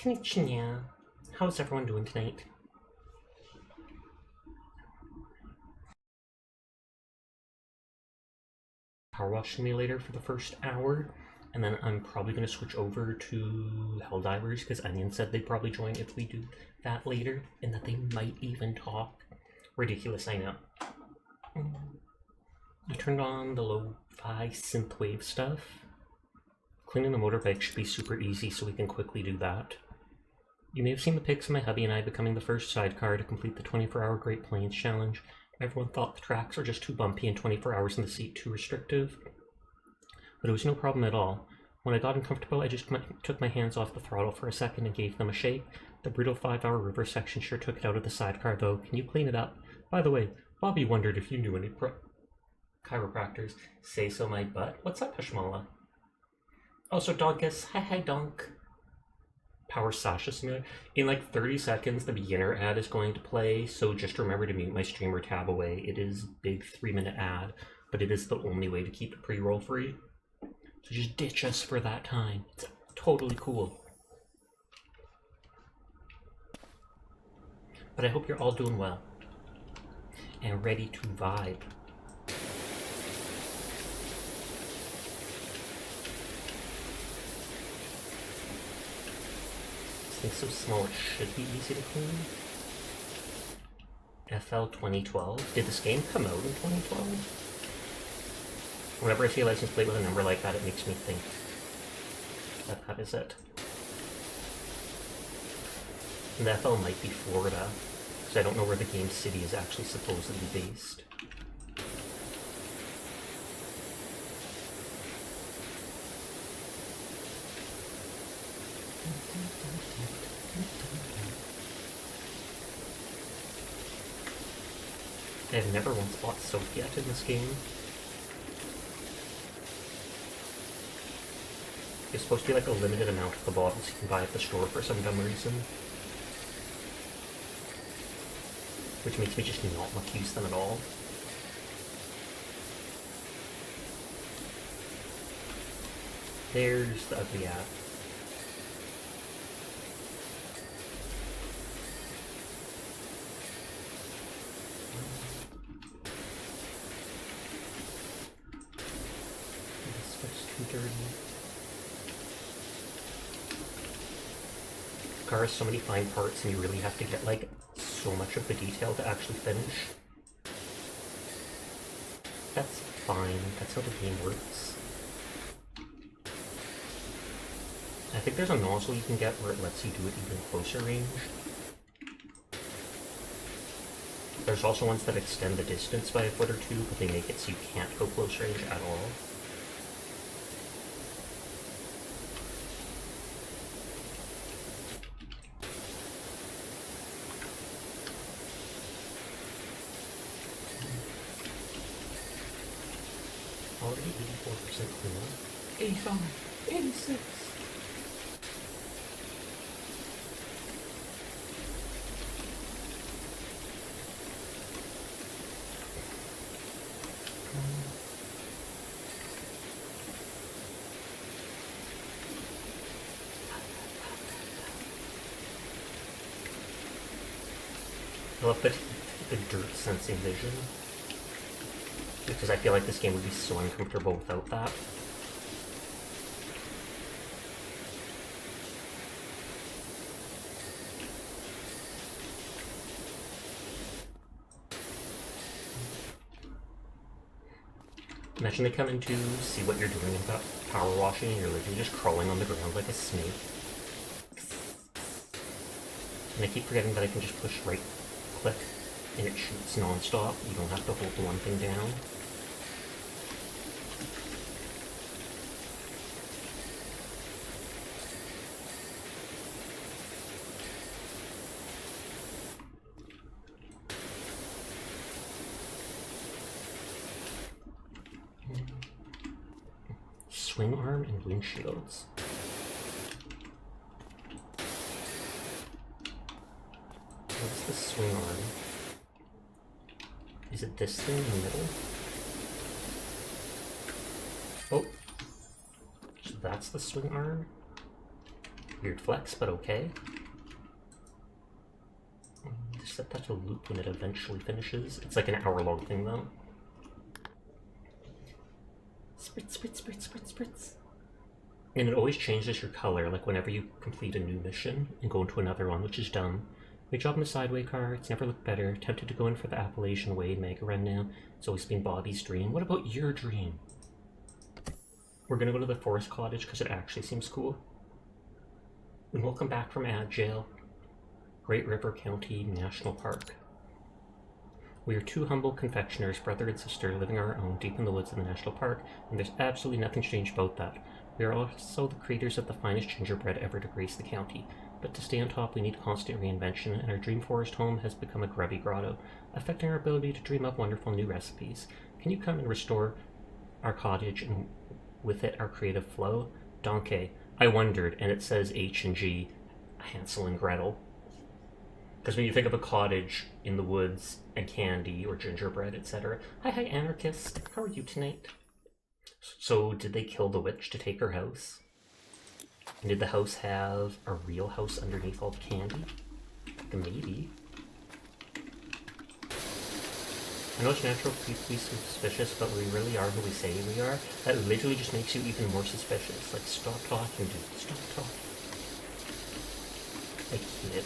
Konnichiwa. How's everyone doing tonight? Powerwash Simulator for the first hour, and then I'm probably going to switch over to Helldivers because Onion said they'd probably join if we do that later, and that they might even talk. Ridiculous, I know. I turned on the lo-fi synthwave stuff. Cleaning the motorbike should be super easy, so we can quickly do that. You may have seen the pics of my hubby and I becoming the first sidecar to complete the 24-hour Great Plains Challenge. Everyone thought the tracks were just too bumpy and 24 hours in the seat too restrictive. But it was no problem at all. When I got uncomfortable, I just took my hands off the throttle for a second and gave them a shake. The brutal 5-hour river section sure took it out of the sidecar though. Can you clean it up? By the way, Bobby wondered if you knew any chiropractors. Say so my butt. What's up, Hashmala? Also, Donkus. Hi, Donk. Power Sasha Simulator. In like 30 seconds, the beginner ad is going to play, so just remember to mute my streamer tab away. It is a big 3-minute ad, but it is the only way to keep the pre-roll free. So just ditch us for that time. It's totally cool. But I hope you're all doing well and ready to vibe. It's so small it should be easy to clean. FL 2012. Did this game come out in 2012? Whenever I see a license plate with a number like that, it makes me think that that is it. And the FL might be Florida, because I don't know where the game city is actually supposedly based. I have never once bought soap yet in this game. It's supposed to be like a limited amount of the bottles you can buy at the store for some dumb reason. Which makes me just not want to use them at all. There's the ugly ad. Car has so many fine parts and you really have to get like so much of the detail to actually finish. That's fine, that's how the game works. I think there's a nozzle you can get where it lets you do it even closer range. There's also ones that extend the distance by a foot or two, but they make it so you can't go close range at all. Already 84% clean. 85, 86. I love the dirt sensing vision, because I feel like this game would be so uncomfortable without that. Imagine they come in to see what you're doing about power washing and you're literally just crawling on the ground like a snake. And I keep forgetting that I can just push right click and it shoots non-stop. You don't have to hold the one thing down. Swing arm and windshields. What's the swing arm? Is it this thing in the middle? Oh! So that's the swing arm? Weird flex, but okay. Set that to loop when it eventually finishes. It's like an hour-long thing, though. Spritz, spritz, spritz, spritz, spritz. And it always changes your color, like whenever you complete a new mission and go into another one, which is dumb. Great job in the sideway car. It's never looked better. Tempted to go in for the Appalachian Way mega run now. It's always been Bobby's dream. What about your dream? We're gonna go to the forest cottage because it actually seems cool. And welcome back from ad jail. Great River County National Park. We are two humble confectioners, brother and sister, living our own deep in the woods of the national park, and there's absolutely nothing strange about that. We are also the creators of the finest gingerbread ever to grace the county. But to stay on top, we need constant reinvention, and our dream forest home has become a grubby grotto, affecting our ability to dream up wonderful new recipes. Can you come and restore our cottage, and with it our creative flow? Donkey. I wondered, and it says H and G, Hansel and Gretel. Because when you think of a cottage in the woods and candy or gingerbread, etc. Hi, anarchist. How are you tonight? So, did they kill the witch to take her house? And did the house have a real house underneath all the candy? Maybe. I know it's natural to be suspicious, but we really are who we say we are. That literally just makes you even more suspicious. Like, stop talking, dude. Stop talking. I kid.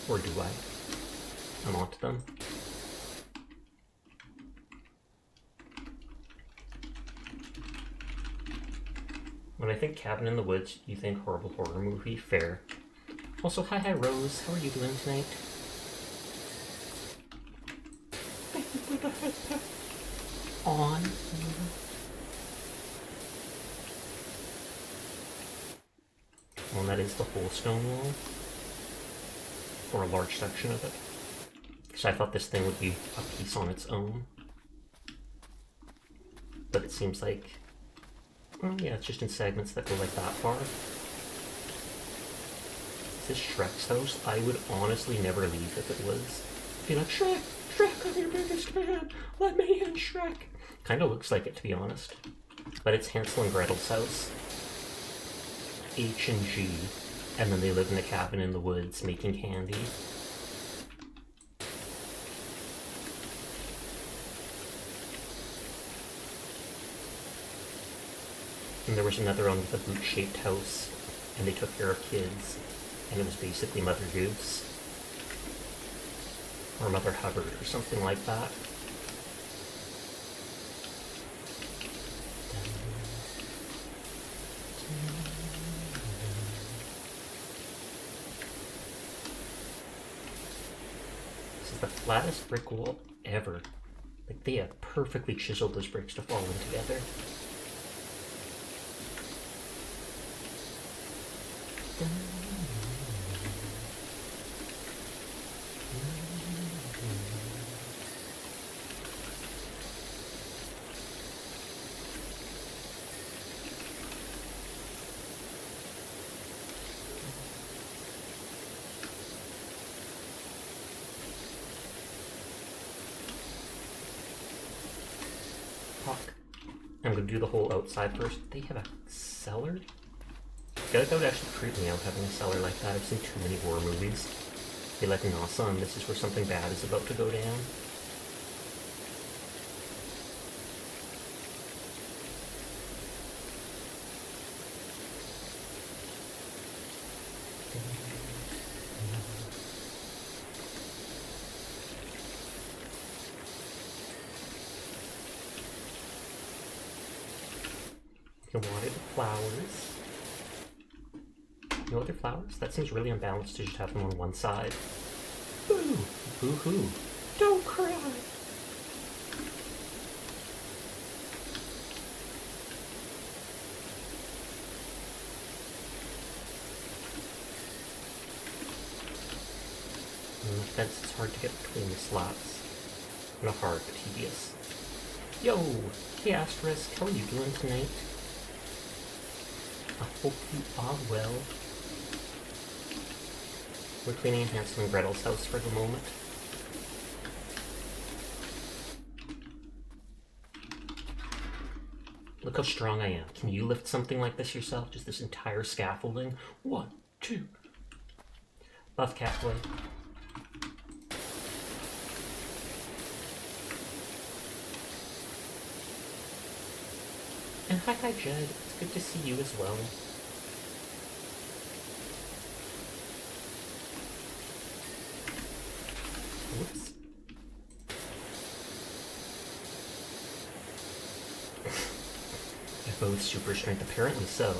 Or do I? I'm onto them. When I think Cabin in the Woods, you think horrible horror movie. Fair. Also, hi Rose. How are you doing tonight? Thank you for the head on. Well, that is the whole stone wall. Or a large section of it. Because I thought this thing would be a piece on its own. But it seems like, well, yeah, it's just in segments that go like that far. Is this Shrek's house? I would honestly never leave if it was. Be like, Shrek, I'm your biggest fan. Let me in, Shrek. Kind of looks like it, to be honest. But it's Hansel and Gretel's house. H and G. And then they live in a cabin in the woods making candy. And there was another one with a boot-shaped house, and they took care of kids, and it was basically Mother Goose. Or Mother Hubbard, or something like that. The flattest brick wall ever. Like, they have perfectly chiseled those bricks to fall in together. I'm gonna do the whole outside first. They have a cellar? I feel like that would actually creep me out having a cellar like that. I've seen too many horror movies. They let NASA, and this is where something bad is about to go down. You wanted flowers. No other flowers? That seems really unbalanced to just have them on one side. Boo! Boo-hoo! Don't cry! And the fence is hard to get between the slats. Not hard, but tedious. Yo! Hey Asterisk, how are you doing tonight? I hope you are well. We're cleaning Hansel and Gretel's house for the moment. Look how strong I am. Can you lift something like this yourself? Just this entire scaffolding? 1, 2. Buff Catboy. And hi Jed, it's good to see you as well. Whoops. Both super strength, apparently so.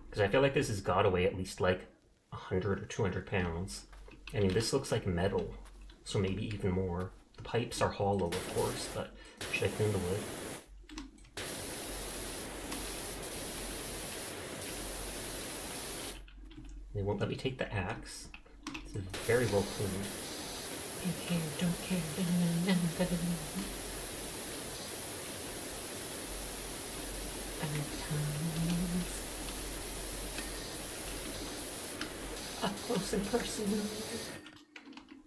Because I feel like this has got to weigh at least like 100 or 200 pounds. I mean, this looks like metal, so maybe even more. The pipes are hollow, of course, but should I clean the wood? They won't let me take the axe. This is very well cleaned. Don't care. Up close and personal.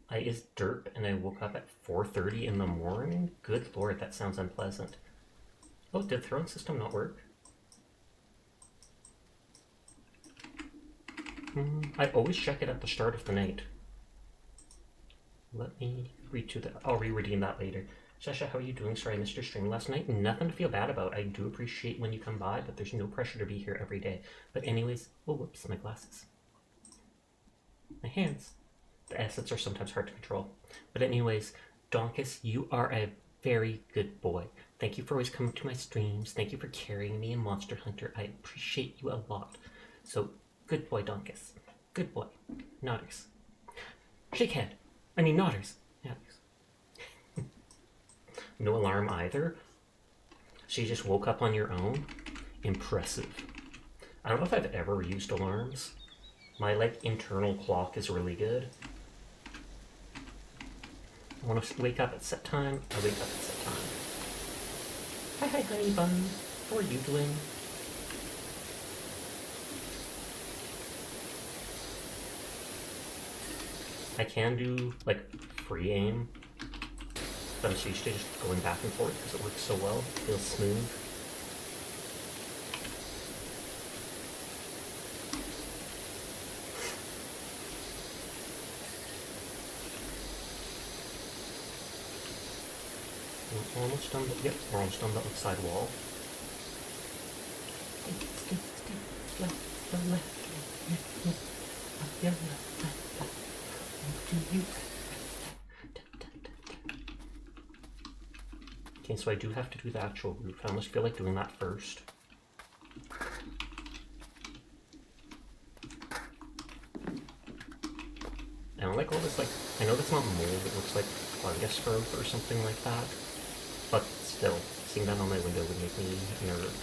I is derp and I woke up at 4:30 in the morning? Good lord, that sounds unpleasant. Oh, did the throne system not work? I always check it at the start of the night. Let me read to that. I'll re-redeem that later. Sasha, how are you doing? Sorry I missed your stream last night. Nothing to feel bad about. I do appreciate when you come by, but there's no pressure to be here every day. But anyways, oh whoops, my glasses. My hands. The assets are sometimes hard to control. But anyways, Donkus, you are a very good boy. Thank you for always coming to my streams. Thank you for carrying me in Monster Hunter. I appreciate you a lot. So, good boy, Donkus. Good boy. Nodders. Shake hand. I mean, Nodders. Nodders. No alarm either. So you just woke up on your own? Impressive. I don't know if I've ever used alarms. My, like, internal clock is really good. I want to wake up at set time, I wake up at set time. Hi, honey bun. How are you doing? I can do, like, free aim, but I'm so used to just going back and forth because it works so well. It feels smooth. We're almost done, yep, we're almost done the outside wall. Okay, so I do have to do the actual roof. I almost feel like doing that first. I don't like all this, like, I know that's not mold, it looks like fungus growth or something like that. But still, seeing that on my window would make me nervous.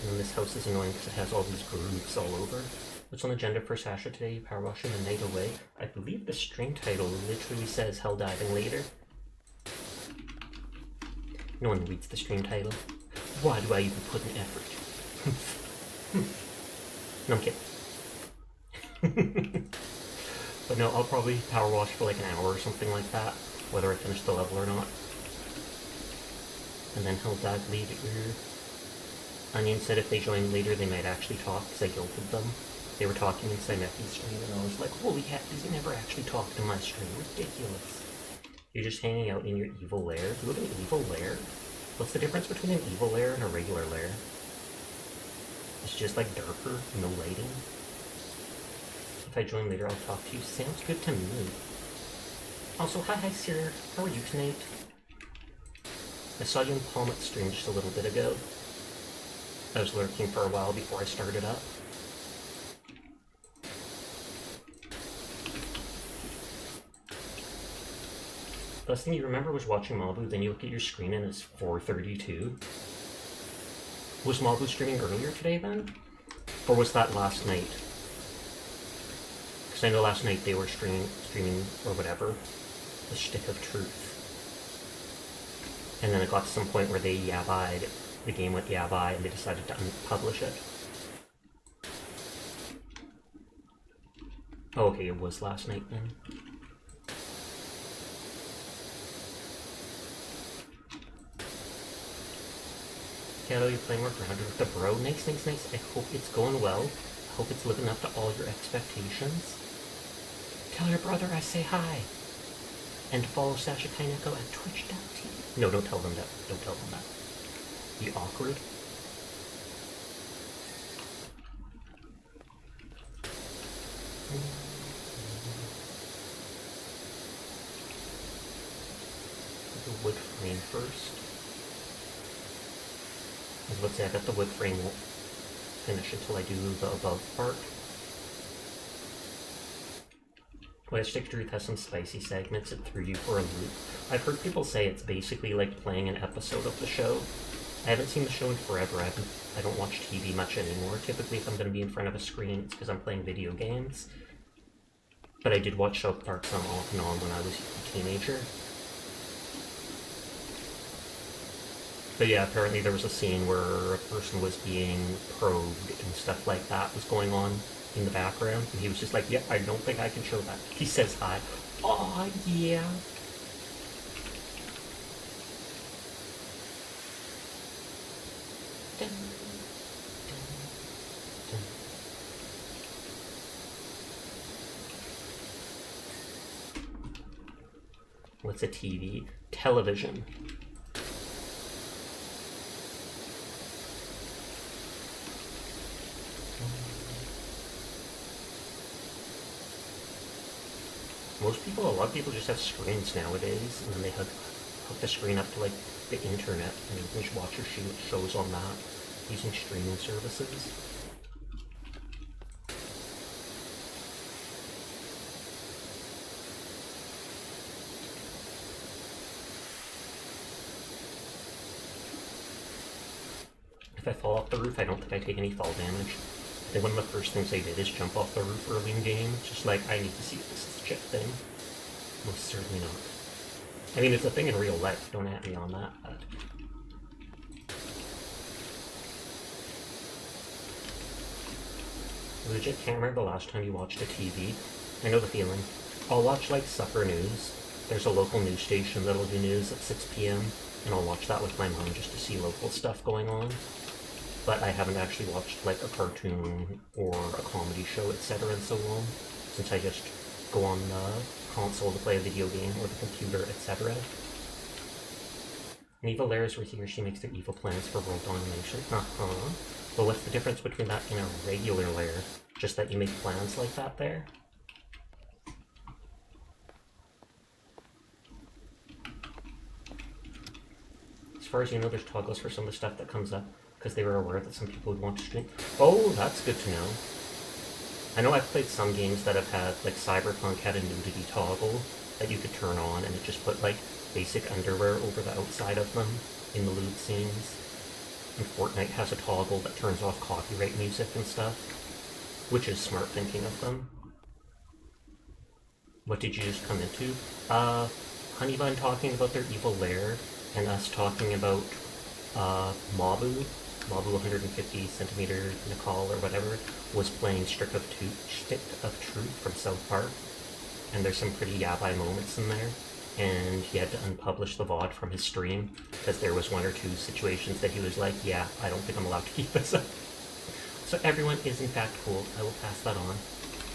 And this house is annoying because it has all these grooves all over. What's on the agenda for Sasha today? Powerwashing the night away. I believe the stream title literally says Helldiving later. No one reads the stream title. Why do I even put an effort? No, I'm kidding. But no, I'll probably power wash for like an hour or something like that, whether I finish the level or not. And then he'll dive later. Onion said if they join later, they might actually talk, because I guilted them. They were talking inside Neffy's stream, and I was like, holy heck, these never actually talked in my stream. Ridiculous. You're just hanging out in your evil lair. Do you have an evil lair? What's the difference between an evil lair and a regular lair? It's just like darker, no lighting. If I join later, I'll talk to you. Sounds good to me. Also, hi Sir. How are you tonight? I saw you in Palmet's stream just a little bit ago. I was lurking for a while before I started up. Last thing you remember was watching Mabu, then you look at your screen and it's 4:32. Was Mabu streaming earlier today then? Or was that last night? Because I know last night they were streaming or whatever, the Stick of Truth. And then it got to some point where they yabied, the game went yabai, and they decided to unpublish it. Oh, okay, it was last night then. Hello, you're playing Warcraft 100 with the bro. Nice, nice, nice. I hope it's going well. I hope it's living up to all your expectations. Tell your brother I say hi. And follow Sasha Kaineko at twitch.tv. No, don't tell them that. Don't tell them that. Be awkward. The wood frame first. I was about to say, I bet the wood frame won't finish until I do the above part. Plastic Truth has some spicy segments that threw you for a loop. I've heard people say it's basically like playing an episode of the show. I haven't seen the show in forever. I don't watch TV much anymore. Typically, if I'm going to be in front of a screen, it's because I'm playing video games. But I did watch South Park some off and on when I was a teenager. But yeah, apparently there was a scene where a person was being probed and stuff like that was going on in the background. And he was just like, yeah, I don't think I can show that. He says hi. Aw, yeah. Dun, dun, dun. What's a TV? Television. A lot of people just have screens nowadays, and then they hook the screen up to like the internet, and you can just watch your shows on that using streaming services. If I fall off the roof, I don't think I take any fall damage. I think one of the first things I did is jump off the roof early in game, just like, I need to see if this is a chip thing. Most certainly not. I mean, it's a thing in real life, don't at me on that, but... Legit can't remember the last time you watched a TV. I know the feeling. I'll watch, like, Sucker News. There's a local news station that'll do news at 6 p.m, and I'll watch that with my mom just to see local stuff going on. But I haven't actually watched, like, a cartoon or a comedy show, etc. in so long, since I just go on the console to play a video game, or the computer, etc. An evil lair is where he or she makes their evil plans for world domination. Well, what's the difference between that and a regular lair? Just that you make plans like that there? As far as you know, there's toggles for some of the stuff that comes up, because they were aware that some people would want to stream. Oh, that's good to know. I know I've played some games that have had, like Cyberpunk had a nudity toggle that you could turn on, and it just put, like, basic underwear over the outside of them in the lewd scenes. And Fortnite has a toggle that turns off copyright music and stuff, which is smart thinking of them. What did you just come into? Honeybun talking about their evil lair, and us talking about, Mabu 150 centimeter Nicole or whatever, was playing Stick of Truth from South Park, and there's some pretty yabai moments in there, and he had to unpublish the VOD from his stream, because there was one or two situations that he was like, yeah, I don't think I'm allowed to keep this up. So everyone is in fact cool. I will pass that on.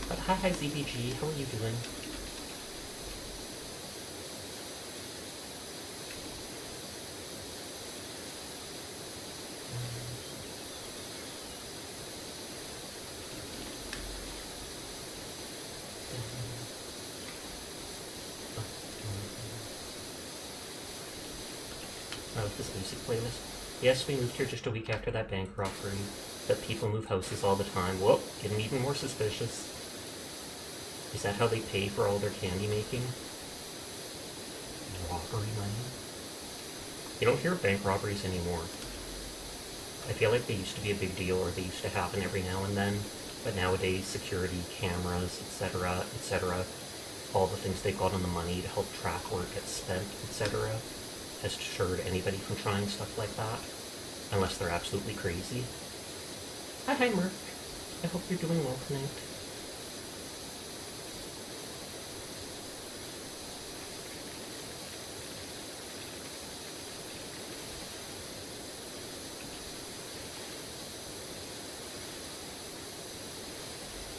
But hi ZBG, how are you doing? This music playlist. Yes, we moved here just a week after that bank robbery. That people move houses all the time. Whoa, getting even more suspicious. Is that how they pay for all their candy making? Robbery money? You don't hear of bank robberies anymore. I feel like they used to be a big deal, or they used to happen every now and then, but nowadays security, cameras, etc., etc., all the things they've got on the money to help track where it gets spent, etc., has deterred anybody from trying stuff like that, unless they're absolutely crazy. Hi, Merc. I hope you're doing well tonight.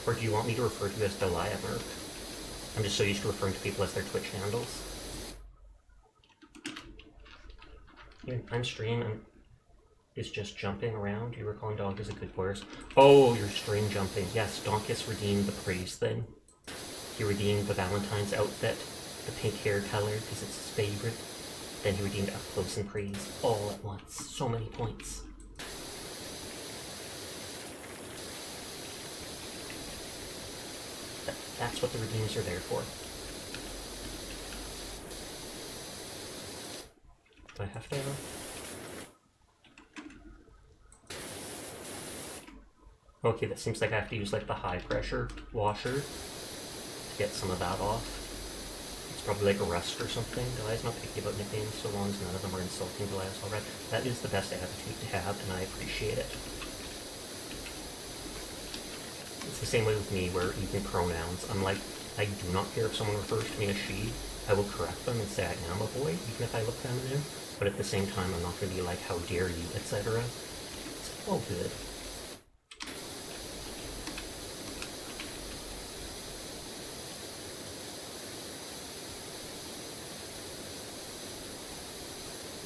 Or do you want me to refer to you as Delia Merc? I'm just so used to referring to people as their Twitch handles. I'm stream and is just jumping around. You were calling Donk as a good horse. Oh, you're stream jumping. Yes, Donkus redeemed the praise thing. He redeemed the Valentine's outfit, the pink hair color because it's his favorite. Then he redeemed up close and praise all at once. So many points. That's what the redeems are there for. Do I have to? Okay, that seems like I have to use like the high pressure washer to get some of that off. It's probably like a rust or something. Delia's not picky about nicknames so long as none of them are insulting. Delia's alright. That is the best attitude to have, and I appreciate it. It's the same way with me, where even pronouns, I'm like, I do not care if someone refers to me as she. I will correct them and say I am a boy, even if I look feminine. But at the same time, I'm not going to be like, how dare you, etc. It's all good.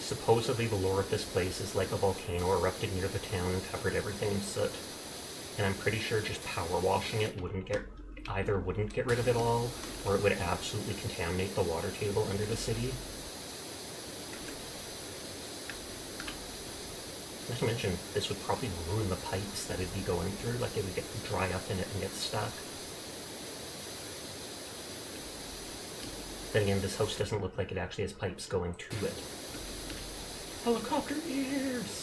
Supposedly the lore of this place is like a volcano erupted near the town and covered everything in soot. And I'm pretty sure just power washing it wouldn't get rid of it all, or it would absolutely contaminate the water table under the city. Not to mention, this would probably ruin the pipes that it'd be going through, like it would get dry up in it and get stuck. Then again, this house doesn't look like it actually has pipes going to it. Helicopter ears!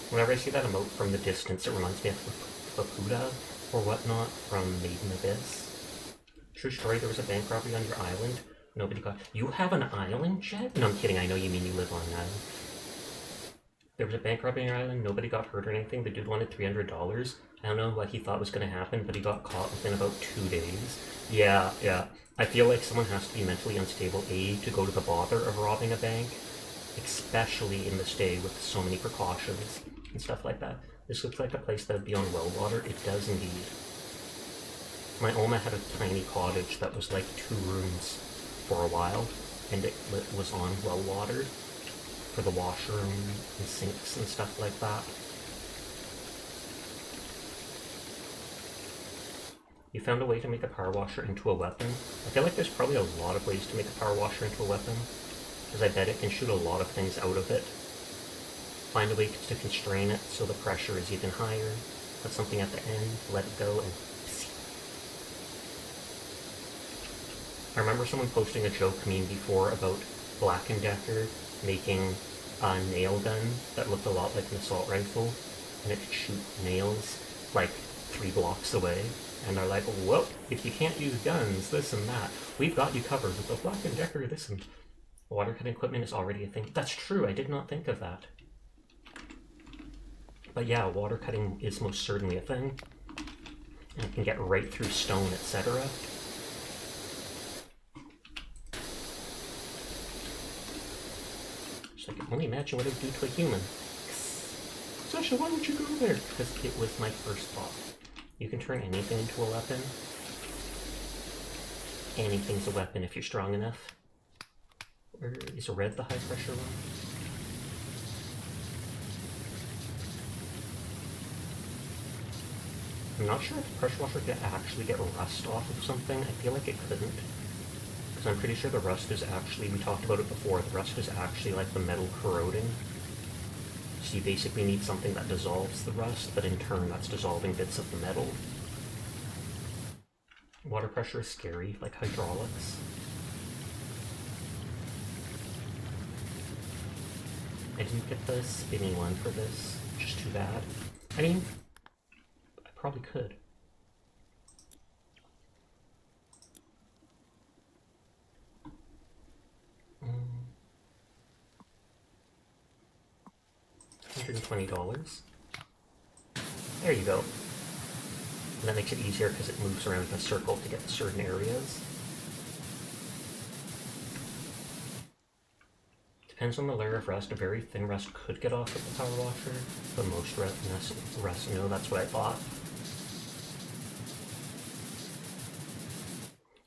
Whenever I see that emote from the distance, it reminds me of Laputa or whatnot from Maiden Abyss. True story, there was a bank robbery on your island. Nobody got... You have an island, Jet? No, I'm kidding. I know you mean you live on an island. There was a bank robbery on your island. Nobody got hurt or anything. The dude wanted $300. I don't know what he thought was going to happen, but he got caught within about 2 days. Yeah. I feel like someone has to be mentally unstable, A, to go to the bother of robbing a bank, especially in this day with so many precautions and stuff like that. This looks like a place that would be on well water. It does indeed. My Oma had a tiny cottage that was like 2 rooms for a while, and it was on well water for the washroom and sinks and stuff like that. You found a way to make a power washer into a weapon. I feel like there's probably a lot of ways to make a power washer into a weapon, because I bet it can shoot a lot of things out of it. Find a way to constrain it so the pressure is even higher. Put something at the end, let it go, and psst. I remember someone posting a joke meme before about Black & Decker making a nail gun that looked a lot like an assault rifle, and it could shoot nails like 3 blocks away. And they're like, well, if you can't use guns, this and that, we've got you covered with the Black & Decker, this and... Water cutting equipment is already a thing. That's true, I did not think of that. But yeah, water cutting is most certainly a thing. And it can get right through stone, etc. So I can only imagine what it would do to a human. Sasha, why would you go there? Because it was my first thought. You can turn anything into a weapon. Anything's a weapon if you're strong enough. Or is red the high pressure one? I'm not sure if the pressure washer could actually get rust off of something. I feel like it couldn't. Because I'm pretty sure the rust is actually, we talked about it before, the rust is actually like the metal corroding. So you basically need something that dissolves the rust, but in turn that's dissolving bits of the metal. Water pressure is scary, like hydraulics. I didn't get the spinny one for this, which is too bad. I mean, I probably could. $120. There you go. And that makes it easier because it moves around in a circle to get to certain areas. Depends on the layer of rust. A very thin rust could get off with the power washer, but most rust, no, that's what I thought.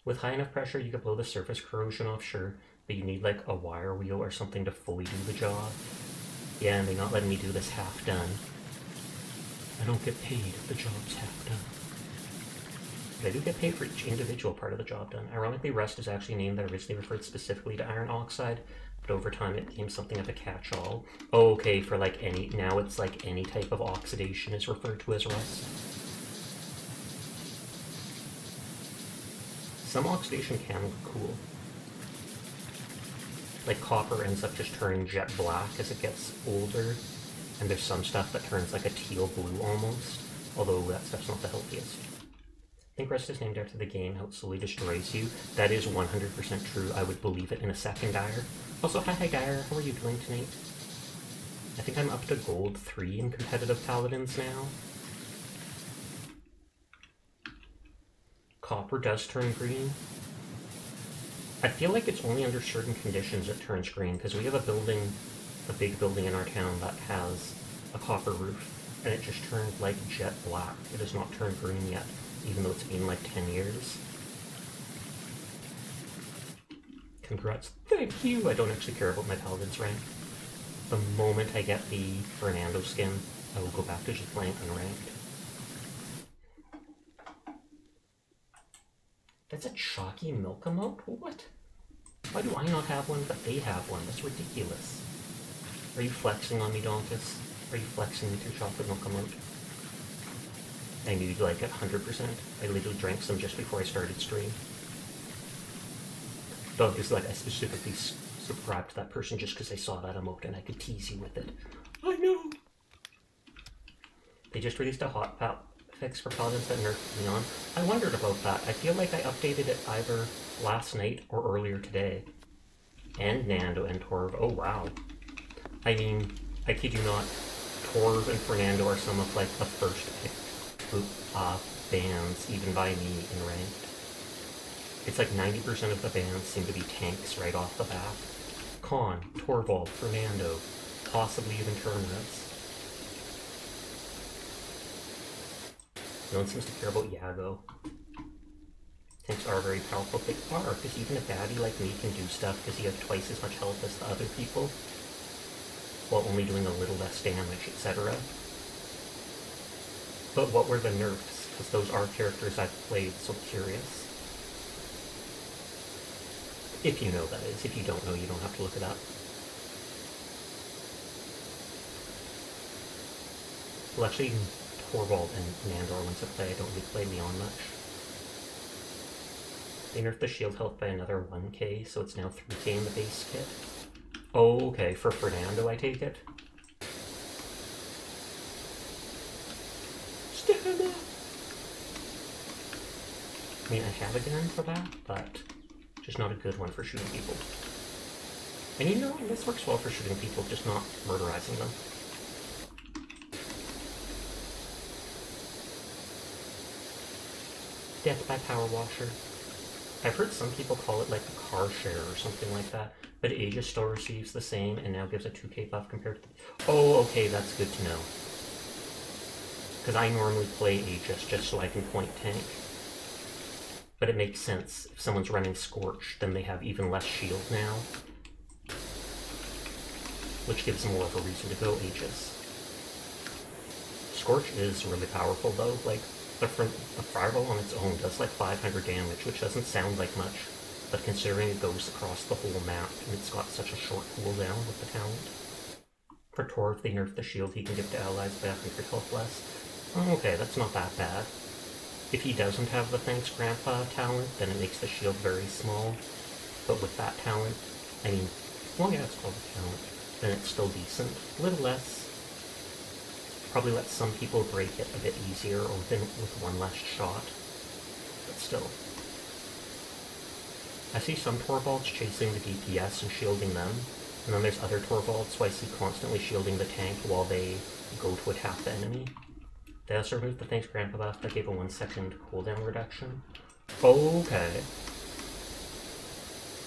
With high enough pressure, you could blow the surface corrosion off, sure, but you need like a wire wheel or something to fully do the job. Yeah, and they're not letting me do this half done. I don't get paid if the job's half done. But I do get paid for each individual part of the job done. Ironically, rust is actually a name that originally referred specifically to iron oxide, but over time it became something of a catch-all. Oh, okay, for like any, now it's like any type of oxidation is referred to as rust. Some oxidation can look cool. Like copper ends up just turning jet black as it gets older, and there's some stuff that turns like a teal blue almost, although that stuff's not the healthiest. I think rust is named after the game, how it slowly destroys you. That is 100% true. I would believe it in a second, Dyer. Also, hi Dyer, how are you doing tonight? I think I'm up to gold 3 in competitive paladins now. Copper does turn green. I feel like it's only under certain conditions it turns green, because we have a building, a big building in our town that has a copper roof, and it just turned like jet black. It has not turned green yet, even though it's been like 10 years. Congrats. Thank you! I don't actually care about my paladin's rank. The moment I get the Fernando skin, I will go back to just playing unranked. That's a chalky milk emote? What? Why do I not have one, but they have one? That's ridiculous. Are you flexing on me, Donkus? Are you flexing with your chocolate milk emote? I knew you'd like it 100%. I literally drank some just before I started stream. Donkus, like, I specifically subscribed to that person just because I saw that emote and I could tease you with it. I know! They just released a hot fix for paladins that nerfed Neon. I wondered about that. I feel like I updated it either last night or earlier today. And Nando and Torv. Oh wow. I mean, I kid you not, Torv and Fernando are some of like the first picked bands, even by me, in ranked. It's like 90% of the bands seem to be tanks right off the bat. Khan, Torvald, Fernando, possibly even Terminus. No one seems to care about Yago. Tanks are very powerful. They are, because even a baddie like me can do stuff because he has twice as much health as the other people, while only doing a little less damage, etc. But what were the nerfs? Because those are characters I've played, so curious. If you know, that is. If you don't know, you don't have to look it up. Well, actually, Torvald and Nandor once I play, I don't really play Neon much. They nerfed the shield health by another 1k, so it's now 3k in the base kit. Oh, okay, for Fernando I take it. Stamina! I mean, I have a gun for that, but just not a good one for shooting people. And you know, this works well for shooting people, just not murderizing them. Death by Powerwasher. I've heard some people call it like a car share or something like that, but Aegis still receives the same and now gives a 2k buff compared to... Oh, okay, that's good to know. Because I normally play Aegis just so I can point tank. But it makes sense. If someone's running Scorch, then they have even less shield now. Which gives them more of a reason to go Aegis. Scorch is really powerful though, like... The fireball on its own does like 500 damage, which doesn't sound like much, but considering it goes across the whole map, and it's got such a short cooldown with the talent. For Torv, they nerfed the shield he can give to allies by 100 health less. Oh, okay, that's not that bad. If he doesn't have the Thanks Grandpa talent, then it makes the shield very small, but with that talent, I mean, well yeah, it's called a talent, then it's still decent. A little less. Probably let some people break it a bit easier or with one less shot, but still. I see some Torvalds chasing the DPS and shielding them, and then there's other Torvalds who I see constantly shielding the tank while they go to attack the enemy. They also removed the Thanks Grandpa buff that gave a 1 second cooldown reduction. Okay.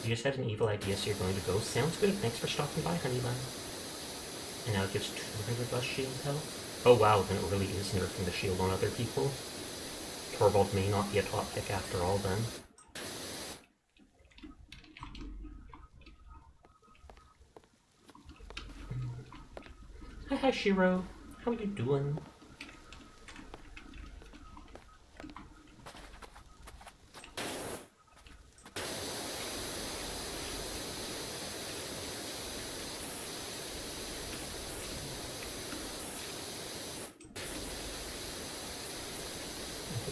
You just had an evil idea, so you're going to go. Sounds good, thanks for stopping by, Honeybun. And now it gives 200 less shield health. Oh wow, then it really is nerfing the shield on other people. Torvald may not be a top pick after all then. Hi, Shiro. How are you doing?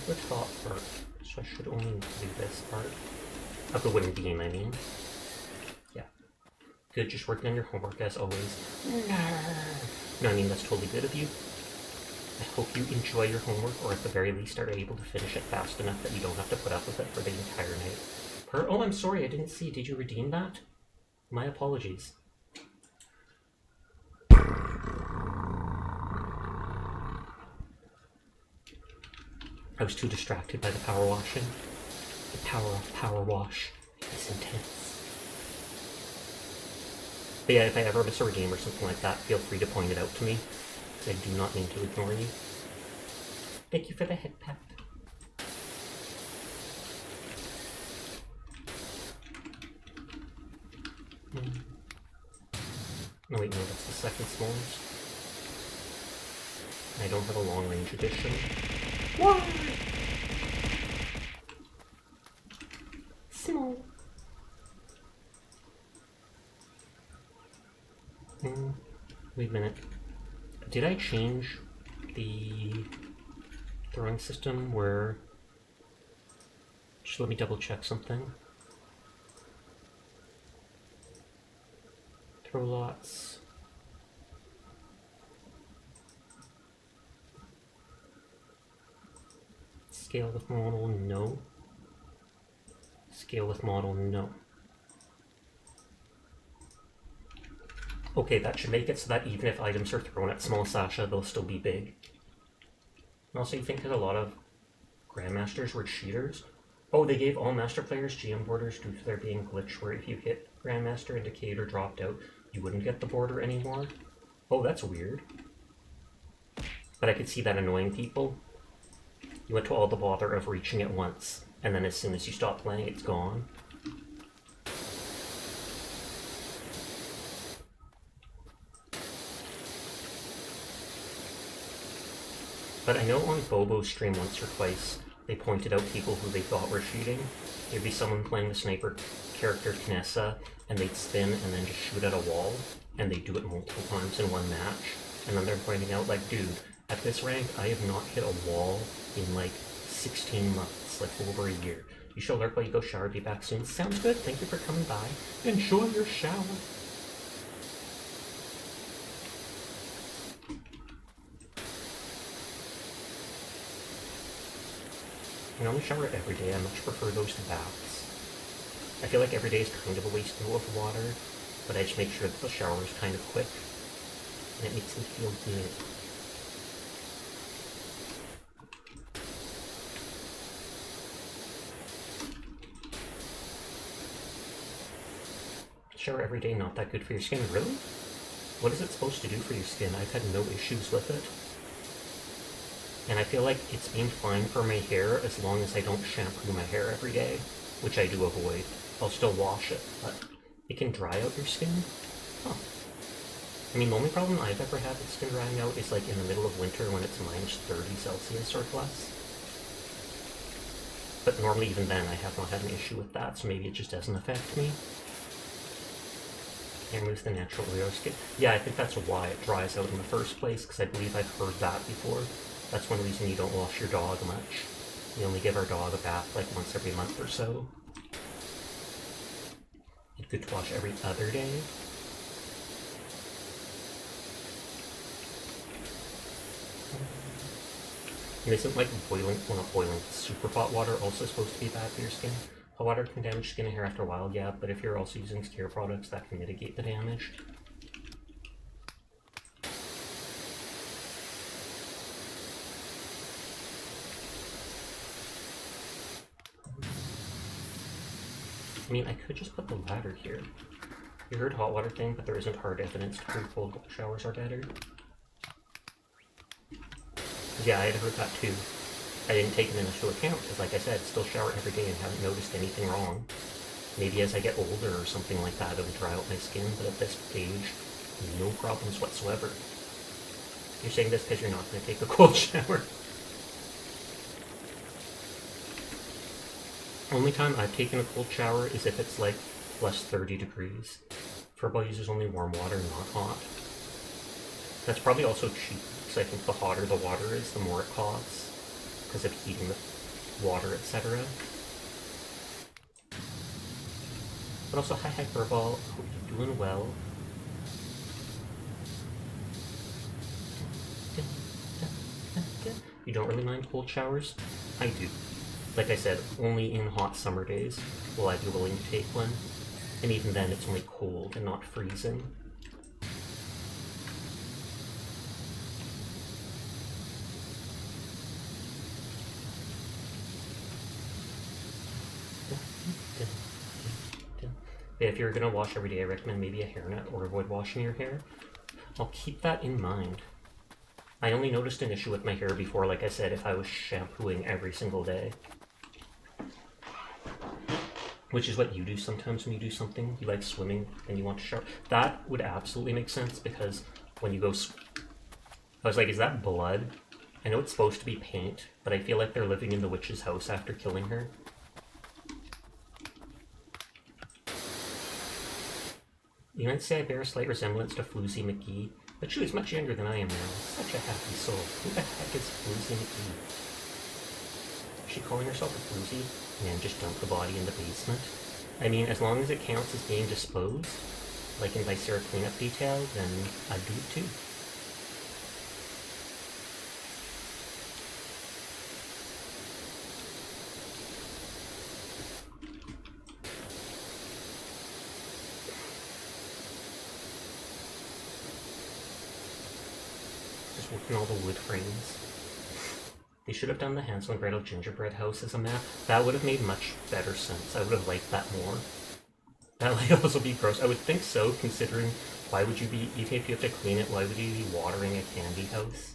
The top part, so I should only need to do this part of the wooden beam, I mean. Yeah. Good, just working on your homework as always. No, I mean, that's totally good of you. I hope you enjoy your homework, or at the very least are able to finish it fast enough that you don't have to put up with it for the entire night. Oh, I'm sorry, I didn't see. Did you redeem that? My apologies. I was too distracted by the power washing. The power of power wash is intense. But yeah, if I ever miss a redeem or something like that, feel free to point it out to me, because I do not mean to ignore you. Thank you for the head pat. No wait, no, that's the second smallest. I don't have a long range edition. Why? Small. Wait a minute. Did I change the throwing system where... Just let me double check something. Throw lots. Scale with model, no. Scale with model, no. Okay, that should make it so that even if items are thrown at small Sasha, they'll still be big. And also, you think that a lot of Grandmasters were cheaters? Oh, they gave all Master players GM borders due to there being a glitch where if you hit Grandmaster and decayed or dropped out, you wouldn't get the border anymore. Oh, that's weird. But I could see that annoying people. You went to all the bother of reaching it once, and then as soon as you stop playing, it's gone. But I know on Bobo's stream once or twice, they pointed out people who they thought were cheating. There'd be someone playing the sniper character Knessa, and they'd spin and then just shoot at a wall, and they'd do it multiple times in one match. And then they're pointing out, like, dude, at this rank, I have not hit a wall in, like, 16 months, like, over a year. You shall lurk while you go shower, be back soon. Sounds good, thank you for coming by. Enjoy your shower. I only shower every day. I much prefer those to baths. I feel like every day is kind of a waste of water, but I just make sure that the shower is kind of quick, and it makes me feel good. Shower every day, not that good for your skin. Really? What is it supposed to do for your skin? I've had no issues with it. And I feel like it's been fine for my hair as long as I don't shampoo my hair every day, which I do avoid. I'll still wash it, but it can dry out your skin. Huh. I mean, the only problem I've ever had with skin drying out is like in the middle of winter when it's minus 30 Celsius or less. But normally even then I have not had an issue with that, so maybe it just doesn't affect me. And lose the natural oil skin. Yeah, I think that's why it dries out in the first place, because I believe I've heard that before. That's one reason you don't wash your dog much. We only give our dog a bath like once every month or so. It's good to wash every other day. And isn't like boiling, well not boiling, super hot water also supposed to be bad for your skin? Hot water can damage skin and hair after a while, yeah, but if you're also using care products, that can mitigate the damage. I mean, I could just put the ladder here. You heard hot water thing, but there isn't hard evidence to prove cold showers are better. Yeah, I had heard that too. I didn't take it into account, because like I said, still shower every day and haven't noticed anything wrong. Maybe as I get older or something like that, it'll dry out my skin, but at this age, no problems whatsoever. You're saying this because you're not going to take a cold shower. Only time I've taken a cold shower is if it's like plus 30 degrees. Furball uses only warm water, not hot. That's probably also cheap, because I think the hotter the water is, the more it costs, because of heating the water, etc. But also, hi Furball, hope you're doing well. You don't really mind cold showers? I do. Like I said, only in hot summer days will I be willing to take one. And even then, it's only cold and not freezing. Yeah, if you're gonna wash every day, I recommend maybe a hairnet or avoid washing your hair. I'll keep that in mind. I only noticed an issue with my hair before, like I said, if I was shampooing every single day. Which is what you do sometimes when you do something. You like swimming and you want to shower. That would absolutely make sense, because when you go... I was like, is that blood? I know it's supposed to be paint, but I feel like they're living in the witch's house after killing her. You might say I bear a slight resemblance to Floozy McGee, but she was much younger than I am now. Such a happy soul. Who the heck is Floozy McGee? Is she calling herself a Floozy? And just dump the body in the basement? I mean, as long as it counts as being disposed, like in Viscera cleanup detail, then I'd do it too. Just working all the wood frames. They should have done the Hansel and Gretel gingerbread house as a map. That would have made much better sense. I would have liked that more. That might also be gross. I would think so, considering why would you be, even if you have to clean it, why would you be watering a candy house?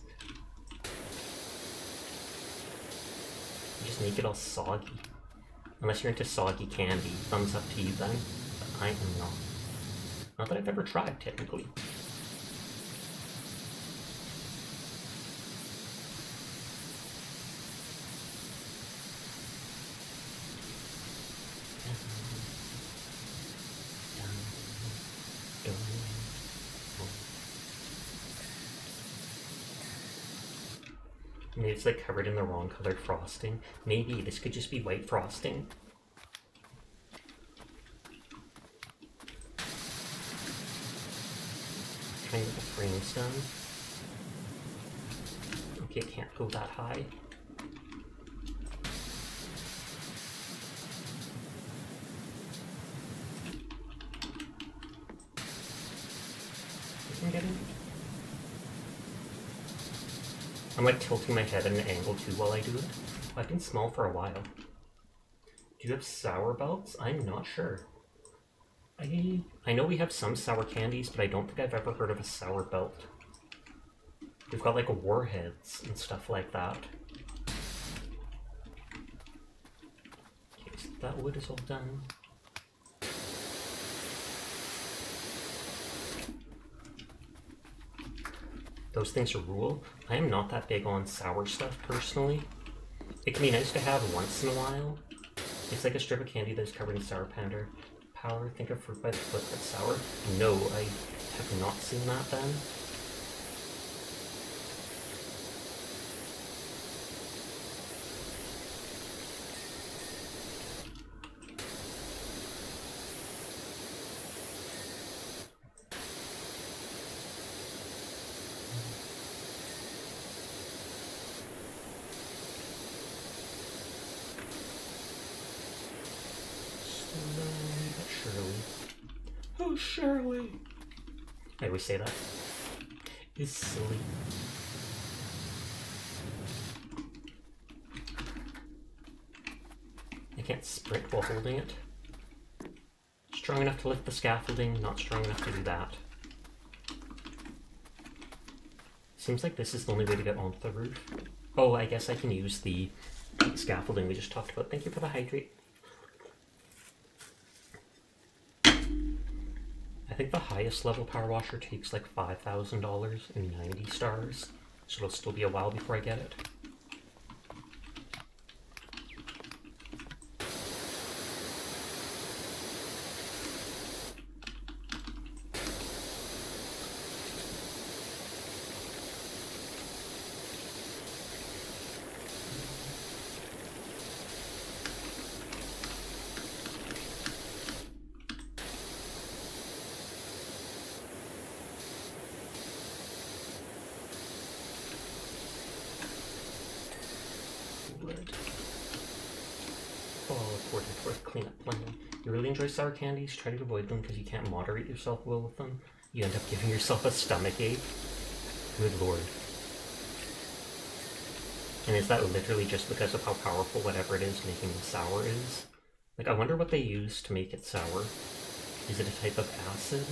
You just make it all soggy. Unless you're into soggy candy, thumbs up to you then. But I am not. Not that I've ever tried, technically. Maybe it's like covered in the wrong colored frosting. Maybe this could just be white frosting. Trying to get the frames done. Okay, it can't go that high. You can get in. I'm like tilting my head at an angle too while I do it. I've been small for a while. Do you have sour belts? I'm not sure. I know we have some sour candies, but I don't think I've ever heard of a sour belt. We've got like warheads and stuff like that. Okay, so that wood is all done. Those things are rule. I am not that big on sour stuff, personally. It can be nice to have once in a while. It's like a strip of candy that is covered in sour powder. Think of fruit by the foot that's sour. No, I have not seen that then. Oh, Shirley! I always say that. It's silly. I can't sprint while holding it. Strong enough to lift the scaffolding, not strong enough to do that. Seems like this is the only way to get onto the roof. Oh, I guess I can use the scaffolding we just talked about. Thank you for the hydrate. I think the highest level power washer takes like $5,000 and 90 stars, so it'll still be a while before I get it. Cleanup plan. You really enjoy sour candies? Try to avoid them because you can't moderate yourself well with them. You end up giving yourself a stomach ache. Good lord. And is that literally just because of how powerful whatever it is making them sour is? Like, I wonder what they use to make it sour. Is it a type of acid?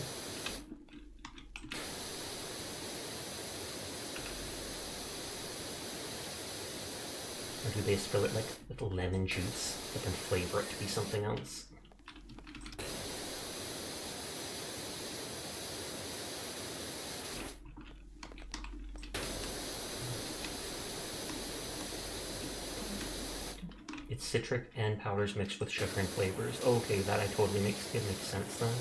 Or do they spill it like with lemon juice, but then flavor it to be something else? It's citric and powders mixed with sugar and flavors. Okay, that it makes sense then.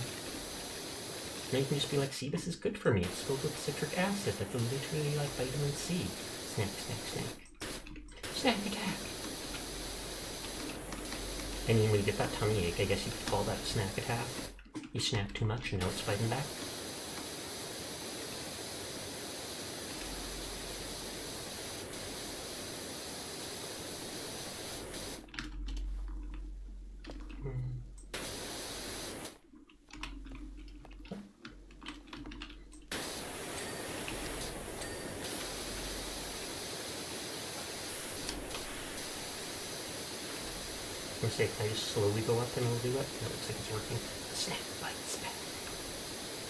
Now you can just be like, see, this is good for me. It's filled with citric acid. That's literally like vitamin C. Snack, snack, snack. Snack attack! I mean, when you get that tummy ache, I guess you could call that a snack attack. You snack too much and now it's fighting back. I'm gonna say, can I just slowly go up and it'll do it? That looks like it's working. Snap, bite, snap.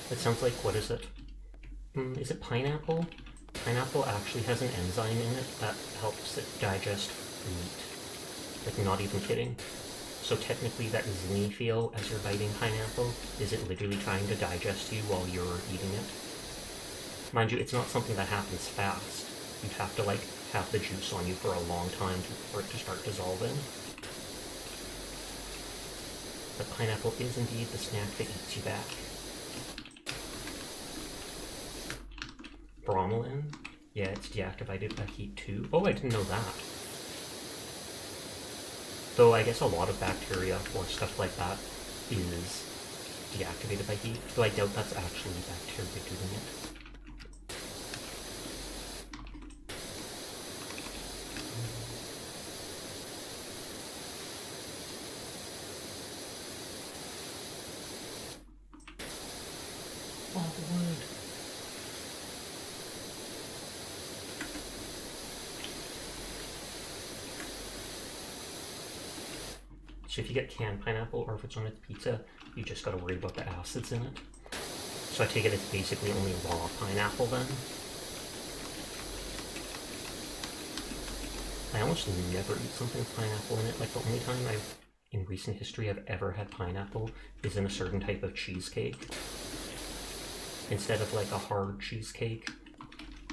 It sounds like, what is it? Is it pineapple? Pineapple actually has an enzyme in it that helps it digest meat. Like, not even kidding. So technically that zingy feel as you're biting pineapple is it literally trying to digest you while you're eating it. Mind you, it's not something that happens fast. You'd have to, like, have the juice on you for a long time for it to start dissolving. But pineapple is indeed the snack that eats you back. Bromelain? Yeah, it's deactivated by heat too. Oh, I didn't know that. Though I guess a lot of bacteria or stuff like that is deactivated by heat. Though I doubt that's actually bacteria doing it. So if you get canned pineapple, or if it's on a pizza, you just gotta worry about the acids in it. So I take it it's basically only raw pineapple then. I almost never eat something with pineapple in it. Like, the only time in recent history I've ever had pineapple is in a certain type of cheesecake. Instead of like a hard cheesecake,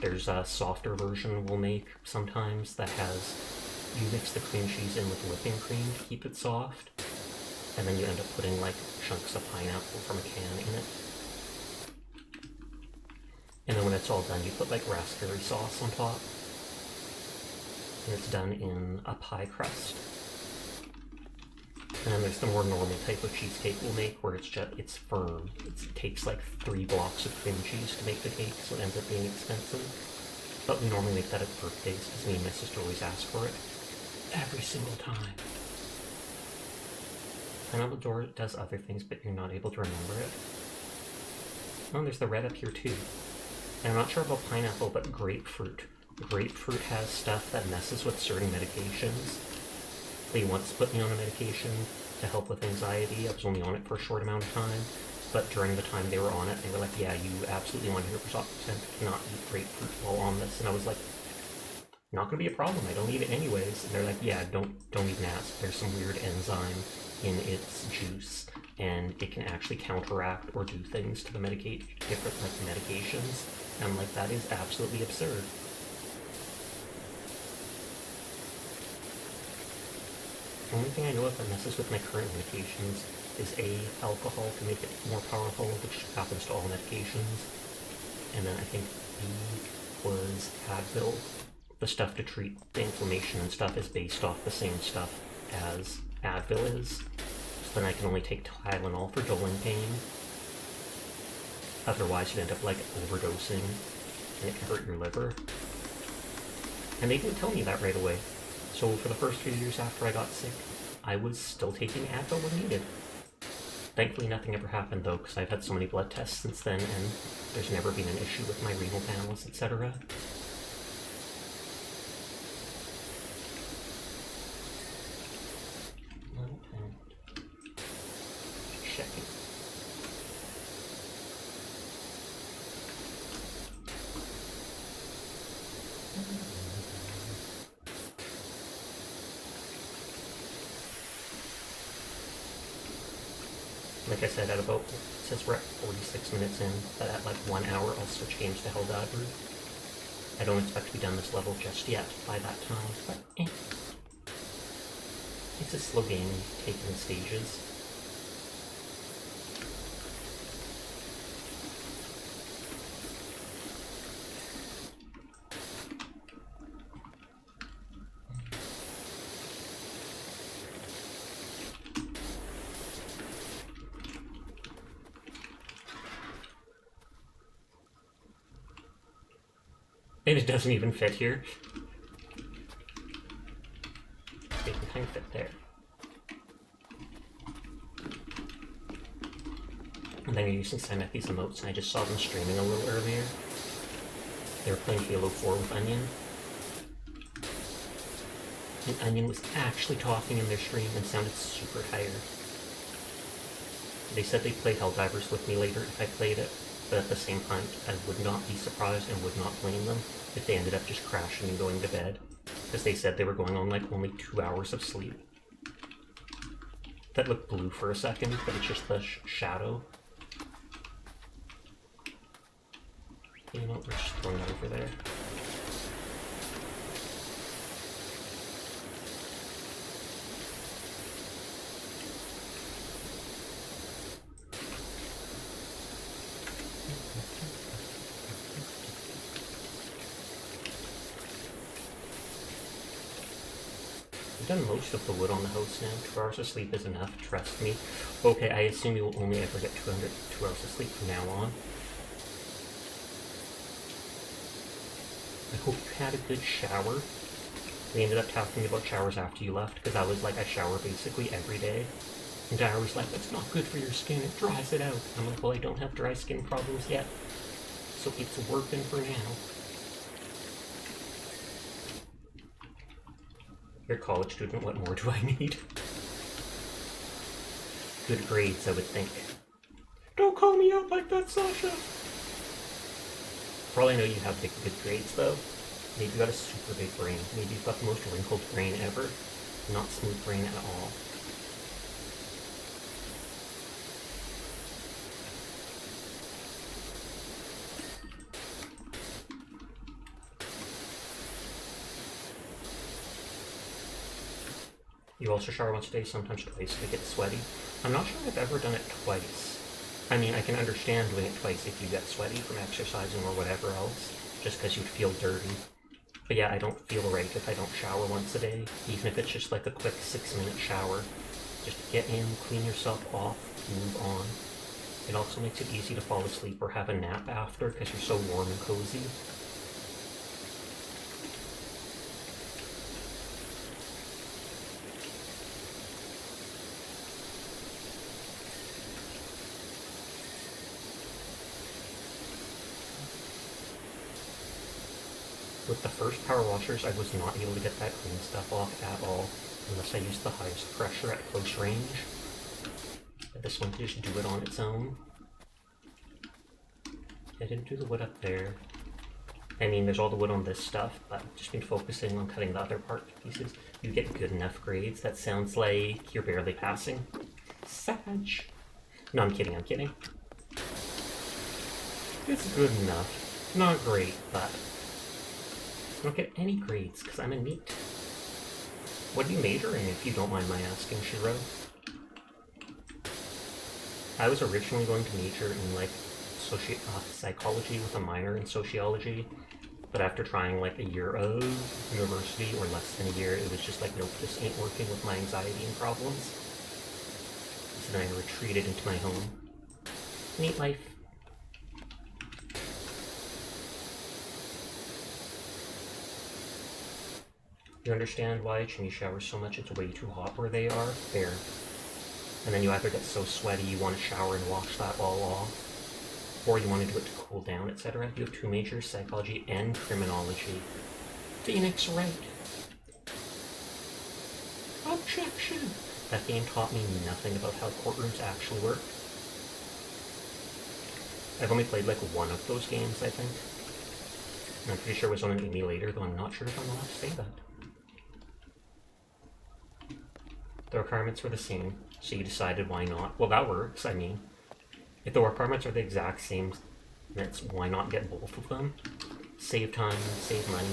there's a softer version we'll make sometimes that has, you mix the cream cheese in with whipping cream to keep it soft, and then you end up putting like chunks of pineapple from a can in it. And then when it's all done, you put like raspberry sauce on top. And it's done in a pie crust. And then there's the more normal type of cheesecake we'll make where it's firm. It takes like 3 blocks of cream cheese to make the cake, so it ends up being expensive. But we normally make that at birthdays because me and my sister always ask for it. Every single time. Pineapple door does other things, but you're not able to remember it. Oh, there's the red up here too. And I'm not sure about pineapple, but grapefruit. Grapefruit has stuff that messes with certain medications. They once put me on a medication to help with anxiety. I was only on it for a short amount of time, but during the time they were on it, they were like, yeah, you absolutely 100% cannot eat grapefruit while on this. And I was like, not gonna be a problem, I don't eat it anyways. And they're like, yeah, don't even ask. There's some weird enzyme in its juice and it can actually counteract or do things to the different medications. And I'm like, that is absolutely absurd. The only thing I know of that messes with my current medications is A, alcohol to make it more powerful, which happens to all medications. And then I think B was Advil. The stuff to treat the inflammation and stuff is based off the same stuff as Advil is. So then I can only take Tylenol for dullin pain. Otherwise you end up like overdosing and it can hurt your liver. And they didn't tell me that right away. So for the first few years after I got sick, I was still taking Advil when needed. Thankfully nothing ever happened though, because I've had so many blood tests since then and there's never been an issue with my renal panels, etc. Checking. Like I said, at about, since we're at 46 minutes in, but at like 1 hour I'll switch games to Helldivers. I don't expect to be done this level just yet by that time, but it's a slow game, taking stages. And it doesn't even fit here. It can kind of fit there. And then since I met these emotes and I just saw them streaming a little earlier, they were playing Halo 4 with Onion. And Onion was actually talking in their stream and sounded super tired. They said they'd play Helldivers with me later if I played it, but at the same time, I would not be surprised and would not blame them if they ended up just crashing and going to bed, because they said they were going on like only 2 hours of sleep. That looked blue for a second, but it's just the shadow. You know, we're just throwing that over there. I've done most of the wood on the house now. 2 hours of sleep is enough, trust me. Okay, I assume you will only ever get 2 hours of sleep from now on. I hope you had a good shower. We ended up talking about showers after you left, because I was like, I shower basically every day. And Dara was like, that's not good for your skin, it dries it out. I'm like, well, I don't have dry skin problems yet. So it's working for now. You're a college student, what more do I need? Good grades, I would think. Don't call me out like that, Sasha! For all I know, you have good grades, though. Maybe you got a super big brain. Maybe you've got the most wrinkled brain ever. Not smooth brain at all. You also shower once a day, sometimes twice, to get sweaty. I'm not sure I've ever done it twice. I mean, I can understand doing it twice if you get sweaty from exercising or whatever else, just because you'd feel dirty. But yeah, I don't feel right if I don't shower once a day, even if it's just like a quick 6-minute shower. Just get in, clean yourself off, move on. It also makes it easy to fall asleep or have a nap after, because you're so warm and cozy. With the first power washers, I was not able to get that clean stuff off at all, unless I used the highest pressure at close range. But this one can just do it on its own. I didn't do the wood up there. I mean, there's all the wood on this stuff, but I've just been focusing on cutting the other part to pieces. You get good enough grades. That sounds like you're barely passing. Sag. No, I'm kidding, I'm kidding. It's good enough. Not great, but I don't get any grades because I'm a NEET. What do you major in, if you don't mind my asking, Shiro? I was originally going to major in, like, psychology with a minor in sociology, but after trying, like, a year of university, or less than a year, it was just like, nope, this ain't working with my anxiety and problems. So then I retreated into my home. Neat life. You understand why Chinny showers so much? It's way too hot where they are? There. And then you either get so sweaty you want to shower and wash that all off, or you want to do it to cool down, etc. You have two majors, psychology and criminology. Phoenix Wright. Objection! That game taught me nothing about how courtrooms actually work. I've only played like one of those games, I think. And I'm pretty sure it was on an emulator, though I'm not sure if I'm allowed to say that. The requirements were the same, so you decided why not. Well, that works, I mean. If the requirements are the exact same, then why not get both of them? Save time, save money.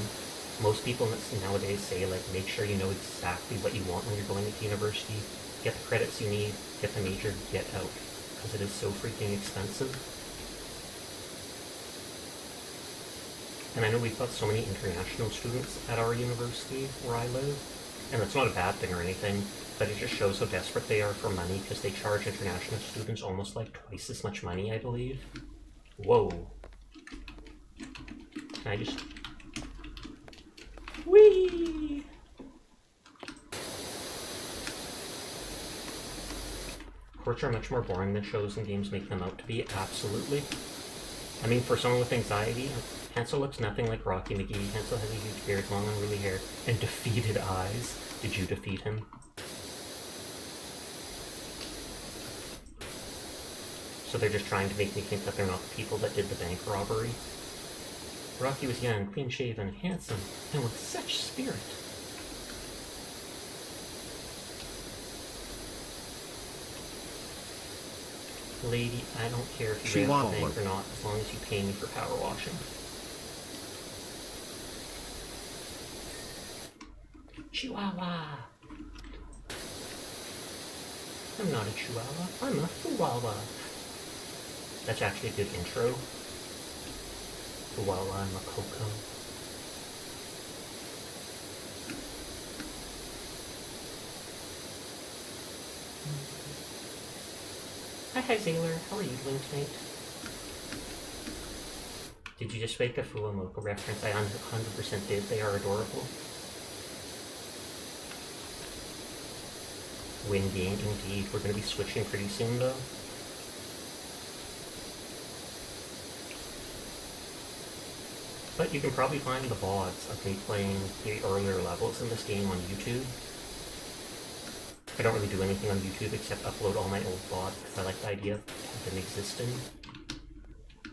Most people nowadays say, like, make sure you know exactly what you want when you're going to university, get the credits you need, get the major, get out. Because it is so freaking expensive. And I know we've got so many international students at our university where I live, and that's not a bad thing or anything, but it just shows how desperate they are for money, because they charge international students almost like twice as much money, I believe. Whoa. Can I just... Whee! Courts are much more boring than shows and games make them out to be, absolutely. I mean, for someone with anxiety, Hansel looks nothing like Rocky McGee. Hansel has a huge beard, long unruly hair, and defeated eyes. Did you defeat him? So they're just trying to make me think that they're not the people that did the bank robbery. Rocky was young, clean-shaven, handsome, and with such spirit. Lady, I don't care if you rob the bank or not, as long as you pay me for power washing. Chihuahua! I'm not a chihuahua, I'm a chihuahua. That's actually a good intro. Chihuahua and Makoko. Hi Sailor, how are you doing tonight? Did you just make a Fuamoko reference? I 100% did, they are adorable. Windy, indeed. We're going to be switching pretty soon, though. But you can probably find the VODs of me playing the earlier levels in this game on YouTube. I don't really do anything on YouTube except upload all my old VODs because I like the idea of them existing.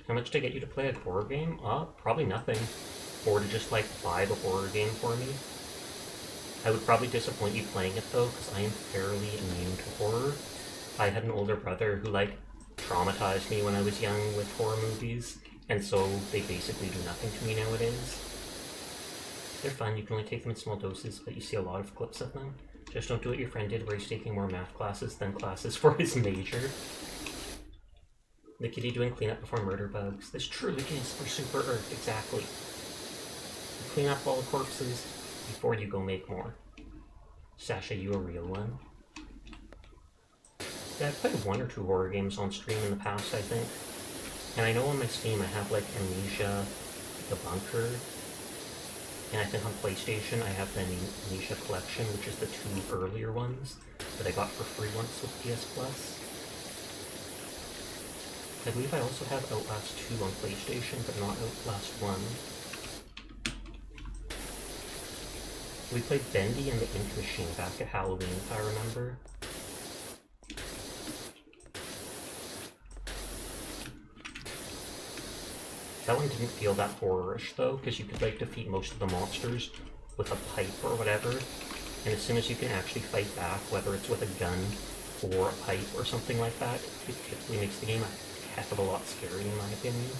How much to get you to play a horror game? Probably nothing. Or to just, like, buy the horror game for me. I would probably disappoint you playing it, though, because I am fairly immune to horror. I had an older brother who, like, traumatized me when I was young with horror movies, and so they basically do nothing to me nowadays. They're fun, you can only take them in small doses, but you see a lot of clips of them. Just don't do what your friend did, where he's taking more math classes than classes for his major. The kitty doing cleanup before murder bugs. This truly is for Super Earth, exactly. You clean up all the corpses before you go make more. Sasha, you a real one? Yeah, I've played one or two horror games on stream in the past, I think. And I know on my Steam I have, like, Amnesia, The Bunker, and I think on PlayStation I have the Amnesia Collection, which is the two earlier ones that I got for free once with PS Plus. I believe I also have Outlast 2 on PlayStation, but not Outlast 1. We played Bendy and the Ink Machine back at Halloween, if I remember. That one didn't feel that horror-ish, though, because you could, like, defeat most of the monsters with a pipe or whatever, and as soon as you can actually fight back, whether it's with a gun or a pipe or something like that, it typically makes the game a heck of a lot scarier in my opinion.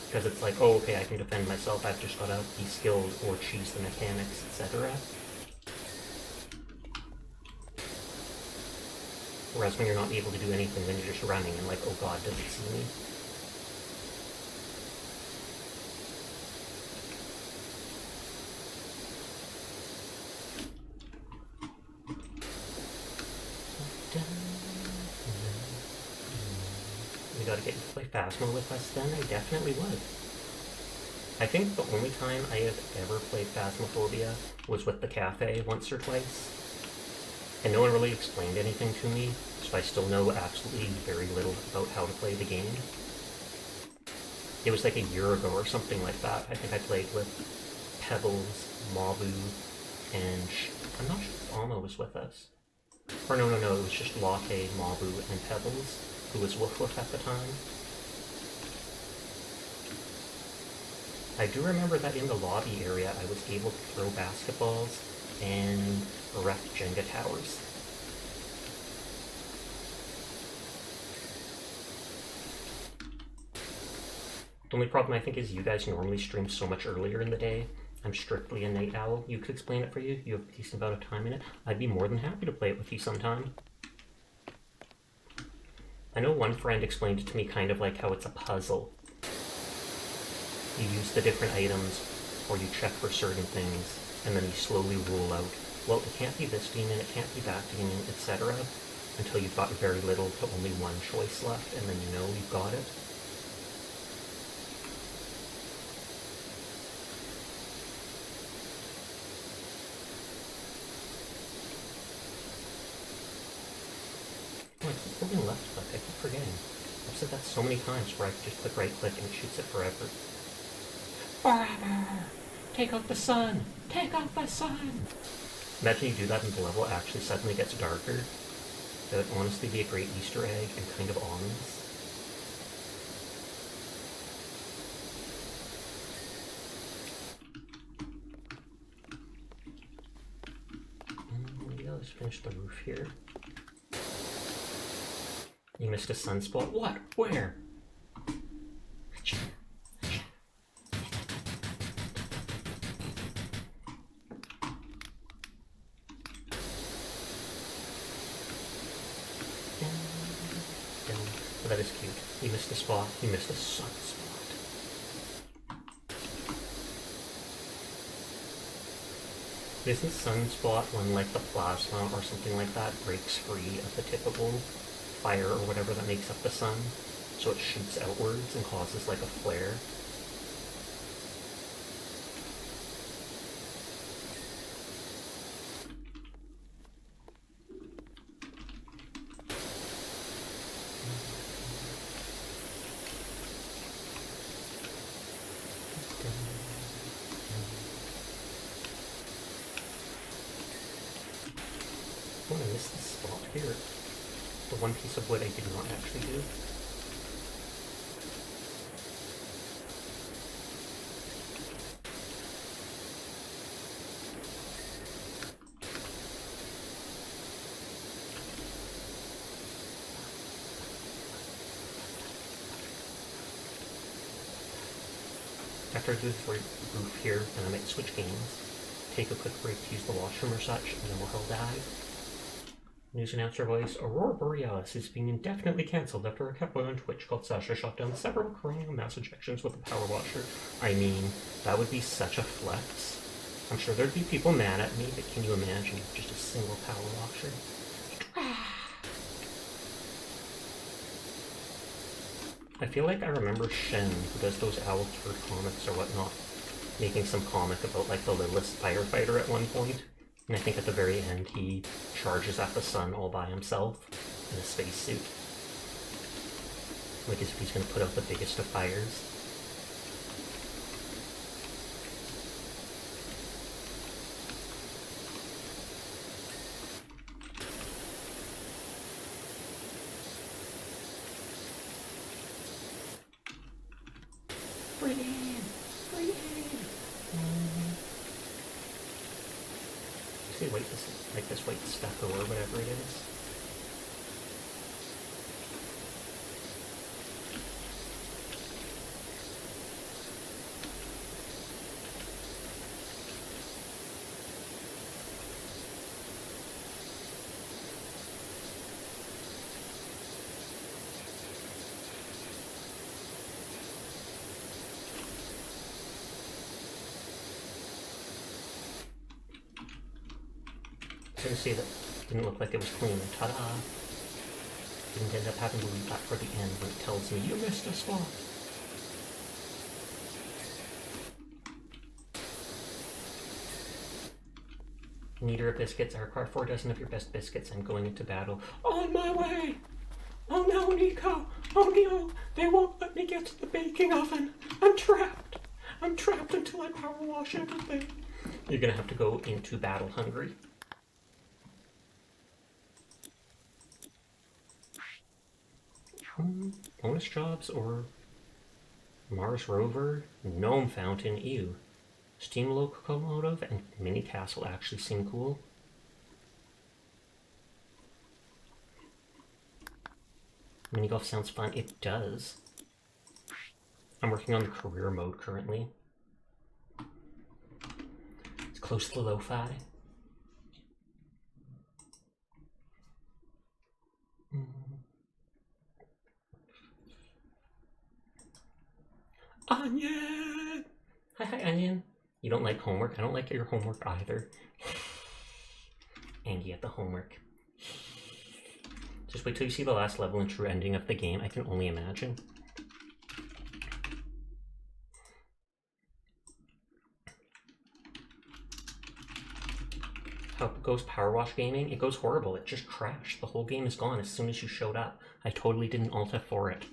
Because it's like, oh, okay, I can defend myself, I've just gotta be skilled or choose the mechanics, etc. Whereas when you're not able to do anything, then you're just running and like, oh god, does it see me? We gotta get you to play Phasmo with us then? I definitely would. I think the only time I have ever played Phasmophobia was with the cafe once or twice. And no one really explained anything to me, so I still know absolutely very little about how to play the game. It was like a year ago or something like that. I think I played with Pebbles, Mabu, and I'm not sure if Alma was with us. Or no, it was just Latte, Mabu, and Pebbles, who was Woof Woof at the time. I do remember that in the lobby area I was able to throw basketballs and erect Jenga towers. The only problem I think is you guys normally stream so much earlier in the day. I'm strictly a night owl. You could explain it for you. You have a decent amount of time in it. I'd be more than happy to play it with you sometime. I know one friend explained it to me kind of like how it's a puzzle. You use the different items, or you check for certain things, and then you slowly rule out, well, it can't be this demon, it can't be that demon, etc., until you've got very little to only one choice left, and then you know you've got it. Oh, I keep holding left click, I keep forgetting. I've said that so many times where I can just click right click and it shoots it forever. Forever! Take out the sun! Take out the sun! Imagine you do that and the level actually suddenly gets darker. That would honestly be a great Easter egg and kind of ominous. Yeah, let's finish the roof here. You missed a sunspot? What? Where? Oh, that is cute. You missed a spot. You missed a sunspot. Isn't sunspot when like the plasma or something like that breaks free of the typical fire or whatever that makes up the sun, so it shoots outwards and causes like a flare? Oh, I missed this spot here. The one piece of wood I did not actually do. After I do this roof here, then I might switch games, take a quick break to use the washroom or such, and then we'll Helldive. News announcer voice, Aurora Borealis is being indefinitely cancelled after a cowboy on Twitch called Sasha shot down several coronial mass ejections with a power washer. I mean, that would be such a flex. I'm sure there'd be people mad at me, but can you imagine just a single power washer? I feel like I remember Shen, who does those Owl Turd comics or whatnot, making some comic about like the littlest firefighter at one point. And I think at the very end he charges at the sun all by himself in a spacesuit. Like as if he's going to put out the biggest of fires. Wait, this white stucco or whatever it is. gonna say that didn't look like it was clean. Ta-da! Didn't end up having to leave that for the end when it tells me you missed a spot. Neither of biscuits. I require 4 dozen of your best biscuits. I'm going into battle. On my way! Oh no, Nico! Oh no! They won't let me get to the baking oven! I'm trapped! I'm trapped until I power wash everything. You're gonna have to go into battle hungry. Bonus jobs or Mars rover, gnome fountain, ew. Steam locomotive and mini castle actually seem cool. Mini golf sounds fun. It does. I'm working on the career mode currently. It's close to lo-fi. Onion! Hi, Onion. You don't like homework? I don't like your homework either. Angie at the homework. Just wait till you see the last level and true ending of the game. I can only imagine. How goes Powerwash Gaming? It goes horrible. It just crashed. The whole game is gone as soon as you showed up. I totally didn't alt F4 it.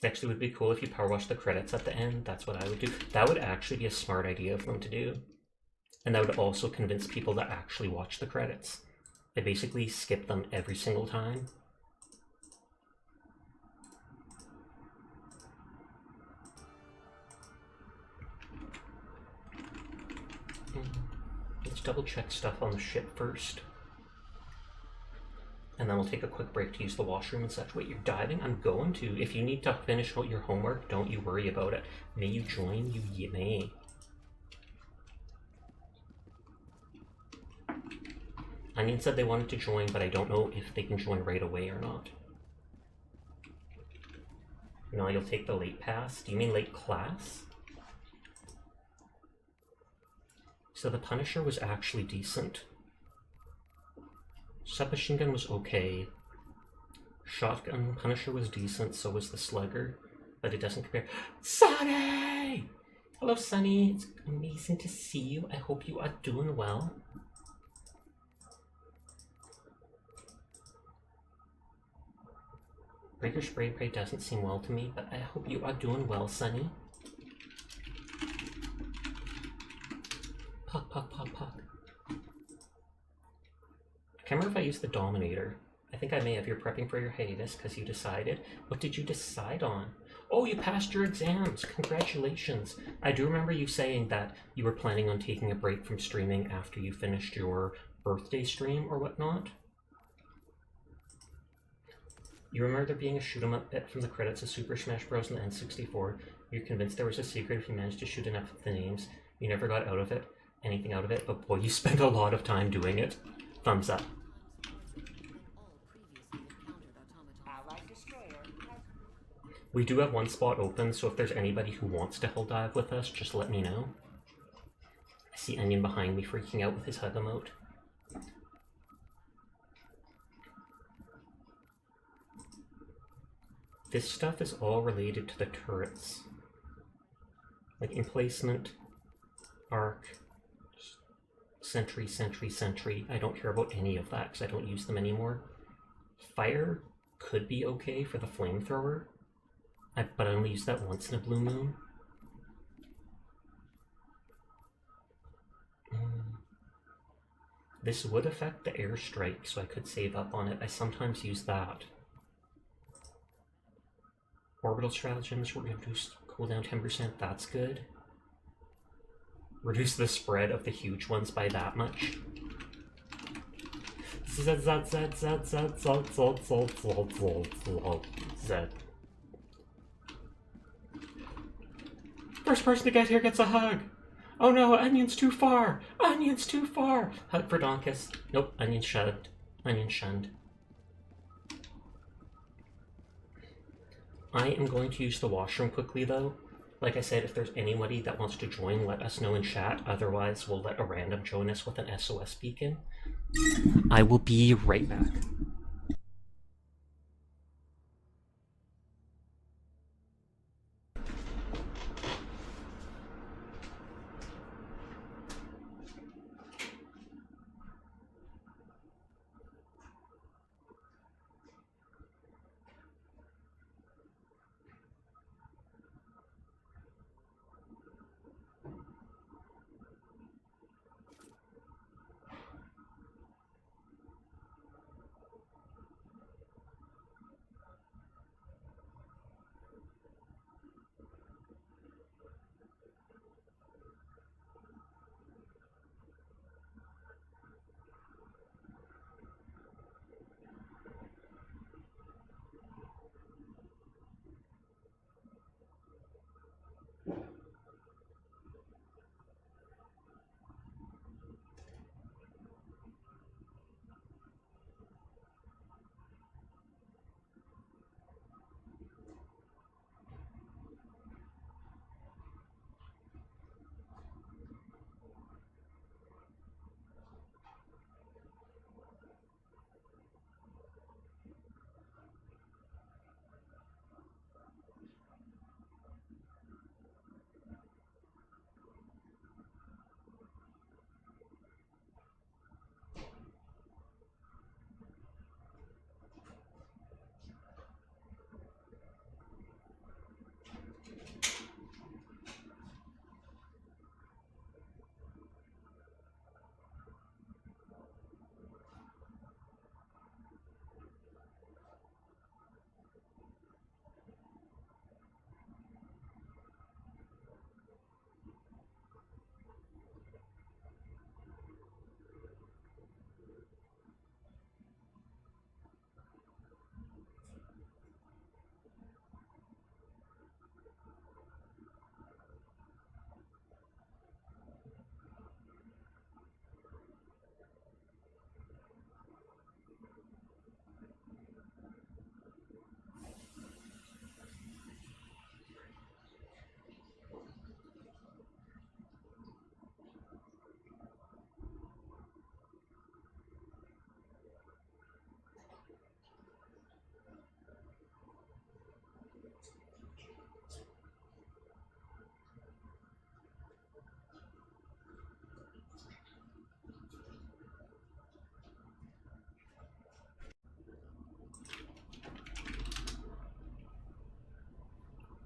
It actually would be cool if you power wash the credits at the end. That's what I would do. That would actually be a smart idea for them to do. And that would also convince people to actually watch the credits. They basically skip them every single time. Let's double check stuff on the ship first. And then we'll take a quick break to use the washroom and such. Wait, you're diving? I'm going to. If you need to finish your homework, don't you worry about it. May you join? You may. Onion said they wanted to join, but I don't know if they can join right away or not. No, you'll take the late pass. Do you mean late class? So the Punisher was actually decent. Submachine gun was okay. Shotgun Punisher was decent, so was the Slugger, but it doesn't compare. Sunny! Hello, Sunny. It's amazing to see you. I hope you are doing well. Breaker Spray Spray doesn't seem well to me, but I hope you are doing well, Sunny. Puck, puck, puck, puck. I can't remember if I used the Dominator. I think I may have. You're prepping for your hiatus because you decided. What did you decide on? Oh, you passed your exams. Congratulations. I do remember you saying that you were planning on taking a break from streaming after you finished your birthday stream or whatnot. You remember there being a shoot 'em up bit from the credits of Super Smash Bros. And the N64. You're convinced there was a secret if you managed to shoot enough of the names. You never got anything out of it, but boy, you spent a lot of time doing it. Thumbs up. We do have one spot open, so if there's anybody who wants to hell dive with us, just let me know. I see Onion behind me freaking out with his hug emote. This stuff is all related to the turrets. Like emplacement, arc, sentry, sentry, sentry. I don't care about any of that because I don't use them anymore. Fire could be okay for the flamethrower, but I only use that once in a blue moon. This would affect the airstrike, so I could save up on it. I sometimes use that. Orbital stratagems will reduce cooldown 10%. That's good. Reduce the spread of the huge ones by that much. Z. First person to get here gets a hug. Oh no, Onion's too far. Onion's too far. Hug for Donkus. Nope, Onion shunned. Onion shunned. I am going to use the washroom quickly though, Like I said, if there's anybody that wants to join, let us know in chat. Otherwise, we'll let a random join us with an SOS beacon. I will be right back.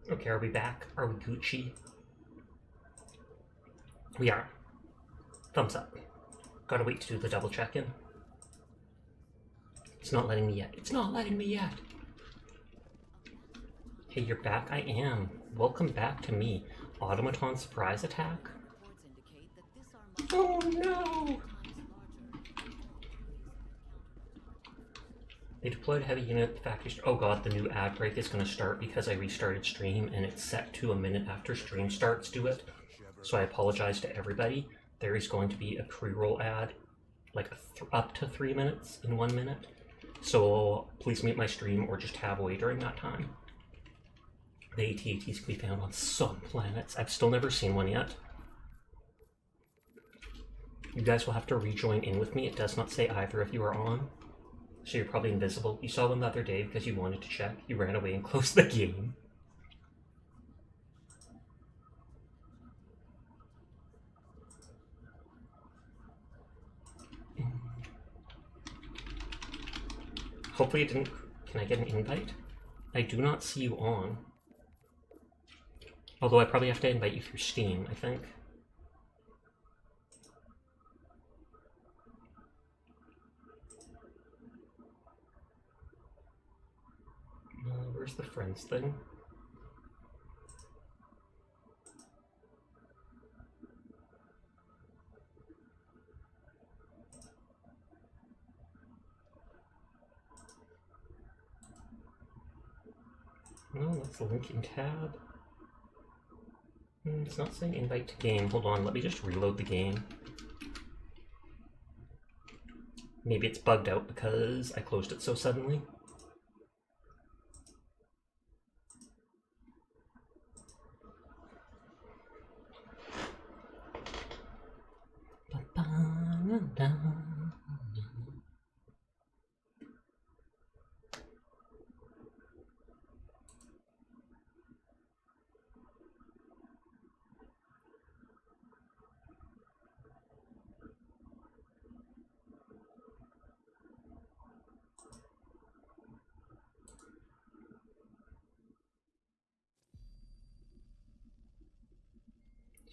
Okay, are we back? Are we Gucci? We are. Thumbs up. Gotta wait to do the double check-in. It's not letting me yet. It's not letting me yet! Hey, you're back? I am. Welcome back to me. Automaton surprise attack? Oh no! They deployed heavy unit factory. Oh god, the new ad break is going to start because I restarted stream and it's set to a minute after stream starts do it. So I apologize to everybody. There is going to be a pre-roll ad, like up to 3 minutes in 1 minute. So please mute my stream or just tab away during that time. The AT-ATs can be found on some planets. I've still never seen one yet. You guys will have to rejoin in with me. It does not say either of you are on. So you're probably invisible. You saw them the other day because you wanted to check. You ran away and closed the game. Hopefully it didn't... Can I get an invite? I do not see you on. Although I probably have to invite you through Steam, I think. Where's the friends thing? No, that's the linking tab. It's not saying invite to game. Hold on, let me just reload the game. Maybe it's bugged out because I closed it so suddenly.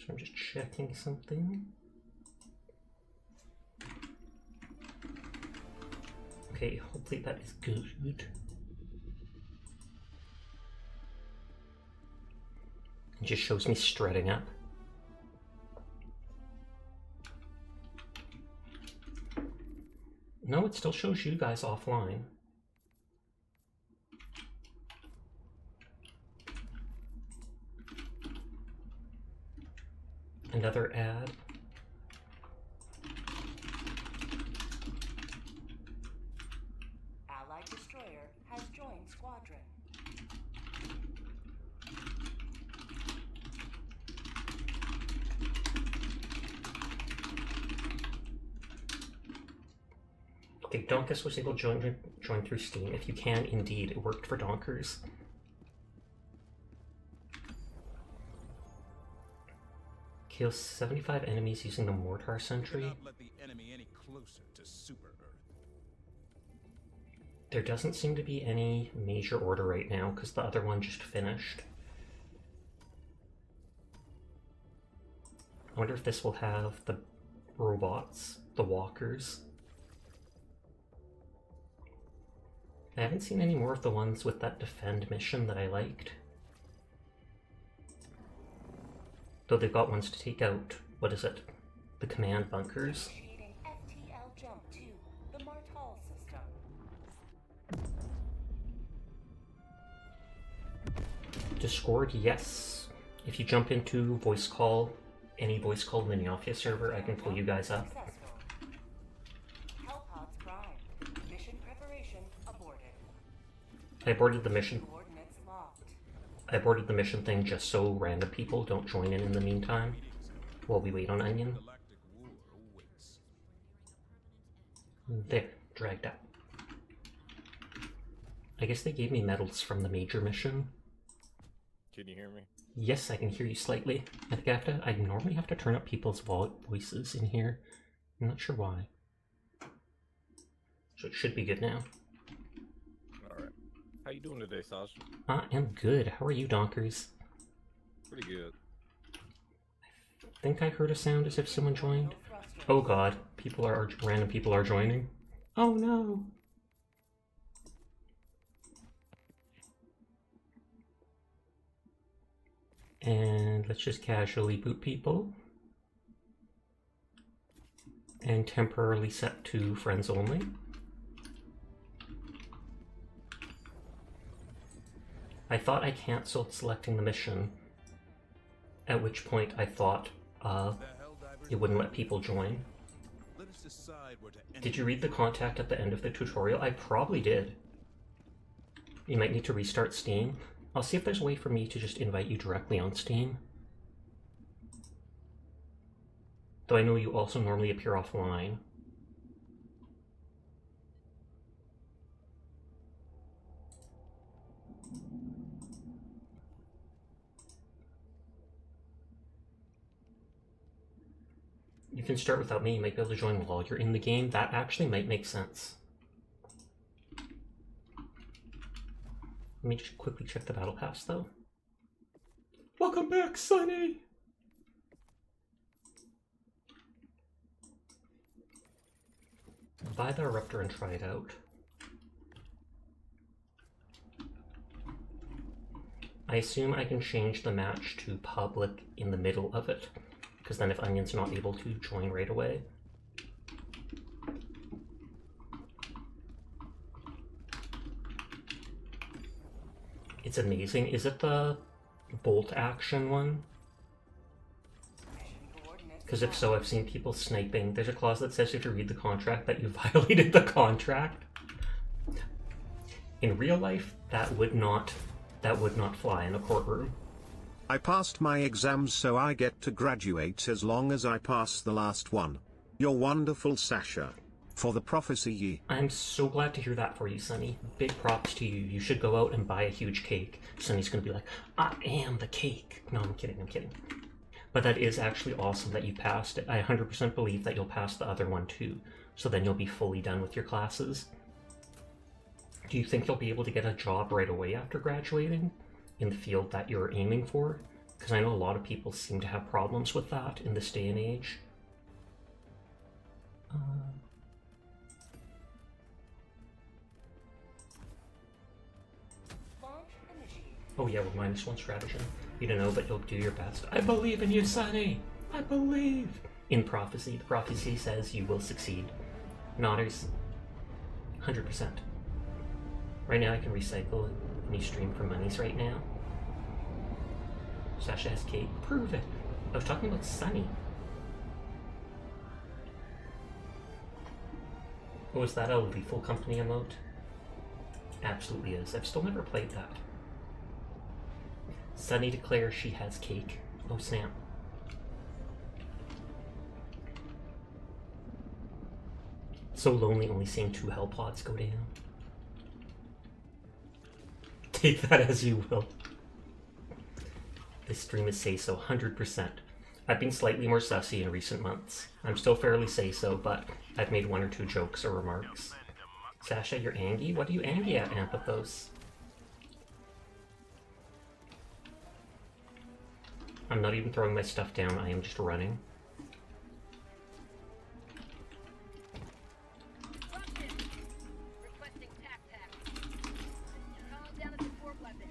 So I'm just checking something. Okay, hopefully that is good. It just shows me strutting up. No, it still shows you guys offline. Another ad. Allied destroyer has joined squadron. Okay, Donkus was able to join through Steam. If you can, indeed, it worked for Donkers. Kill 75 enemies using the Mortar Sentry. Let the enemy any closer to Super Earth. There doesn't seem to be any major order right now because the other one just finished. I wonder if this will have the robots, the walkers. I haven't seen any more of the ones with that defend mission that I liked. Though they've got ones to take out, what is it? The command bunkers. Initiating FTL jump to the Martal system. Discord, yes. If you jump into voice call, any voice call in the Neofia server, I can pull you guys up. Hellpods prime. Mission preparation aborted. I aborted the mission. Coordinates locked. I aborted the mission thing just so random people don't join in the meantime while we wait on Onion. Galactic war awaits. There, dragged out. I guess they gave me medals from the major mission. Can you hear me? Yes, I can hear you slightly. I normally have to turn up people's voices in here. I'm not sure why. So it should be good now. Alright. How you doing today, Sasha? I am good. How are you, Donkers? Pretty good. I think I heard a sound as if someone joined. Oh god, random people are joining. Oh no! And let's just casually boot people. And temporarily set to friends only. I thought I cancelled selecting the mission, at which point I thought it wouldn't let people join. Let us decide where to end. Did you read the contact at the end of the tutorial? I probably did. You might need to restart Steam. I'll see if there's a way for me to just invite you directly on Steam. Though I know you also normally appear offline. You can start without me. You might be able to join while you're in the game. That actually might make sense. Let me just quickly check the battle pass, though. Welcome back, Sonny! Buy the Eruptor and try it out. I assume I can change the match to public in the middle of it, because then if Onion's not able to join right away. It's amazing. Is it the bolt action one? Because if so, I've seen people sniping. There's a clause that says if you read the contract that you violated the contract. In real life, that would not fly in a courtroom. I passed my exams, so I get to graduate as long as I pass the last one. You're wonderful, Sasha. For the prophecy ye. I'm so glad to hear that for you, Sonny. Big props to you. You should go out and buy a huge cake. Sonny's gonna be like, I am the cake. No, I'm kidding. But that is actually awesome that you passed it. I 100% believe that you'll pass the other one too. So then you'll be fully done with your classes. Do you think you'll be able to get a job right away after graduating in the field that you're aiming for? Because I know a lot of people seem to have problems with that in this day and age. Launch initiated. Oh yeah, with -1 stratagem. You don't know, but you'll do your best. I believe in you, Sonny! I believe! In prophecy, the prophecy says you will succeed. Nodders. 100%. Right now I can recycle any stream for monies right now. Sasha has Kate. Prove it! I was talking about Sunny. Oh, is that a Lethal Company emote? Absolutely is. I've still never played that. Sunny declares she has cake. Oh snap. So lonely only seeing 2 hell pods go down. Take that as you will. This stream is say-so, 100%. I've been slightly more sussy in recent months. I'm still fairly say-so, but I've made 1 or 2 jokes or remarks. Sasha, you're angry? What are you angry at, Ampathos? I'm not even throwing my stuff down, I am just running. Requesting tac-tac. Calling down a support weapon.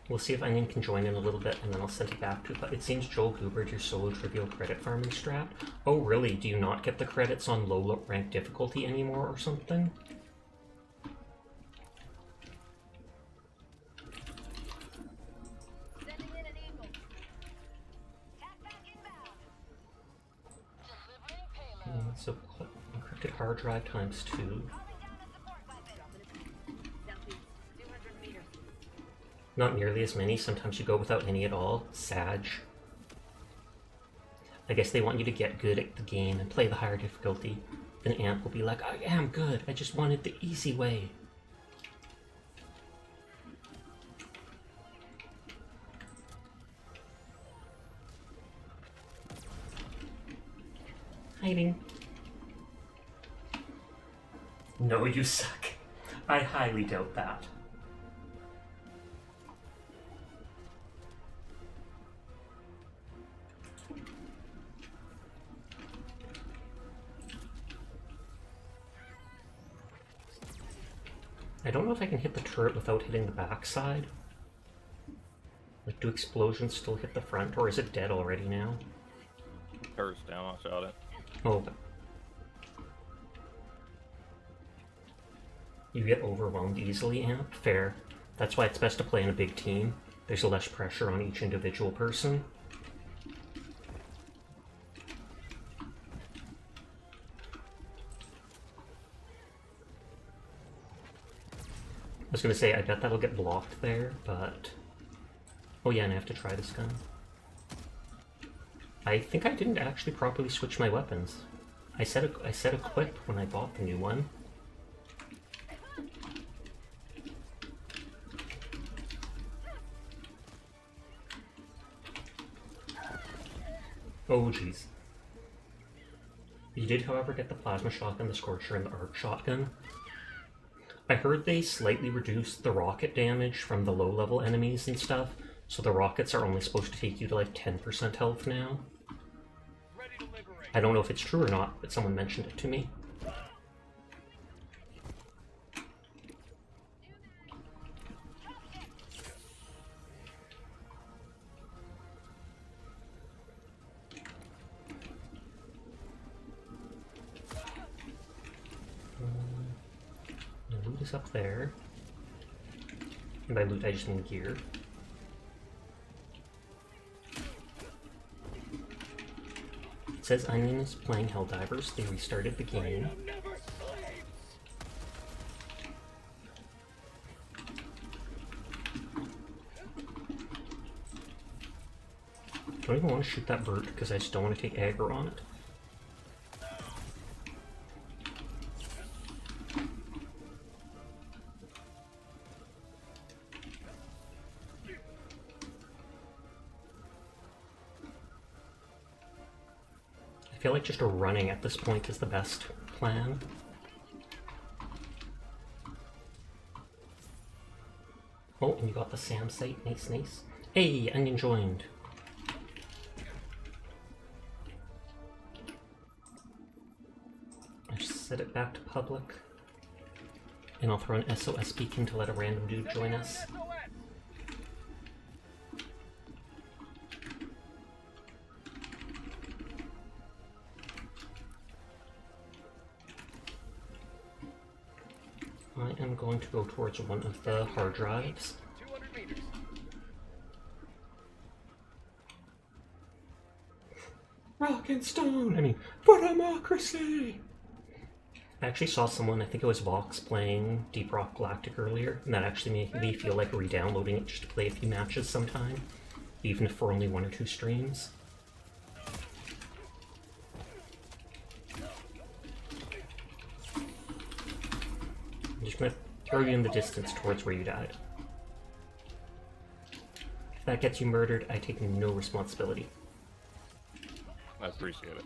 We'll see if Onion can join in a little bit, and then I'll send it back to it. But it seems Joel Goobert, your solo trivial credit farming strat. Oh really? Do you not get the credits on low rank difficulty anymore or something? Sending in an eagle. Tac-tac inbound. Delivering payload. So encrypted hard drive times 2. Calling down a support weapon. Southeast, 200 meters. Not nearly as many. Sometimes you go without any at all. Sag. I guess they want you to get good at the game and play the higher difficulty. Then Amp will be like, I am good. I just wanted the easy way. Hiding. No, you suck. I highly doubt that. I don't know if I can hit the turret without hitting the backside. Like, do explosions still hit the front, or is it dead already now? Turret's down, I shot it. Oh, but you get overwhelmed easily, Amp? Fair. That's why it's best to play in a big team. There's less pressure on each individual person. I was gonna say, I bet that'll get blocked there, but... Oh yeah, and I have to try this gun. I think I didn't actually properly switch my weapons. I set equip when I bought the new one. Oh jeez. You did, however, get the plasma shotgun, the scorcher, and the arc shotgun. I heard they slightly reduced the rocket damage from the low-level enemies and stuff, so the rockets are only supposed to take you to like 10% health now. I don't know if it's true or not, but someone mentioned it to me. Loot is up there. And by loot I just mean gear. It says Onion is playing Helldivers. They restarted the game. I don't even want to shoot that bird because I just don't want to take aggro on it. I feel like just running at this point is the best plan. Oh, and you got the SAM site. Nice, nice. Hey, Onion joined. I just set it back to public. And I'll throw an SOS beacon to let a random dude join us. I am going to go towards one of the hard drives. 200 meters. Rock and stone! I mean, for democracy! I actually saw someone, I think it was Vox, playing Deep Rock Galactic earlier, and that actually made me feel like re-downloading it just to play a few matches sometime, even if for only 1 or 2 streams. I'm just gonna throw you in the distance towards where you died. If that gets you murdered, I take no responsibility. I appreciate it.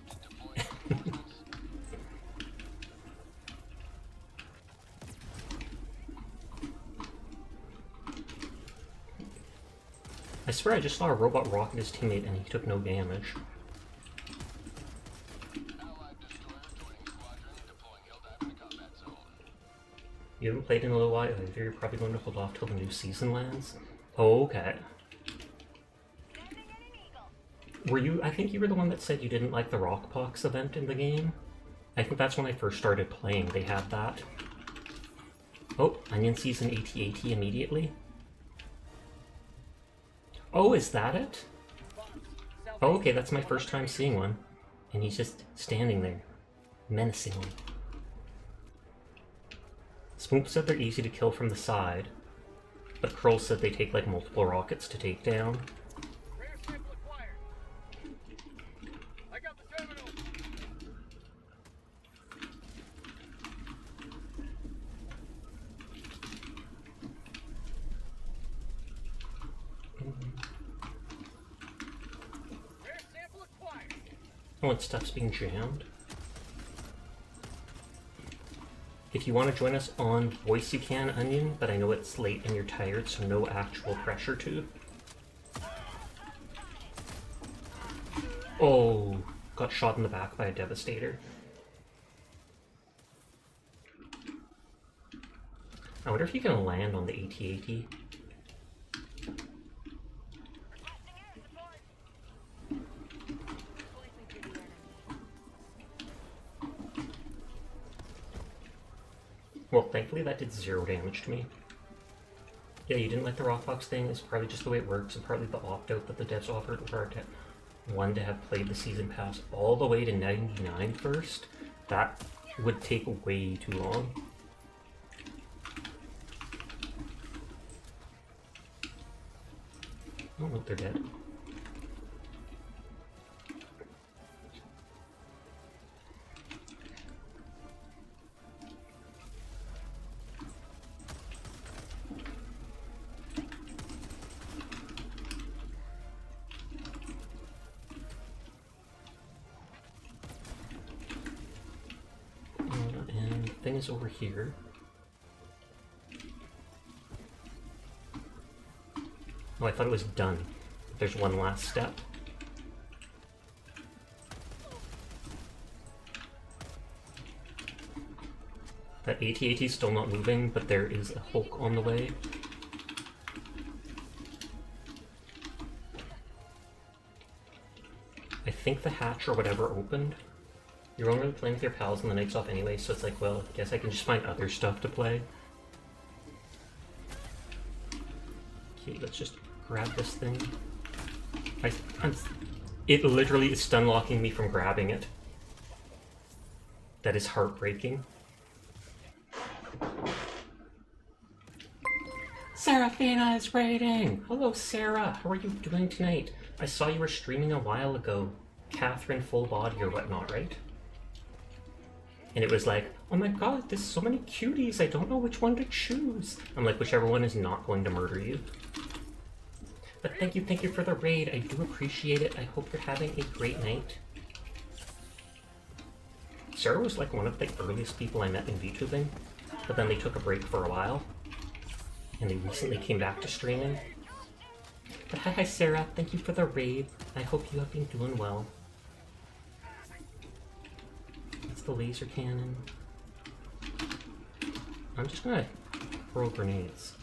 I swear I just saw a robot rocket his teammate and he took no damage. You haven't played in a little while either. You're probably going to hold off till the new season lands. Okay. Were you? I think you were the one that said you didn't like the Rockpox event in the game. I think that's when I first started playing. They had that. Oh, Onion sees an AT-AT immediately. Oh, is that it? Oh, okay, that's my first time seeing one. And he's just standing there, menacingly. Spook said they're easy to kill from the side, but Kroll said they take like multiple rockets to take down. Rare sample acquired. I got the terminal. Rare sample acquired. Oh, and stuff's being jammed. If you want to join us on voice, you can, Onion, but I know it's late and you're tired, so no actual pressure to. Oh, got shot in the back by a Devastator. I wonder if you can land on the AT-AT. Well, thankfully that did 0 damage to me. Yeah, you didn't like the Rockbox thing. It's probably just the way it works, and partly the opt-out that the devs offered were one to have played the season pass all the way to 99 first. That would take way too long. Oh, look, they're dead. And the thing is over here. Oh, I thought it was done. There's one last step. That AT-AT is still not moving, but there is a Hulk on the way. I think the hatch or whatever opened. You're only playing with your pals and the night's off anyway, so it's like, well, I guess I can just find other stuff to play. Okay, let's just grab this thing. It literally is stun locking me from grabbing it. That is heartbreaking. Seraphina is raiding! Hello, Sarah. How are you doing tonight? I saw you were streaming a while ago. Catherine full body or whatnot, right? And it was like, oh my god, there's so many cuties, I don't know which one to choose. I'm like, whichever one is not going to murder you. But thank you for the raid. I do appreciate it. I hope you're having a great night. Sarah was like one of the earliest people I met in VTubing, but then they took a break for a while, and they recently came back to streaming. But hi Sarah, thank you for the raid. I hope you have been doing well. That's the laser cannon. I'm just gonna throw grenades.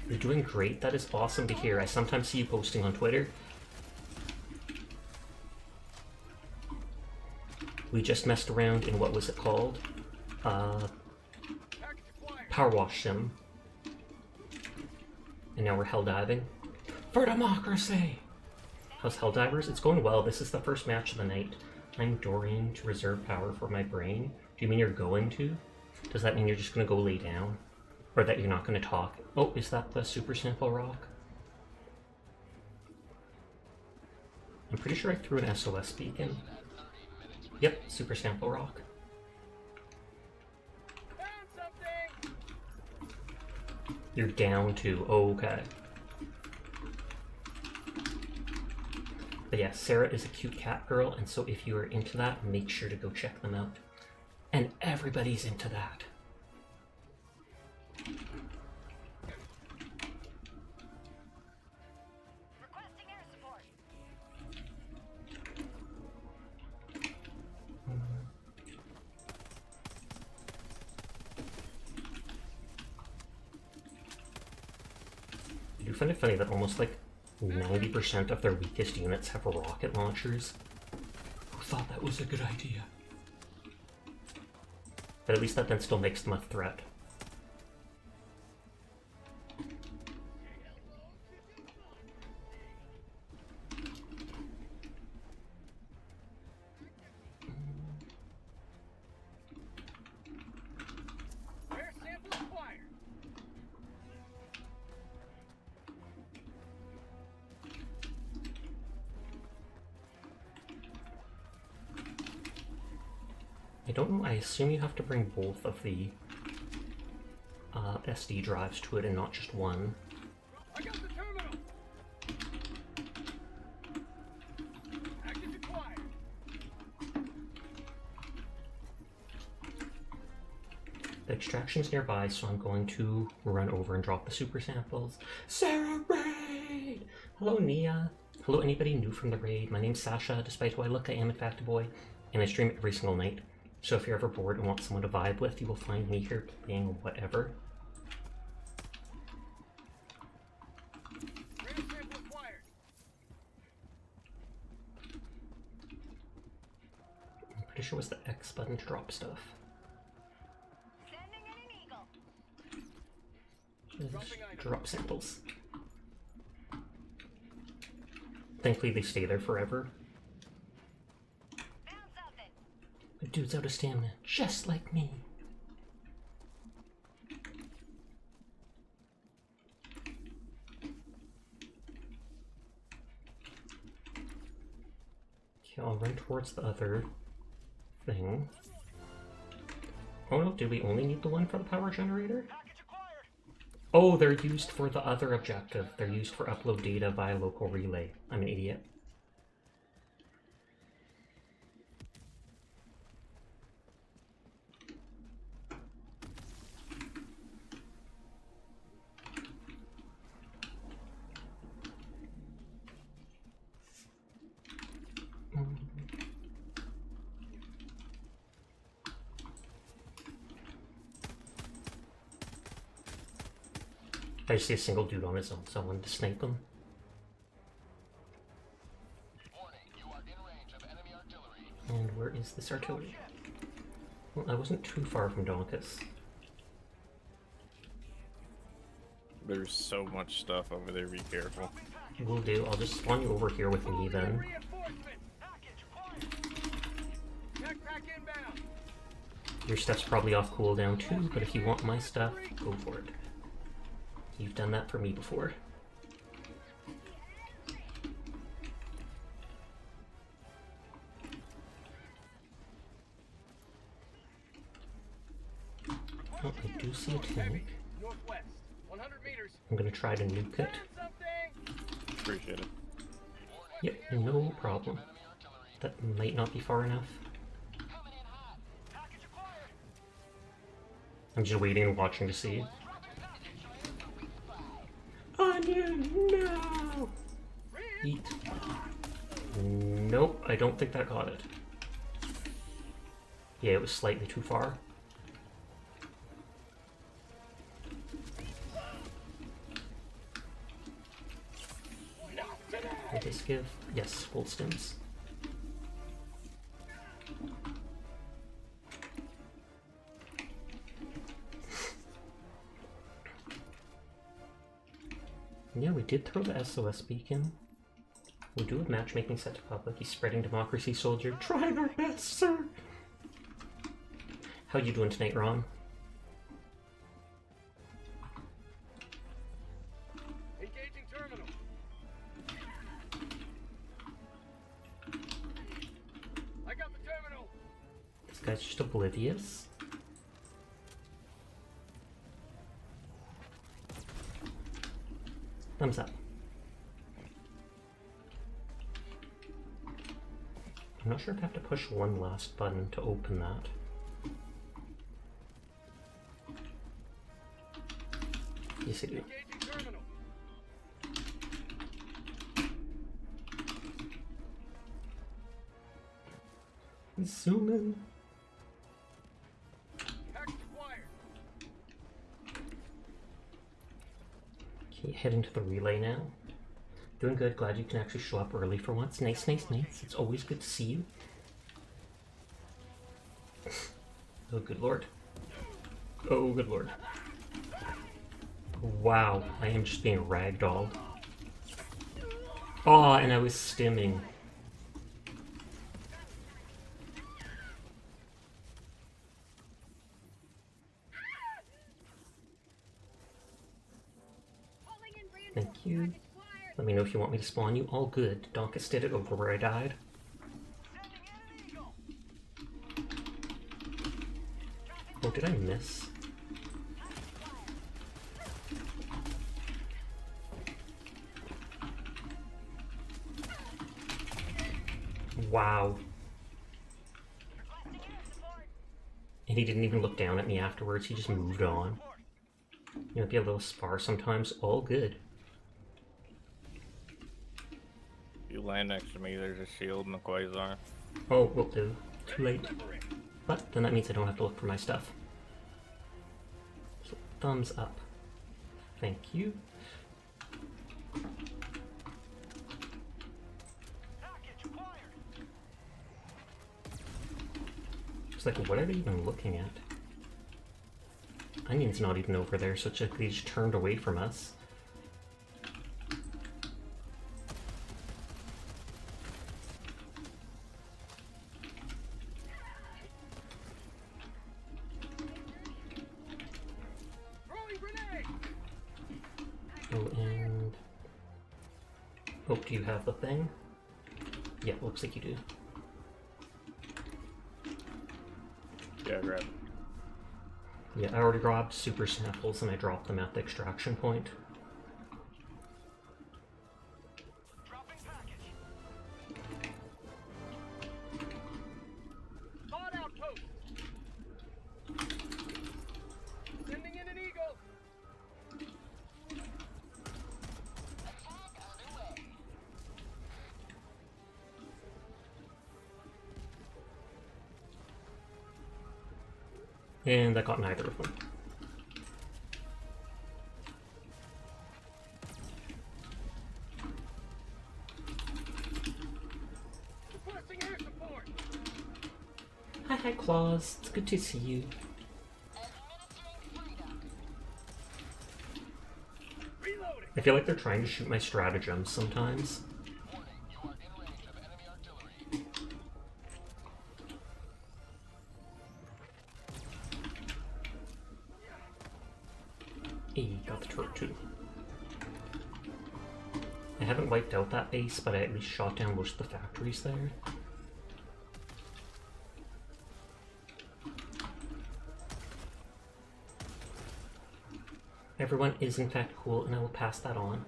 You're doing great, that is awesome to hear. I sometimes see you posting on Twitter. We just messed around in what was it called? Powerwash Sim. And now we're Helldiving. For democracy! How's Helldivers? It's going well. This is the first match of the night. I'm Dorian to reserve power for my brain. Do you mean you're going to? Does that mean you're just gonna go lay down? Or that you're not gonna talk? Oh, is that the super sample rock? I'm pretty sure I threw an SOS beacon. Yep, super sample rock. You're down to, okay. But yeah, Sarah is a cute cat girl, and so if you are into that, make sure to go check them out. And everybody's into that. Requesting air support. I do find it funny that almost like 90% of their weakest units have rocket launchers. Who thought that was a good idea? But at least that then still makes them a threat. Air sample acquired. I don't know, I assume you have to bring both of the SD drives to it and not just one. I got the terminal. Package acquired. The extraction's nearby, so I'm going to run over and drop the super samples. Sarah Raid! Hello Nia. Hello anybody new from the raid. My name's Sasha. Despite who I look, I am in fact a boy, and I stream every single night. So if you're ever bored and want someone to vibe with, you will find me here playing whatever. Air sample acquired. I'm pretty sure it was the X button to drop stuff. Sending in an eagle. Just drop samples. Thankfully they stay there forever. Found something. The dude's out of stamina, just like me. Okay, I'll run towards the other thing. Oh no, did we only need the one for the power generator? Package acquired. Oh, they're used for the other objective. They're used for upload data via local relay. I'm an idiot. I just see a single dude on his own, so I wanted to snipe him. Warning, you are in range of enemy artillery. And where is this artillery? Well, I wasn't too far from Donkus. There's so much stuff over there, be careful. Will do. I'll just spawn you over here with me then. Reinforcement. Package acquired. Backpack inbound. Your stuff's probably off cooldown too, but if you want my stuff, go for it. You've done that for me before. Oh, I do see a tank. Northwest. 100 meters. I'm gonna try to nuke it. Found something. Appreciate it. Yep, no problem. That might not be far enough. I'm just waiting and watching to see. Onion, no! Eat. Nope, I don't think that got it. Yeah, it was slightly too far. Will this give? Yes, full stims. Yeah, we did throw the SOS beacon. We do have matchmaking set to public. He's spreading democracy, soldier. Trying our best, sir! How you doing tonight, Ron? Engaging terminal. I got the terminal. This guy's just oblivious. Thumbs up. I'm not sure if I have to push one last button to open that. Yes, I do. Engaging terminal. Zoom in. Package acquired. Okay, heading to the relay now. Doing good, glad you can actually show up early for once. Nice, nice, nice. It's always good to see you. Oh, good lord. Oh, good lord. Wow, I am just being ragdolled. Oh, and I was stimming. Thank you. Let me know if you want me to spawn you. All good. Donkus did it over where I died. Oh, did I miss? Wow. And he didn't even look down at me afterwards. He just moved on. You know, be a little spar sometimes. All good. You land next to me, there's a shield and a quasar. Oh, will do. Too late. But then that means I don't have to look for my stuff. So, thumbs up. Thank you. It's like, what are they even looking at? Onion's not even over there, so it's like they just turned away from us. Oh, and... Oh, do you have the thing? Yeah, looks like you do. Yeah, grab it. Yeah, I already grabbed super samples and I dropped them at the extraction point. Thought outpost. Sending in an eagle. And I got neither of them. Requesting air support. Hi, Claus. It's good to see you. Reloading. I feel like they're trying to shoot my stratagems sometimes. Hey, got the turret too. I haven't wiped out that base, but I at least shot down most of the factories there. Everyone is in fact cool, and I will pass that on.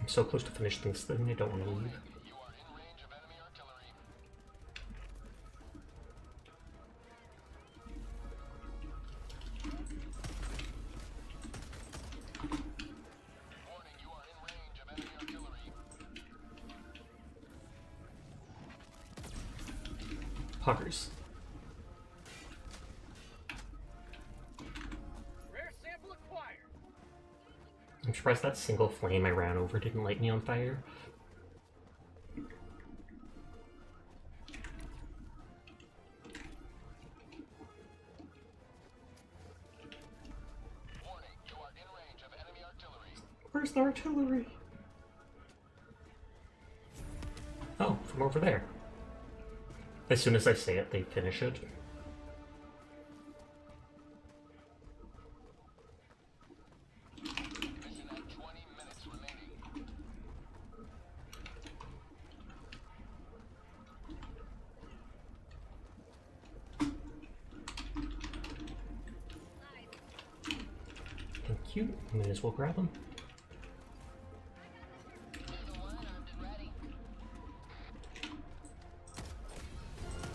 I'm so close to finishing this thing, I don't want to leave. You are in range of enemy artillery. Warning, you are in range of enemy artillery. Puggers. Rare sample acquired. I'm surprised that single flame I ran over didn't light me on fire. Warning, you are in range of enemy artillery. Where's the artillery? Oh, from over there. As soon as I say it, they finish it. Mission at 20 minutes remaining. Thank you. May as well grab them.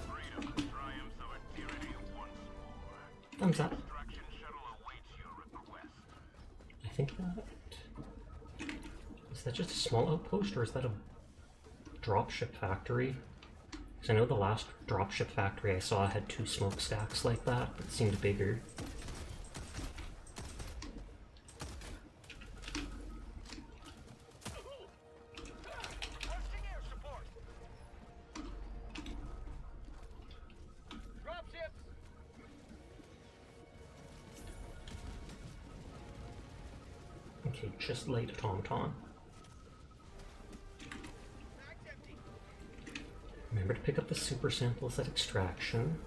Freedom triumphs over tyranny once more. Thumbs up. Extraction shuttle awaits your request. I think that... Is that just a small outpost, or is that a dropship factory? Because I know the last dropship factory I saw had 2 smokestacks like that, but it seemed bigger. Posting air support. Dropships. Okay, just light a tauntaun. Mag's empty. Remember to pick up the super samples at extraction.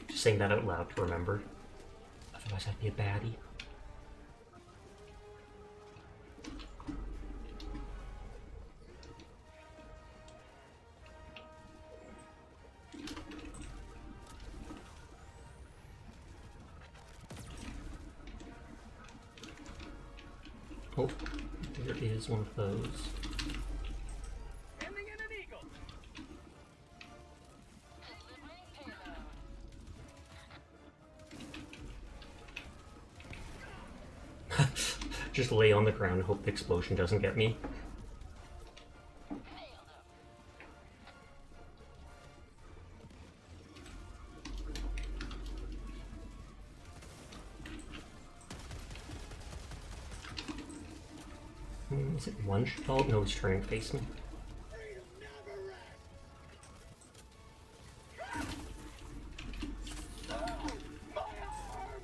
Just saying that out loud to remember. Otherwise I'd be a baddie. Oh, there is one of those. Ending in an eagle. Just lay on the ground and hope the explosion doesn't get me. Is it one shot? Oh, no, it's turning to face me. Freedom never rests. Oh, my arm!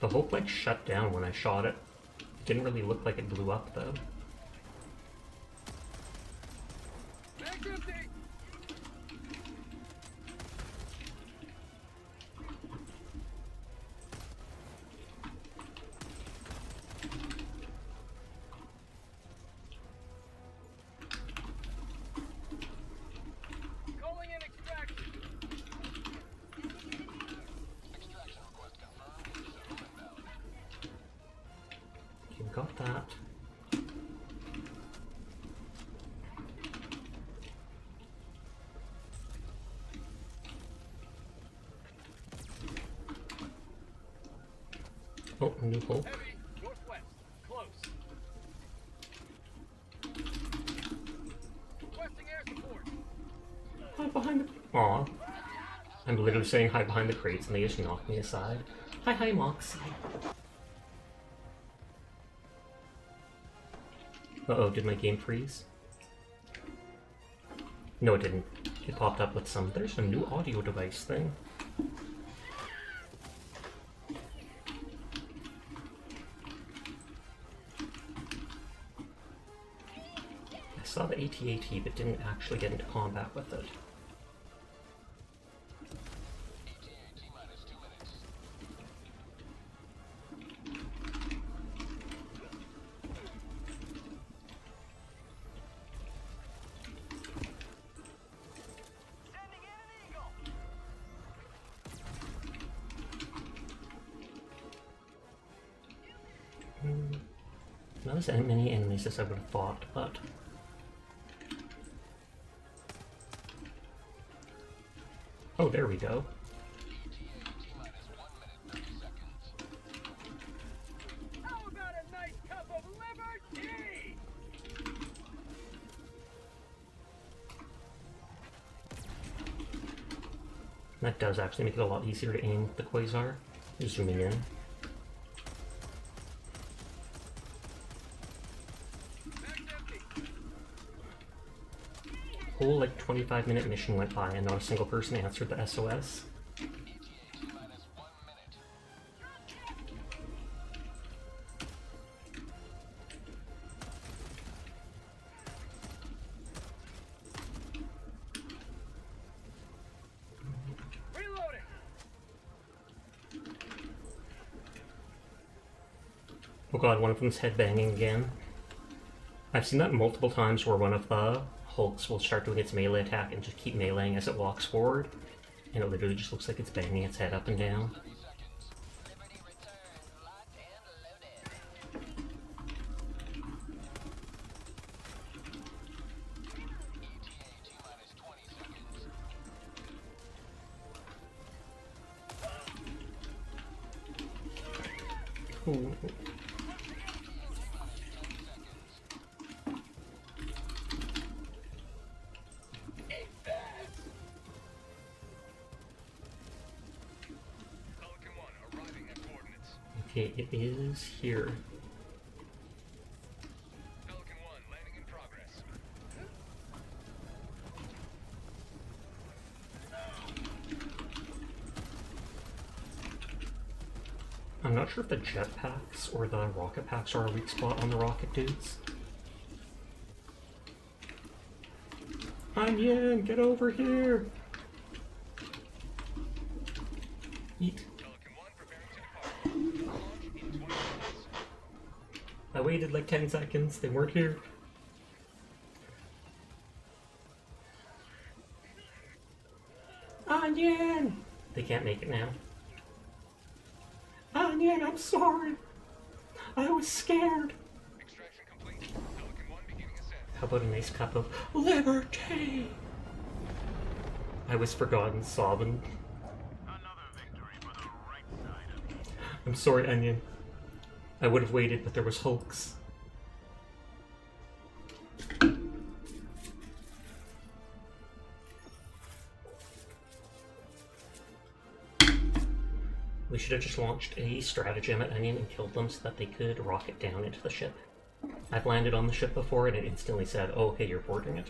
The hope like shut down when I shot it. It didn't really look like it blew up though. Mag's empty. Calling in extraction. Extraction request confirmed. Shuttle inbound. Okay, got that. Oh, new hole. Heavy, northwest. Close. Requesting air support. Hide behind the... Aw. I'm literally saying hide behind the crates and they just knock me aside. Hi, Moxie. Uh-oh, did my game freeze? No, it didn't. It popped up with some... There's a new audio device thing. I saw the AT-AT, but didn't actually get into combat with it. ETA T-minus 2 minutes. Sending in an eagle. as many enemies as I would have thought, but... Oh, there we go. How about a nice cup of liver tea? That does actually make it a lot easier to aim the quasar. Zooming in. Whole like 25-minute mission went by and not a single person answered the SOS. Reloading. Oh god, one of them's headbanging again. I've seen that multiple times where one of the Hulks will start doing its melee attack and just keep meleeing as it walks forward. And it literally just looks like it's banging its head up and down. Ooh. Pelican 1 arriving at coordinates. Okay, it is here. Pelican 1 landing in progress. I'm not sure if the jetpacks or the rocket packs are a weak spot on the rocket dudes. Onion, get over here! Eat. Pelican 1 preparing to depart. Launch in 20 minutes. I waited like 10 seconds, they weren't here. Onion! They can't make it now. Onion, I'm sorry. I was scared. Extraction complete. Pelican 1 beginning ascent. How about a nice cup of liberty? I was forgotten, sobbing. Another victory for the right side of it. I'm sorry, Onion. I would have waited, but there was Hulks. We should have just launched a stratagem at Onion and killed them so that they could rocket down into the ship. I've landed on the ship before and it instantly said, oh, okay, you're boarding it.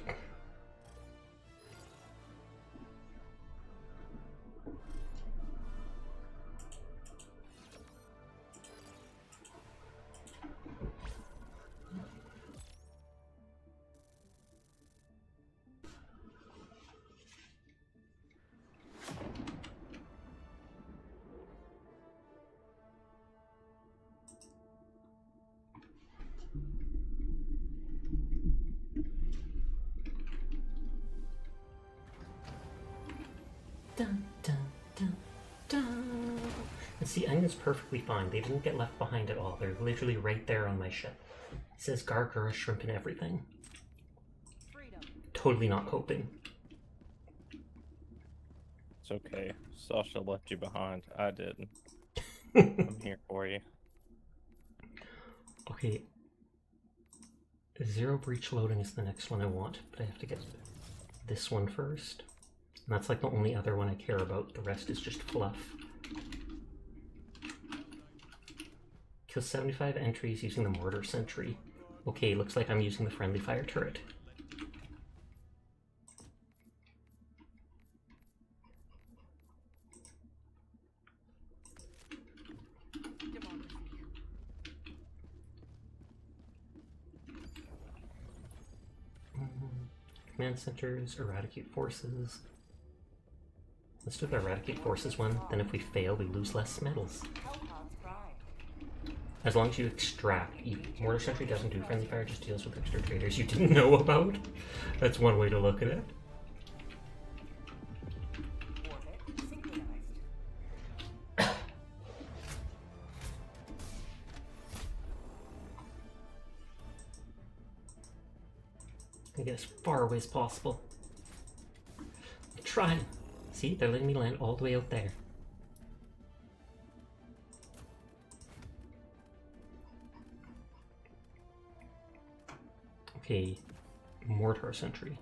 Dun, dun, dun, dun. And see, Onion's perfectly fine. They didn't get left behind at all. They're literally right there on my ship. It says Gargura, shrimp, and everything. Freedom. Totally not coping. It's okay. Sasha left you behind. I didn't. I'm here for you. Okay. Zero breach loading is the next one I want, but I have to get this one first. And that's like the only other one I care about. The rest is just fluff. Kill 75 entries using the mortar sentry. Okay, looks like I'm using the friendly fire turret. Command centers, eradicate forces. Let's do the eradicate forces one, then if we fail, we lose less medals. Hellpods prime. As long as you extract. Mortar sentry doesn't do friendly fire, just deals with extra traders you didn't know about. That's one way to look at it. Orbit synchronized. get as far away as possible. I'm trying. See, they're letting me land all the way out there. Okay, mortar sentry.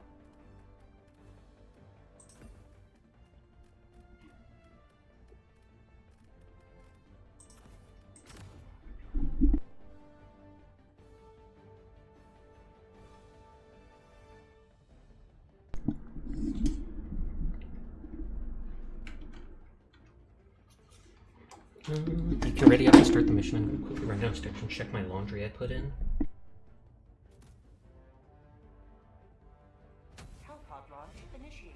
If you're ready, I can start the mission. I'm going to quickly run downstairs and check my laundry I put in. Hellpod launch initiated.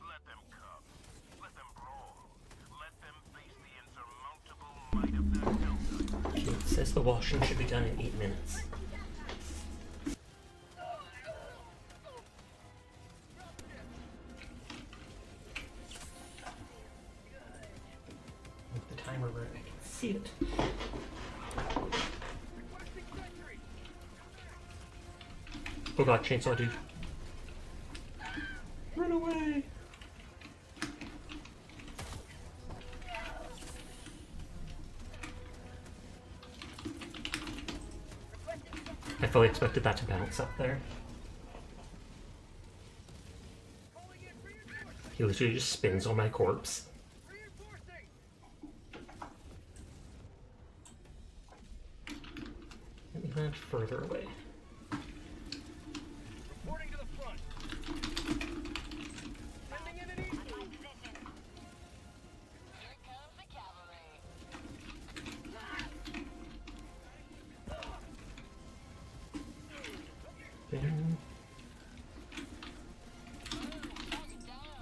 Let them come. Let them brawl. Let them face the insurmountable might of their Helldiver. Okay, it says the washing should be done in 8 minutes. With the timer where I can see it. Requesting sentry. Oh god, chainsaw dude. Run away! I fully expected that to bounce up there. Calling in reinforcements. He literally just spins on my corpse. Reinforcing. Let me land further away. Reporting to the front. Sending in an east. Here comes the cavalry. Bing.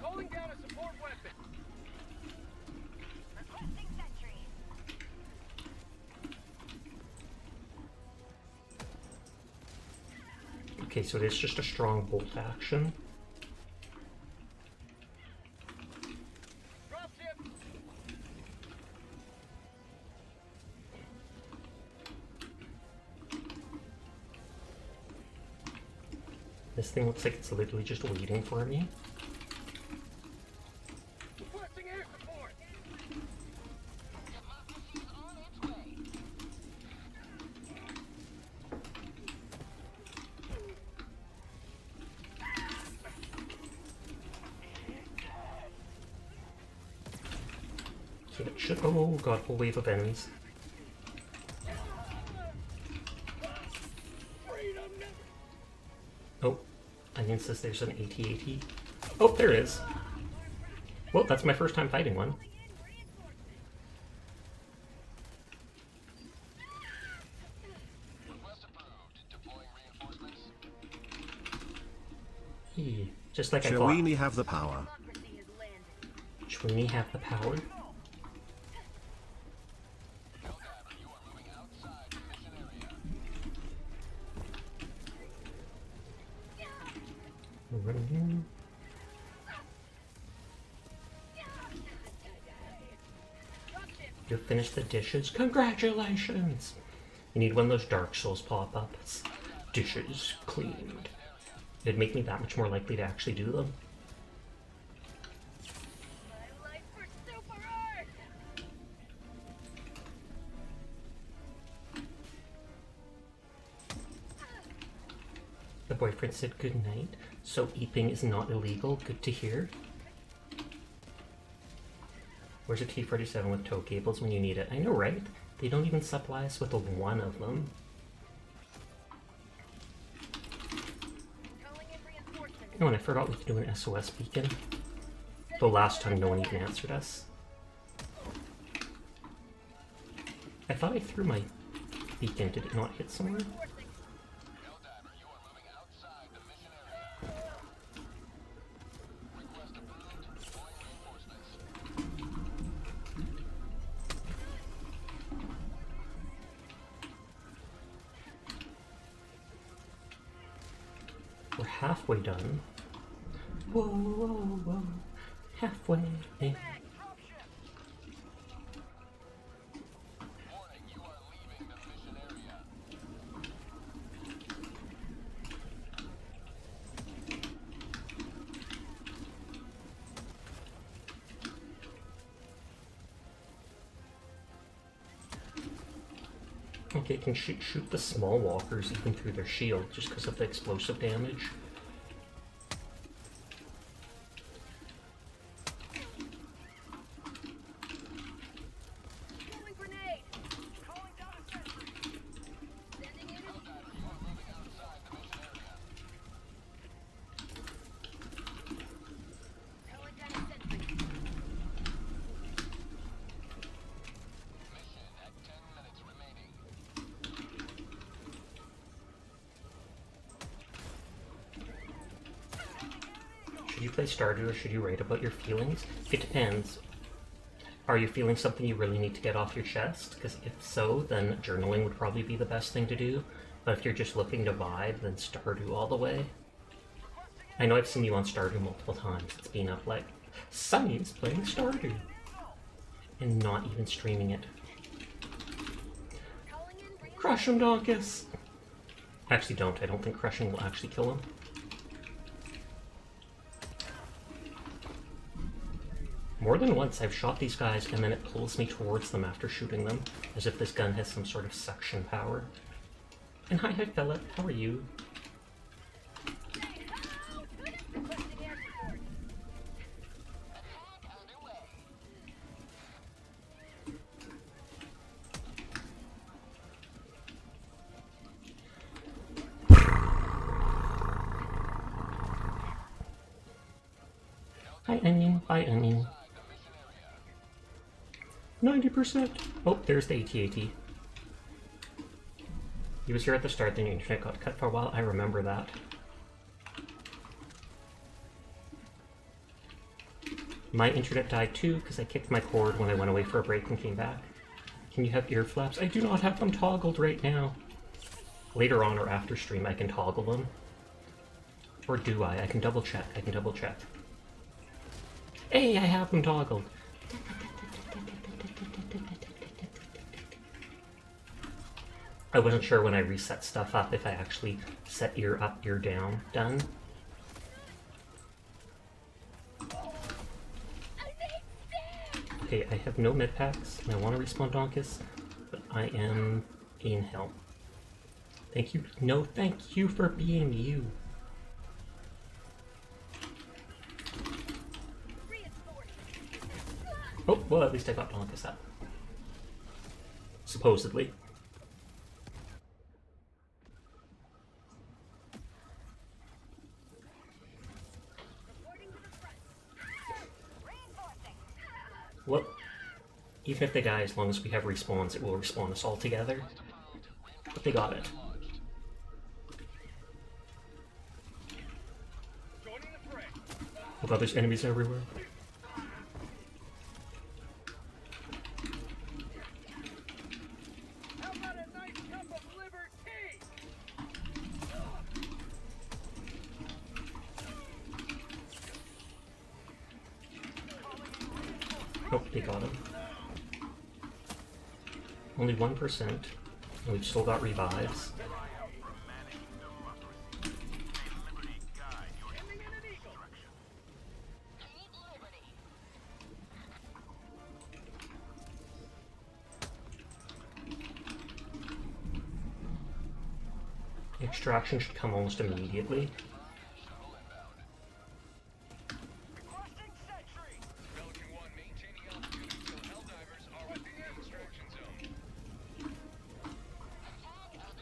Calling down a support weapon. Requesting sentry. Okay, so it is just a strong bolt action. Dropship. This thing looks like it's literally just waiting for me. Requesting air support. Democracy's on its way. So it should. Oh god, whole wave of enemies. Freedom never. Oh, Onion says there's an AT-AT. Oh, there it is. Well, that's my first time fighting one. Request approved. Deploying reinforcements. Hey, just like I thought. Shawini have the power. Democracy has landed. Shwini have the power. Helldiver, you are moving outside the mission area. Running. You finished the dishes? Congratulations! You need one of those Dark Souls pop-ups. Dishes cleaned. It'd make me that much more likely to actually do them. My life for super art. The boyfriend said good night. So eeping is not illegal. Good to hear. Where's a T-47 with tow cables when you need it? I know, right? They don't even supply us with one of them. Calling in reinforcements. Oh, and I forgot we could do an SOS beacon. The last time no one even answered us. I thought I threw my beacon. Did it not hit somewhere? Reinforcements We're halfway done. Whoa, whoa, whoa. Halfway. Okay, it can shoot the small walkers even through their shield just because of the explosive damage. Throwing grenade. Calling down a sentry. Sending in Calling down a sentry. Should you play Stardew or should you write about your feelings? It depends. Are you feeling something you really need to get off your chest? Because if so, then journaling would probably be the best thing to do. But if you're just looking to vibe, then Stardew all the way. I know I've seen you on Stardew multiple times. It's been up like, Sunny is playing Stardew. And not even streaming it. Crush him, Donkus! Actually don't. I don't think crushing will actually kill him. More than once I've shot these guys and then it pulls me towards them after shooting them, as if this gun has some sort of suction power. And hi fella, how are you? Hi onion, bye onion. 90%! Oh, there's the AT-AT. He was here at the start, then your internet got cut for a while. I remember that. My internet died too, because I kicked my cord when I went away for a break and came back. Can you have ear flaps? I do not have them toggled right now. Later on or after stream I can toggle them. Or do I? I can double check. Hey, I have them toggled! I wasn't sure when I reset stuff up if I actually set ear up, ear down, done. Okay, I have no med packs, and I want to respawn Donkus, but I am in hell. Thank you. No, thank you for being you. Oh, well, at least I got Donkus up. Supposedly. Well, even if they die, as long as we have respawns, it will respawn us all together. But they got it. Oh god, there's enemies everywhere. How about a nice cup of liver tea? Oh, they got him. Only 1%, and we've still got revives. Extraction should come almost immediately. Requesting sentry. Pelican 1 maintaining altitude until Helldivers are within the extraction zone.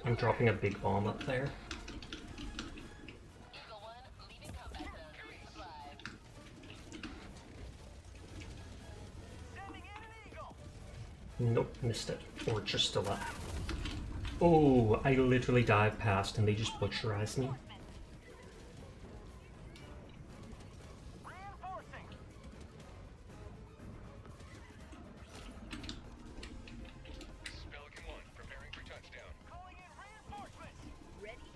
I'm dropping a big bomb up there. Sending in an eagle. Nope, missed it. Or just still up. Oh, I literally dived past and they just butcherized me. Reinforcing. This is Pelican 1, preparing for touchdown. Calling in reinforcements. Ready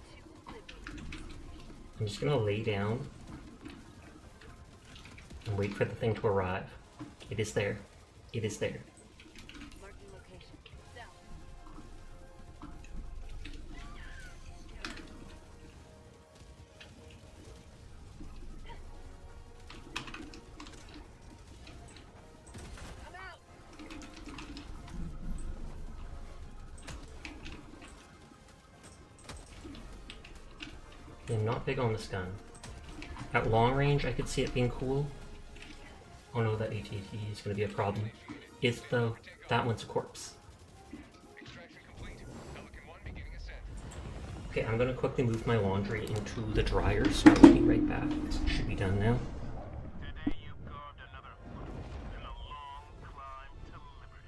to live. I'm just gonna lay down and wait for the thing to arrive. It is there. It is there. Marking location. South. I'm out. I'm not big on this gun. At long range, I could see it being cool. Oh no, that AT&T is going to be a problem. Is though, that one's a corpse. Extraction complete. Pelican 1 beginning ascent. Okay, I'm going to quickly move my laundry into the dryer, so I'll be right back. This should be done now. Today you carved another foot in the long climb to liberty.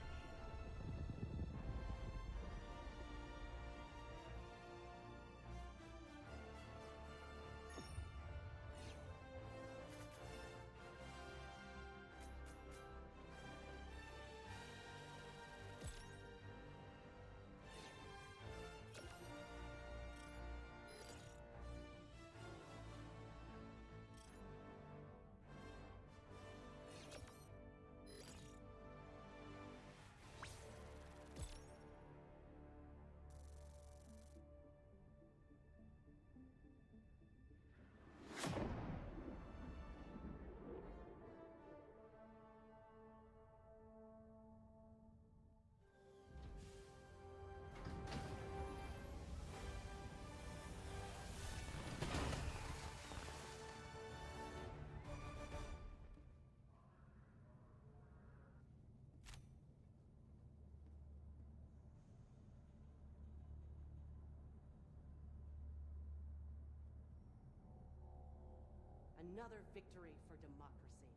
Another victory for democracy.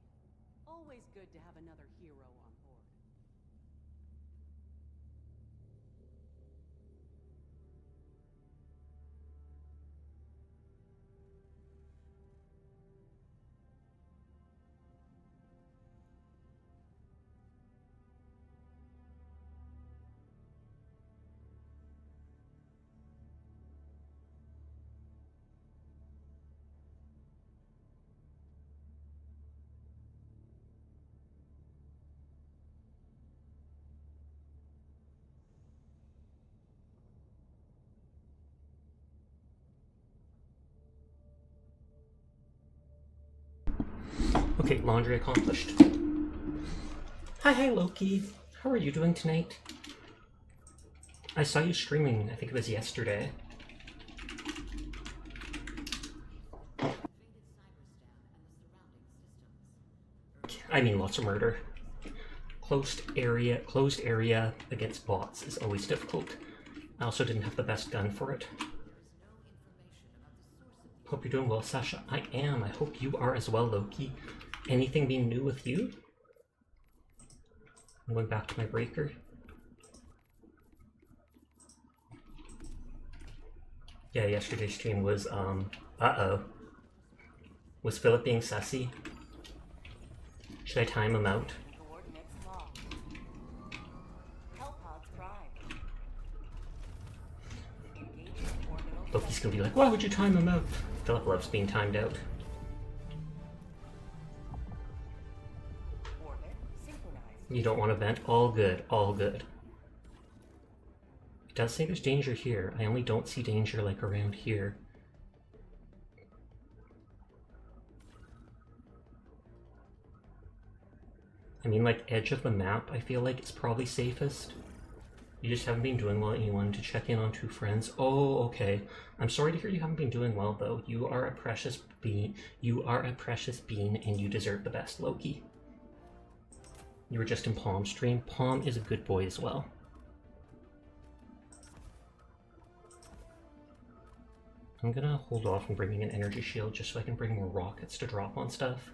Always good to have another hero on board. Okay, laundry accomplished. Hi, Loki. How are you doing tonight? I saw you streaming, I think it was yesterday. I mean, lots of murder. Closed area against bots is always difficult. I also didn't have the best gun for it. Hope you're doing well, Sasha. I am. I hope you are as well, Loki. Anything being new with you? I'm going back to my breaker. Yeah, yesterday's stream was, uh-oh. Was Philip being sussy? Should I time him out? Coordinates locked. Hellpods prime. Engaging orbital. Loki's gonna be like, why would you time him out? Philip loves being timed out. Orbit synchronized. You don't want to vent? All good, all good. It does say there's danger here. I only don't see danger like around here. I mean, like, edge of the map, I feel like it's probably safest. You just haven't been doing well and you wanted to check in on two friends. Oh, okay. I'm sorry to hear you haven't been doing well, though. You are a precious being. You are a precious being, and you deserve the best, Loki. You were just in Palm stream. Palm is a good boy as well. I'm gonna hold off on bringing an energy shield just so I can bring more rockets to drop on stuff.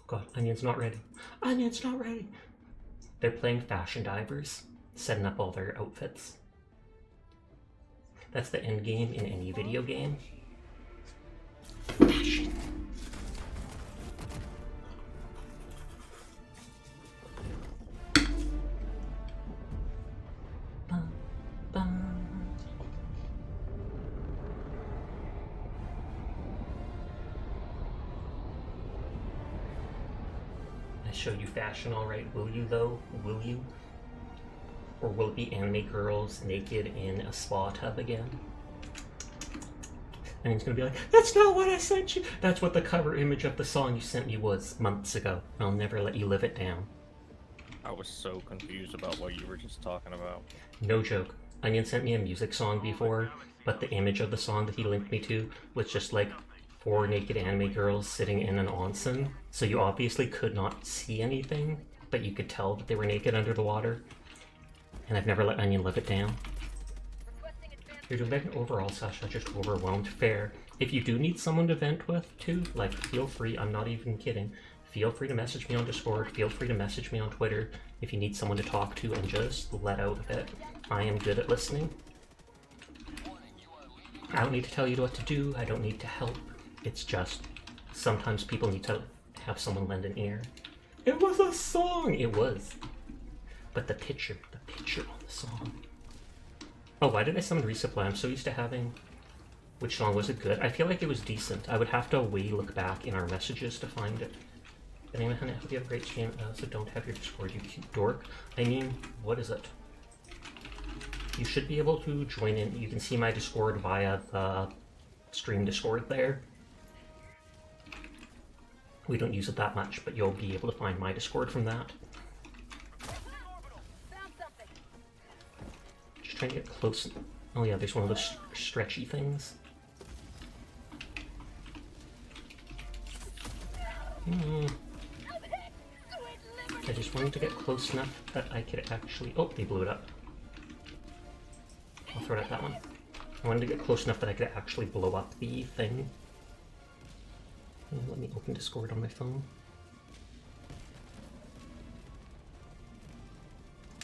God, Onion's not ready. Onion's not ready! They're playing Fashion Divers. setting up all their outfits. That's the end game in any video game. Fashion. Bum, bum. I showed you fashion alright, will you though? Will you? Or will it be anime girls naked in a spa tub again? And he's gonna be like, that's not what I sent you! That's what the cover image of the song you sent me was months ago. I'll never let you live it down. I was so confused about what you were just talking about. No joke. Onion sent me a music song before, but the image of the song that he linked me to was just like 4 naked anime girls sitting in an onsen. So you obviously could not see anything, but you could tell that they were naked under the water. And I've never let Onion live it down. You're doing better overall, Sasha, just overwhelmed. Fair. If you do need someone to vent with, too, like, feel free, I'm not even kidding. Feel free to message me on Discord, feel free to message me on Twitter if you need someone to talk to and just let out a bit. I am good at listening. I don't need to tell you what to do, I don't need to help. It's just, sometimes people need to have someone lend an ear. It was a song! It was. But the picture on the song. Oh, why did I summon Resupply? I'm so used to having... Which song was it good? I feel like it was decent. I would have to look back in our messages to find it. But anyway, honey, I hope you have a great stream. So don't have your Discord, you cute dork. I mean, what is it? You should be able to join in. You can see my Discord via the stream Discord there. We don't use it that much, but you'll be able to find my Discord from that. Just trying to get close. Oh yeah, there's one of those stretchy things. I just wanted to get close enough that I could actually... Oh, they blew it up. I'll throw it at that one. I wanted to get close enough that I could actually blow up the thing. Let me open Discord on my phone.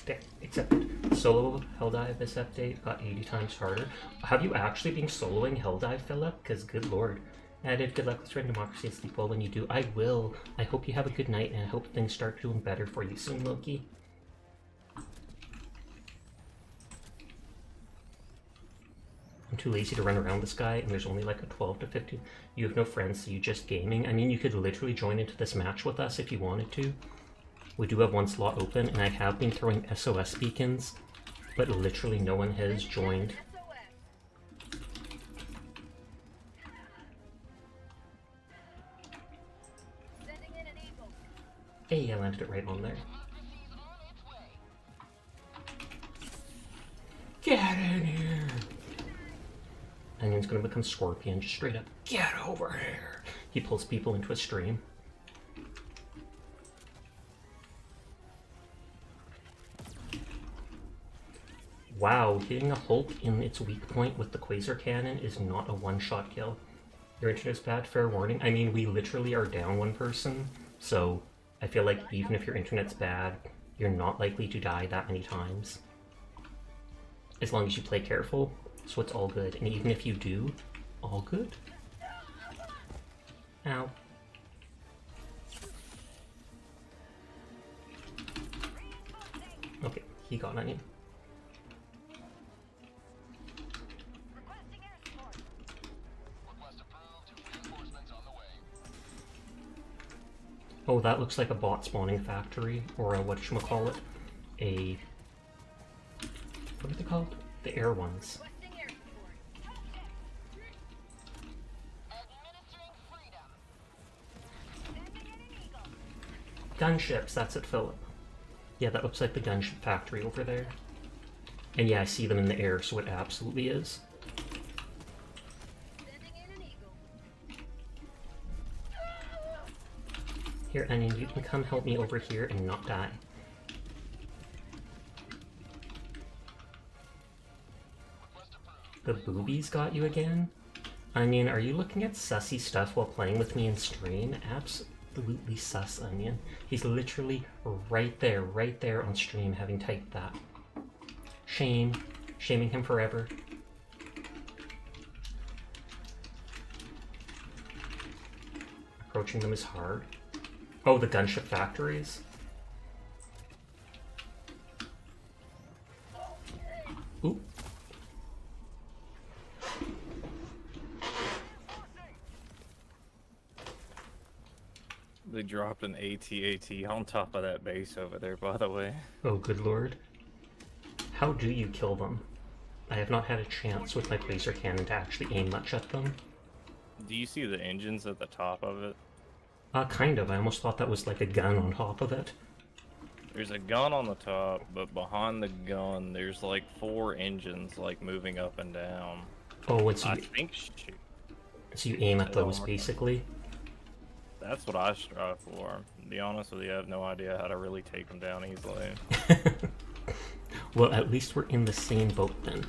Okay, accepted. Solo Helldive this update got 80 times harder. Have you actually been soloing Helldive, Philip? Because good lord. Added, good luck with Red Democracy and sleep well when you do. I will. I hope you have a good night and I hope things start doing better for you soon, Loki. I'm too lazy to run around this guy and there's only like a 12 to 15. You have no friends, so you just gaming. I mean, you could literally join into this match with us if you wanted to. We do have one slot open and I have been throwing SOS beacons, but literally no one has joined. Hey, I landed it right on there. Get in here! Onion's gonna become Scorpion, just straight up, get over here! He pulls people into a stream. Wow, hitting a Hulk in its weak point with the Quasar Cannon is not a one-shot kill. Your internet's bad, fair warning. I mean, we literally are down one person, so I feel like even if your internet's bad, you're not likely to die that many times. As long as you play careful, so it's all good. And even if you do, all good. Ow. Okay, he got an onion. Oh, that looks like a bot spawning factory, or a whatchamacallit, a... What are they called? The air ones. Gunships, that's it, Philip. Yeah, that looks like the gunship factory over there. And yeah, I see them in the air, so it absolutely is. Here, Onion, you can come help me over here and not die. The boobies got you again? Onion, are you looking at sussy stuff while playing with me in stream? Absolutely sus, Onion. He's literally right there on stream having typed that. Shame. Shaming him forever. Approaching them is hard. Oh, the gunship factories? Ooh. They dropped an AT-AT on top of that base over there, by the way. Oh, good lord. How do you kill them? I have not had a chance with my laser cannon to actually aim much at them. Do you see the engines at the top of it? Kind of. I almost thought that was like a gun on top of it. There's a gun on the top, but behind the gun, there's like 4 engines like moving up and down. Oh, and so I you, think so you aim at I don't those, remember. basically? that's what I strive for. To be honest with you, I have no idea how to really take them down easily. Well, at least we're in the same boat then.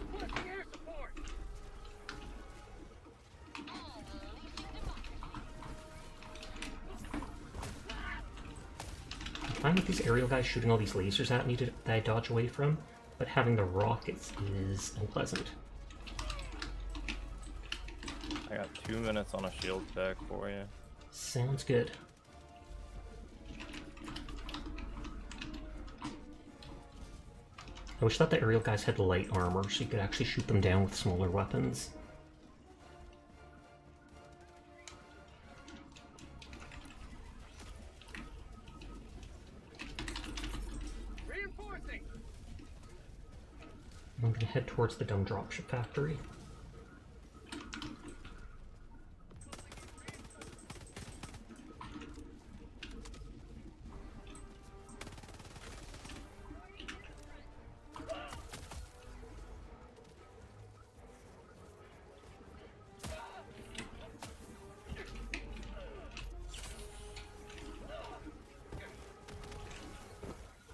I'm fine with these aerial guys shooting all these lasers at me that I dodge away from, but having the rockets is unpleasant. I got 2 minutes on a shield pack for you. Sounds good. I wish that the aerial guys had light armor so you could actually shoot them down with smaller weapons. Reinforcing. I'm gonna head towards the dumb dropship factory.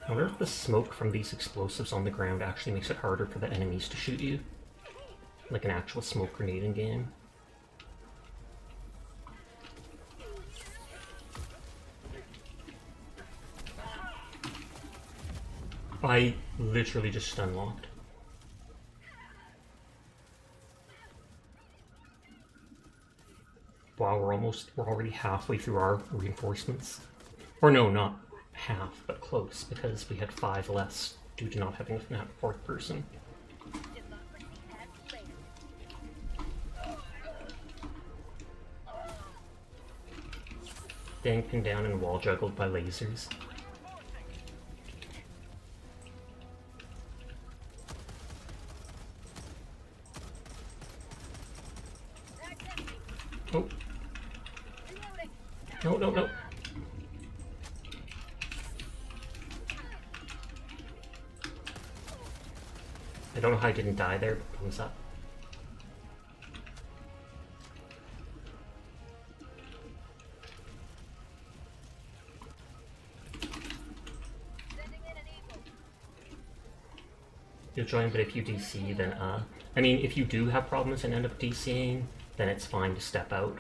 I wonder if the smoke from these explosives on the ground actually makes it harder for the enemies to shoot you. Like an actual smoke grenade in game. I literally just stun locked. Wow, we're already halfway through our reinforcements. Or no, not half, but close, because we had 5 less due to not having a fourth person. Democracy has landed. Getting pinned down and wall juggled by lasers. Oh. No, no, no. I don't know how I didn't die there, but thumbs up. Sending in an eagle. You'll join, but if you DC, then I mean, if you do have problems and end up DCing, then it's fine to step out.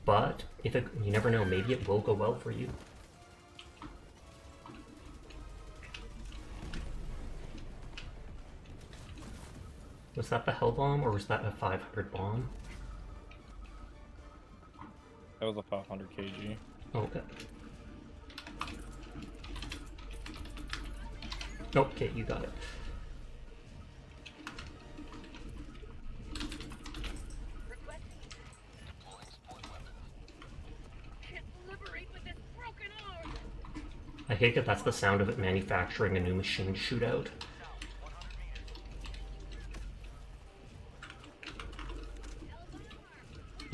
But if it, you never know, maybe it will go well for you. Was that the hell bomb, or was that a 500 bomb? That was a 500 kg. Okay. Okay, you got it. Can't liberate with this broken arm. I hate that that's the sound of it manufacturing a new machine to shoot out.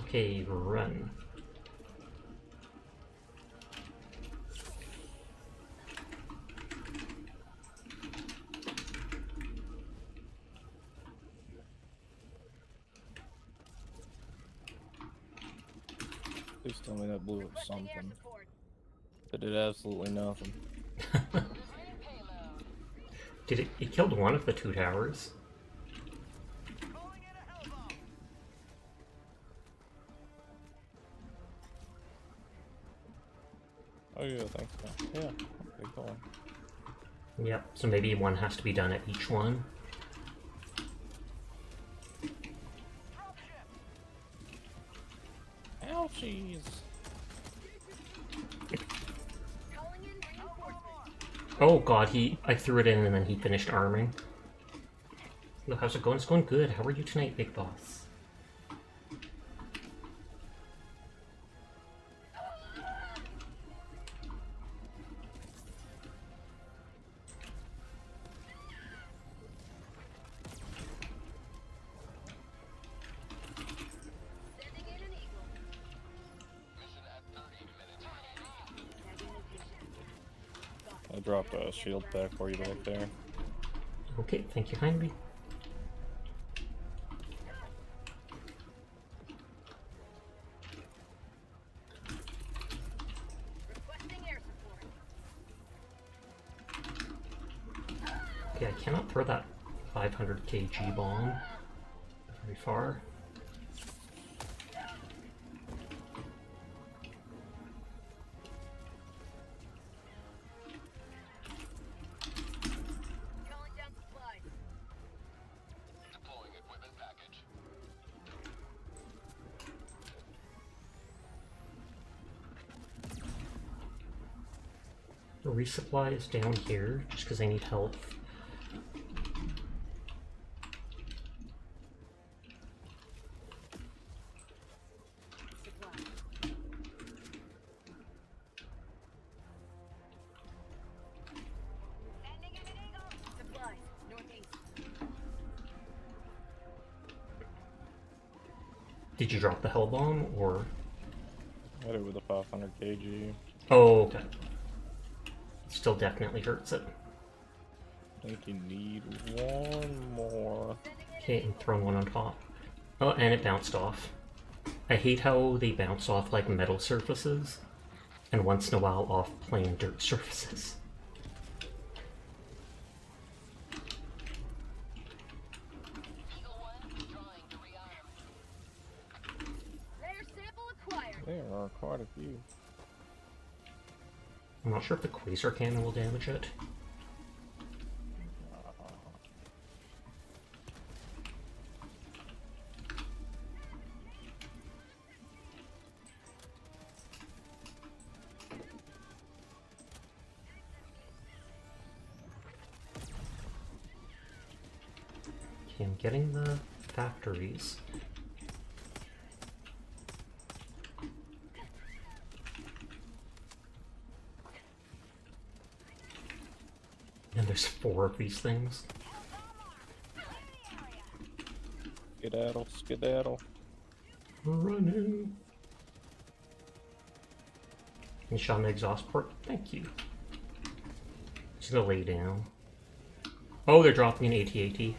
Okay, run. Please tell me that blew up Requesting air something. support. But it did absolutely nothing. Did it? It killed one of the 2 towers. Calling in a hell bomb. Oh yeah, thanks. Man. Yeah, okay, cool. Yep, so maybe one has to be done at each one. Jeez. Calling in reinforcements. Oh god, I threw it in and then he finished arming. Hello, how's it going? It's going good. How are you tonight, Big Boss? Sending in an eagle. Mission at 30 minutes. Tagging location. I dropped a shield pack for you back there. Okay, thank you kindly. Requesting air support. Okay, I cannot throw that 500 kg bomb very far. Calling down supplies. Deploying equipment package. The resupply is down here, just because I need health. Supplies. Sending in an eagle. Supplies. Northeast. Did you drop the hell bomb, or... Hit it with a 500 kg. Oh, okay. Still definitely hurts it. I think you need one more. Okay, and thrown one on top. Oh, and it bounced off. I hate how they bounce off like metal surfaces, and once in a while off plain dirt surfaces. Layer sample acquired. There are quite a few. I'm not sure if the quasar cannon will damage it. Okay, I'm getting the factories. And there's 4 of these things. Skedaddle, skedaddle. Running. And shot an exhaust port. Thank you. Just gonna lay down. Oh, they're dropping an AT-AT.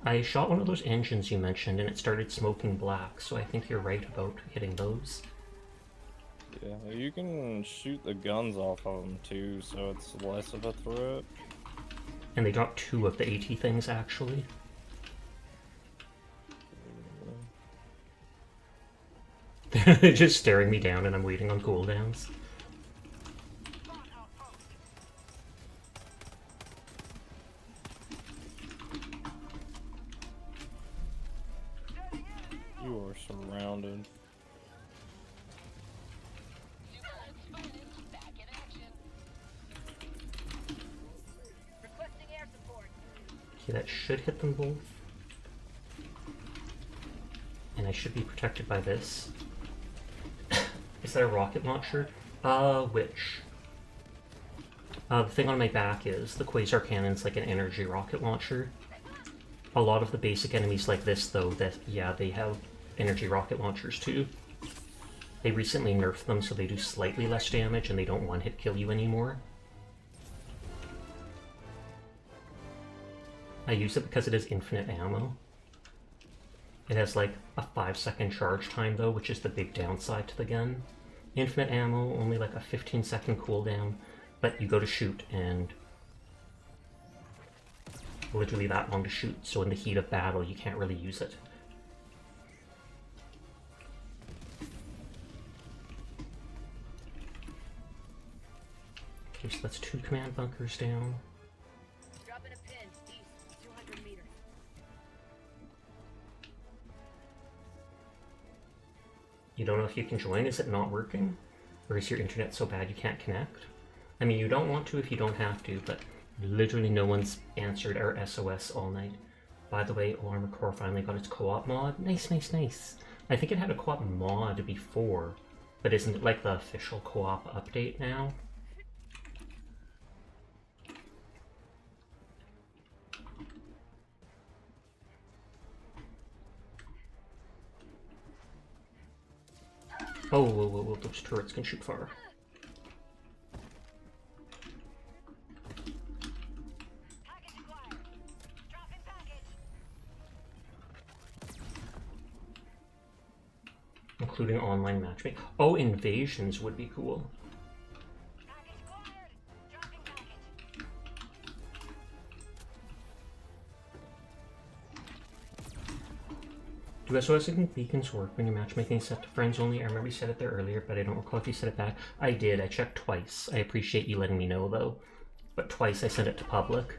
I shot one of those engines you mentioned and it started smoking black, so I think you're right about hitting those. Yeah, you can shoot the guns off of them too, so it's less of a threat. And they dropped 2 of the AT things actually. They're just staring me down and I'm waiting on cooldowns. You are surrounded. Requesting air support. Okay, that should hit them both. And I should be protected by this. Is that a rocket launcher? Which? The thing on my back is the quasar cannon's like an energy rocket launcher. A lot of the basic enemies like this, though, that yeah, they have energy rocket launchers too. They recently nerfed them so they do slightly less damage and they don't one-hit kill you anymore. I use it because it has infinite ammo. It has like a 5-second charge time though, which is the big downside to the gun. Infinite ammo, only like a 15-second cooldown, but you go to shoot and literally that long to shoot, so in the heat of battle you can't really use it. Okay, so that's 2 command bunkers down. Dropping a pin, east, 200 meters. You don't know if you can join? Is it not working? Or is your internet so bad you can't connect? I mean, you don't want to if you don't have to, but literally no one's answered our SOS all night. By the way, Armored Core finally got its co-op mod. Nice, nice, nice. I think it had a co-op mod before, but isn't it like the official co-op update now? Oh, whoa, whoa, whoa, those turrets can shoot far. Package acquired. Dropping package. Including online matchmaking. Oh, invasions would be cool. Package acquired. Dropping package. Do SOS and beacons work when your matchmaking is set to friends only? I remember you said it there earlier, but I don't recall if you said it back. I did. I checked twice. I appreciate you letting me know, though. But twice I sent it to public.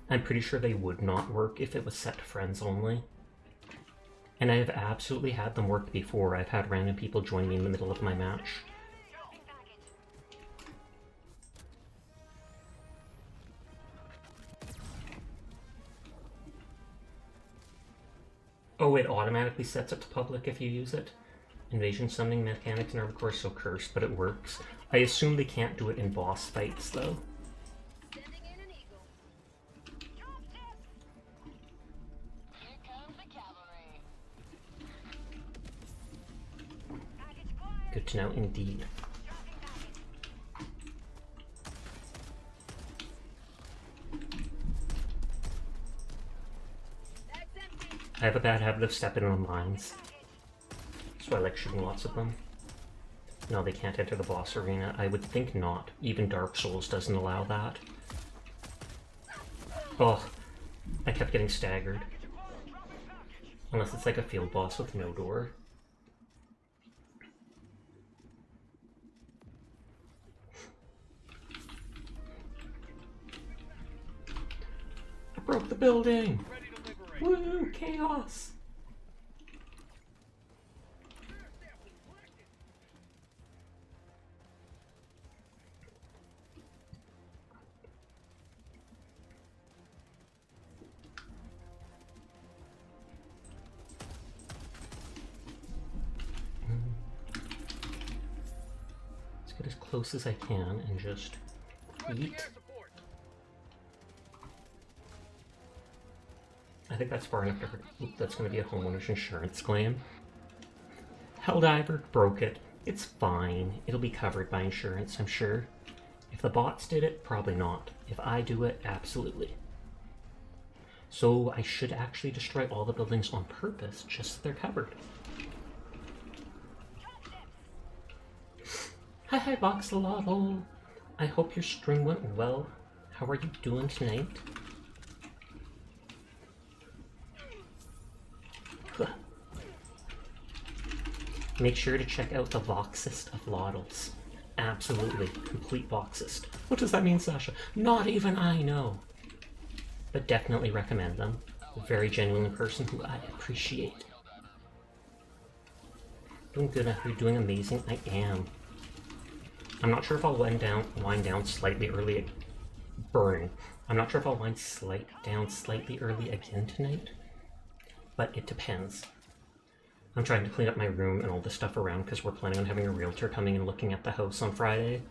I'm pretty sure they would not work if it was set to friends only. And I have absolutely had them work before. I've had random people join me in the middle of my match. Dropping package. Oh, it automatically sets it to public if you use it. Invasion summoning mechanics and are of course so cursed, but it works. I assume they can't do it in boss fights, though. Sending in an eagle. Drop tip. Here comes the cavalry. Package acquired. Good to know, indeed. Dropping package. That's empty. I have a bad habit of stepping on mines, so I like shooting lots of them. No, they can't enter the boss arena. I would think not. Even Dark Souls doesn't allow that. Oh, I kept getting staggered. Unless it's like a field boss with no door. I broke the building! Ready to liberate. Woo! Chaos! Let's get as close as I can and just eat. Support. I think that's far enough to hurt. Oop, that's going to be a homeowner's insurance claim. Helldiver broke it. It's fine. It'll be covered by insurance, I'm sure. If the bots did it, probably not. If I do it, absolutely. So I should actually destroy all the buildings on purpose, just so they're covered. Hi, Voxelotl. I hope your stream went well. How are you doing tonight? Make sure to check out the Voxist of Lotls. Absolutely, complete Voxist. What does that mean, Sasha? Not even I know. But definitely recommend them. A very genuine person who I appreciate. Doing good, are you doing amazing? I am. I'm not sure if I'll wind down slightly early. Burning. I'm not sure if I'll wind down slightly early again tonight. But it depends. I'm trying to clean up my room and all this stuff around because we're planning on having a realtor coming and looking at the house on Friday.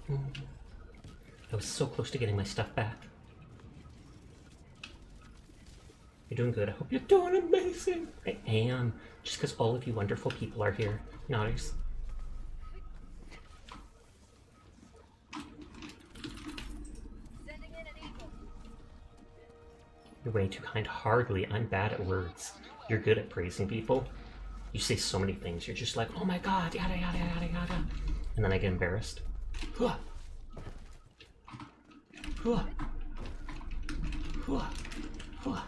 I was so close to getting my stuff back. You're doing good. I hope you're doing amazing. I am. Just because all of you wonderful people are here. Nodders. Sending in an eagle. You're way too kind. Hardly. I'm bad at words. You're good at praising people. You say so many things. You're just like, oh my god, yada yada yada yada. And then I get embarrassed. Hua. Hua. Hua. Hua.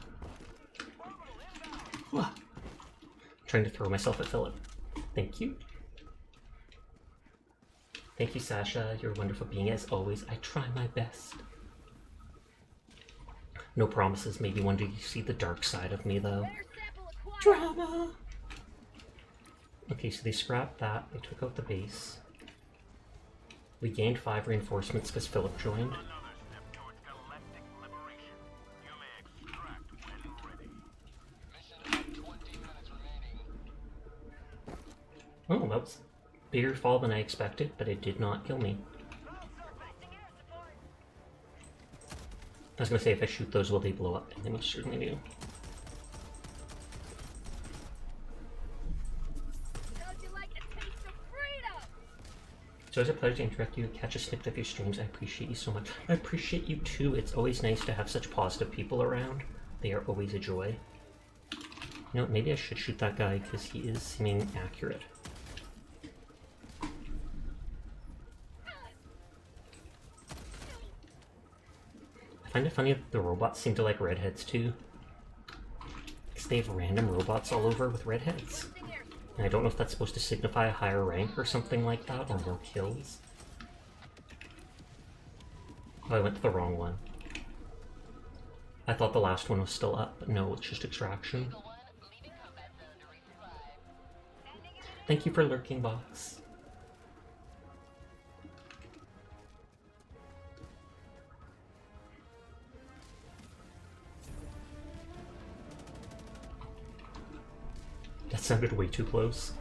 Hua. trying to throw myself at Philip. Thank you. Thank you, Sasha. You're a wonderful being as always. I try my best. No promises. Maybe one day you see the dark side of me, though. Drama! Okay, so they scrapped that. They took out the base. We gained 5 reinforcements because Philip joined. Another step towards galactic liberation. You may extract when ready. Mission about 20 minutes remaining. Oh, that was a bigger fall than I expected, but it did not kill me. I was gonna say, if I shoot those, will they blow up? And they most certainly do. Don't you like a taste of freedom? So it's a pleasure to interact with you, catch a snippet of your streams. I appreciate you so much. I appreciate you too. It's always nice to have such positive people around. They are always a joy. You know, maybe I should shoot that guy because he is seeming accurate. I find it funny that the robots seem to like redheads too. Because they have random robots all over with redheads. And I don't know if that's supposed to signify a higher rank or something like that, or more kills. Oh, I went to the wrong one. I thought the last one was still up, but no, it's just extraction. Thank you for lurking, box. That sounded way too close.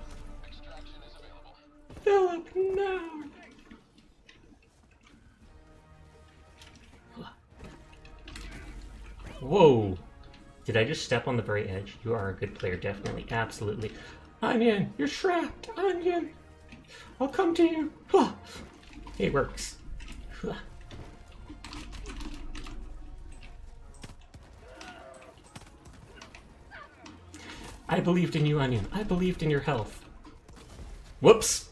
Extraction is available. Philip, no! Whoa! Did I just step on the very edge? You are a good player, definitely, absolutely. Onion, you're trapped! Onion! I'll come to you! It works. I believed in you, Onion. I believed in your health. Whoops!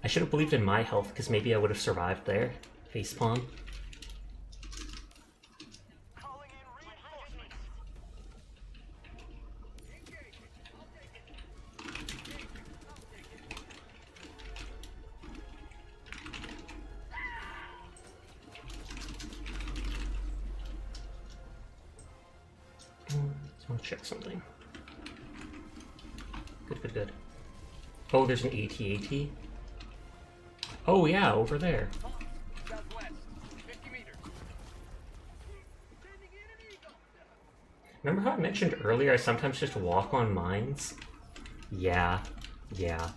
I should have believed in my health, because maybe I would have survived there. Facepalm. Calling in reinforcements. Just want to check something. Good, good, good. Oh, there's an AT-AT. Oh yeah, over there. Southwest, 50 meters. Remember how I mentioned earlier I sometimes just walk on mines? Yeah. Yeah.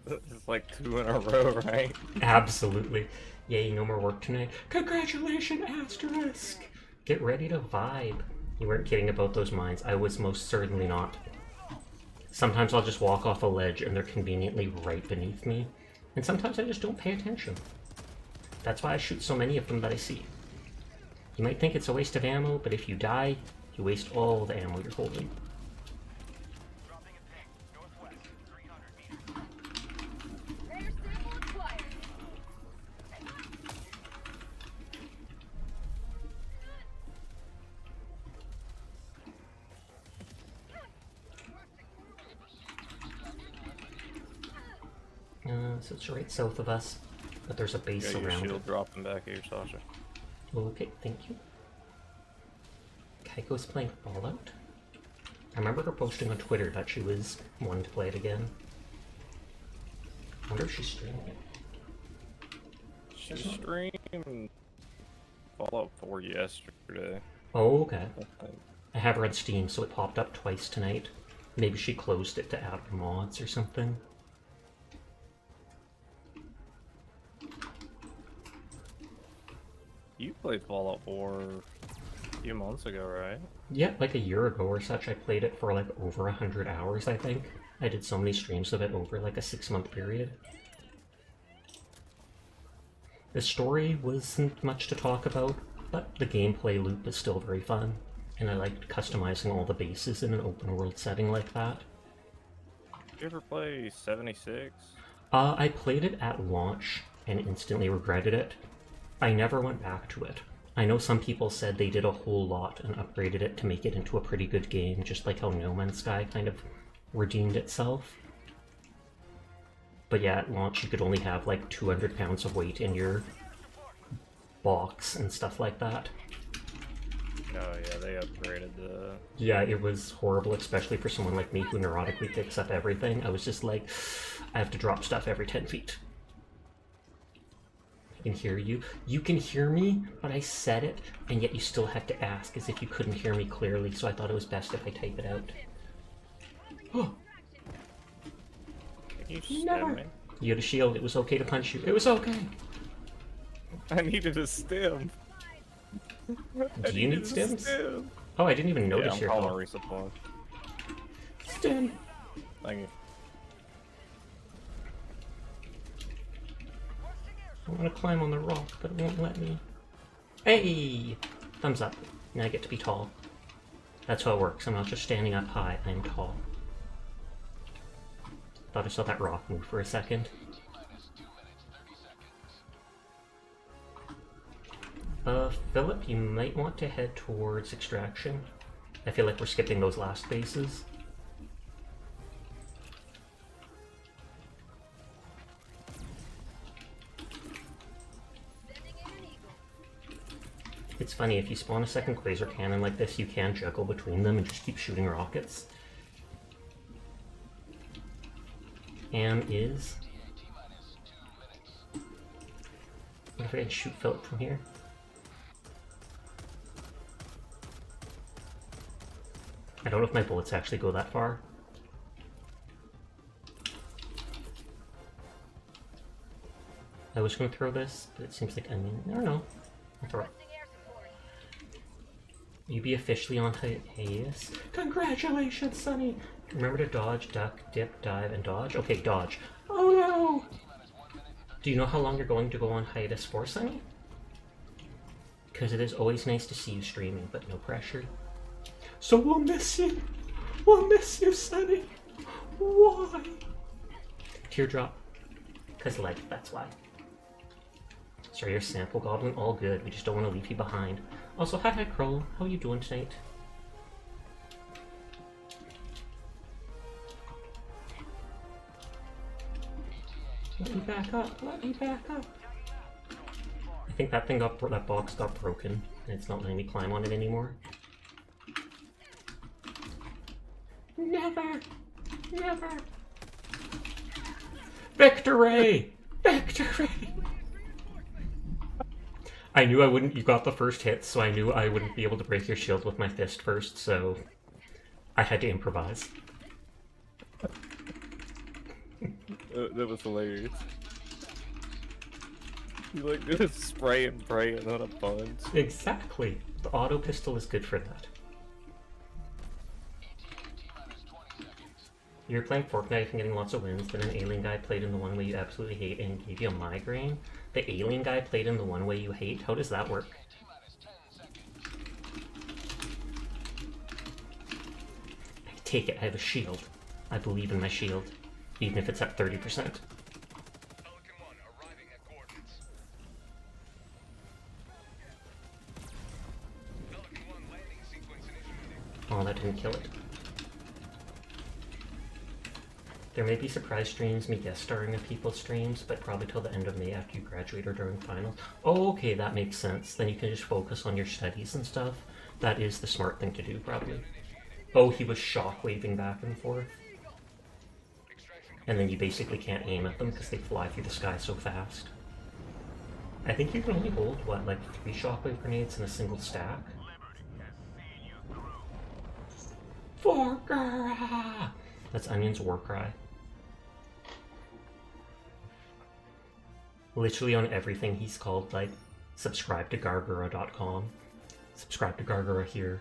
It's like 2 in a row, right? Absolutely. Yay, no more work tonight. Congratulations, asterisk! Get ready to vibe. You weren't kidding about those mines. I was most certainly not. Sometimes I'll just walk off a ledge and they're conveniently right beneath me. And sometimes I just don't pay attention. That's why I shoot so many of them that I see. You might think it's a waste of ammo, but if you die, you waste all the ammo you're holding. Dropping a ping. Northwest, 300 meters. Rare sample acquired. So it's right south of us, but there's a base Got your around shield it. dropping back here, Sasha. Okay, thank you. Kaiko's playing Fallout. I remember her posting on Twitter that she was wanting to play it again. I wonder if she's streaming it. She streamed Fallout 4 yesterday. Oh, okay. I think. I have her on Steam, so it popped up twice tonight. Maybe she closed it to add mods or something. You played Fallout 4 a few months ago, right? Yeah, like a year ago or such, I played it for like over 100 hours, I think. I did so many streams of it over like a 6-month period. The story wasn't much to talk about, but the gameplay loop is still very fun, and I liked customizing all the bases in an open world setting like that. Did you ever play 76? I played it at launch and instantly regretted it. I never went back to it. I know some people said they did a whole lot and upgraded it to make it into a pretty good game, just like how No Man's Sky kind of redeemed itself. But yeah, at launch you could only have like 200 pounds of weight in your box and stuff like that. Oh yeah, they upgraded the... Yeah, it was horrible, especially for someone like me who neurotically picks up everything. I was just like, I have to drop stuff every 10 feet. I can hear you. You can hear me, but I said it, and yet you still had to ask as if you couldn't hear me clearly, so I thought it was best if I type it out. Oh, Can you never! stem me? You had a shield, it was okay to punch you. It was okay! I needed a stem. Do you need stems? Oh, I didn't even Yeah, notice I'm your calling health. a resupply. Stem! Thank you. I want to climb on the rock, but it won't let me. Hey! Thumbs up. Now I get to be tall. That's how it works. I'm not just standing up high, I'm tall. Thought I saw that rock move for a second. Philip, you might want to head towards extraction. I feel like we're skipping those last bases. It's funny, if you spawn a second quasar cannon like this, you can juggle between them and just keep shooting rockets. Am is... What if I can shoot Philip from here? I don't know if my bullets actually go that far. I was going to throw this, but it seems like, I don't know. I'll throw it. You be officially on hiatus. Congratulations, Sonny! Remember to dodge, duck, dip, dive, and dodge? Okay, dodge. Oh no! Do you know how long you're going to go on hiatus for, Sonny? Because it is always nice to see you streaming, but no pressure. So we'll miss you. We'll miss you, Sonny. Why? Teardrop. Because life, that's why. Sorry, your sample goblin, all good. We just don't want to leave you behind. Also, hi Crow. How are you doing tonight? Let me back up. Let me back up. I think that thing got that box got broken, and it's not letting me climb on it anymore. Never, never. Victory! Victory! I knew I wouldn't. You got the first hit, so I knew I wouldn't be able to break your shield with my fist first, so I had to improvise. That was hilarious. You like did a spray and pray and not a punch. Exactly. The auto pistol is good for that. You're playing Fortnite and getting lots of wins, then an alien guy played in the one way you absolutely hate and gave you a migraine. The alien guy played in the one way you hate? How does that work? I take it, I have a shield. I believe in my shield, even if it's at 30%. Pelican 1 arriving at coordinates. Pelican 1 landing sequence initiated. Oh, that didn't kill it. There may be surprise streams, me guest starring in people's streams, but probably till the end of May after you graduate or during finals. Oh, okay, that makes sense. Then you can just focus on your studies and stuff. That is the smart thing to do, probably. Oh, he was shockwaving back and forth. And then you basically can't aim at them because they fly through the sky so fast. I think you can only hold, what, like 3 shockwave grenades in a single stack? Forkera! That's Onion's war cry. Literally on everything he's called, like, subscribe to gargura.com, subscribe to Gargura here,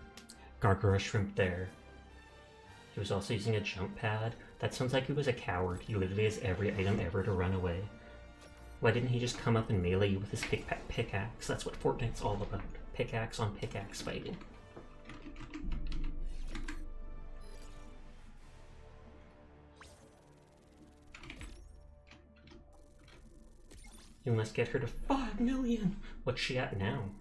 Gargura shrimp there. He was also using a jump pad. That sounds like he was a coward. He literally has every item ever to run away. Why didn't he just come up and melee you with his pickaxe? That's what Fortnite's all about. Pickaxe on pickaxe fighting. You must get her to 5 million! What's she at now?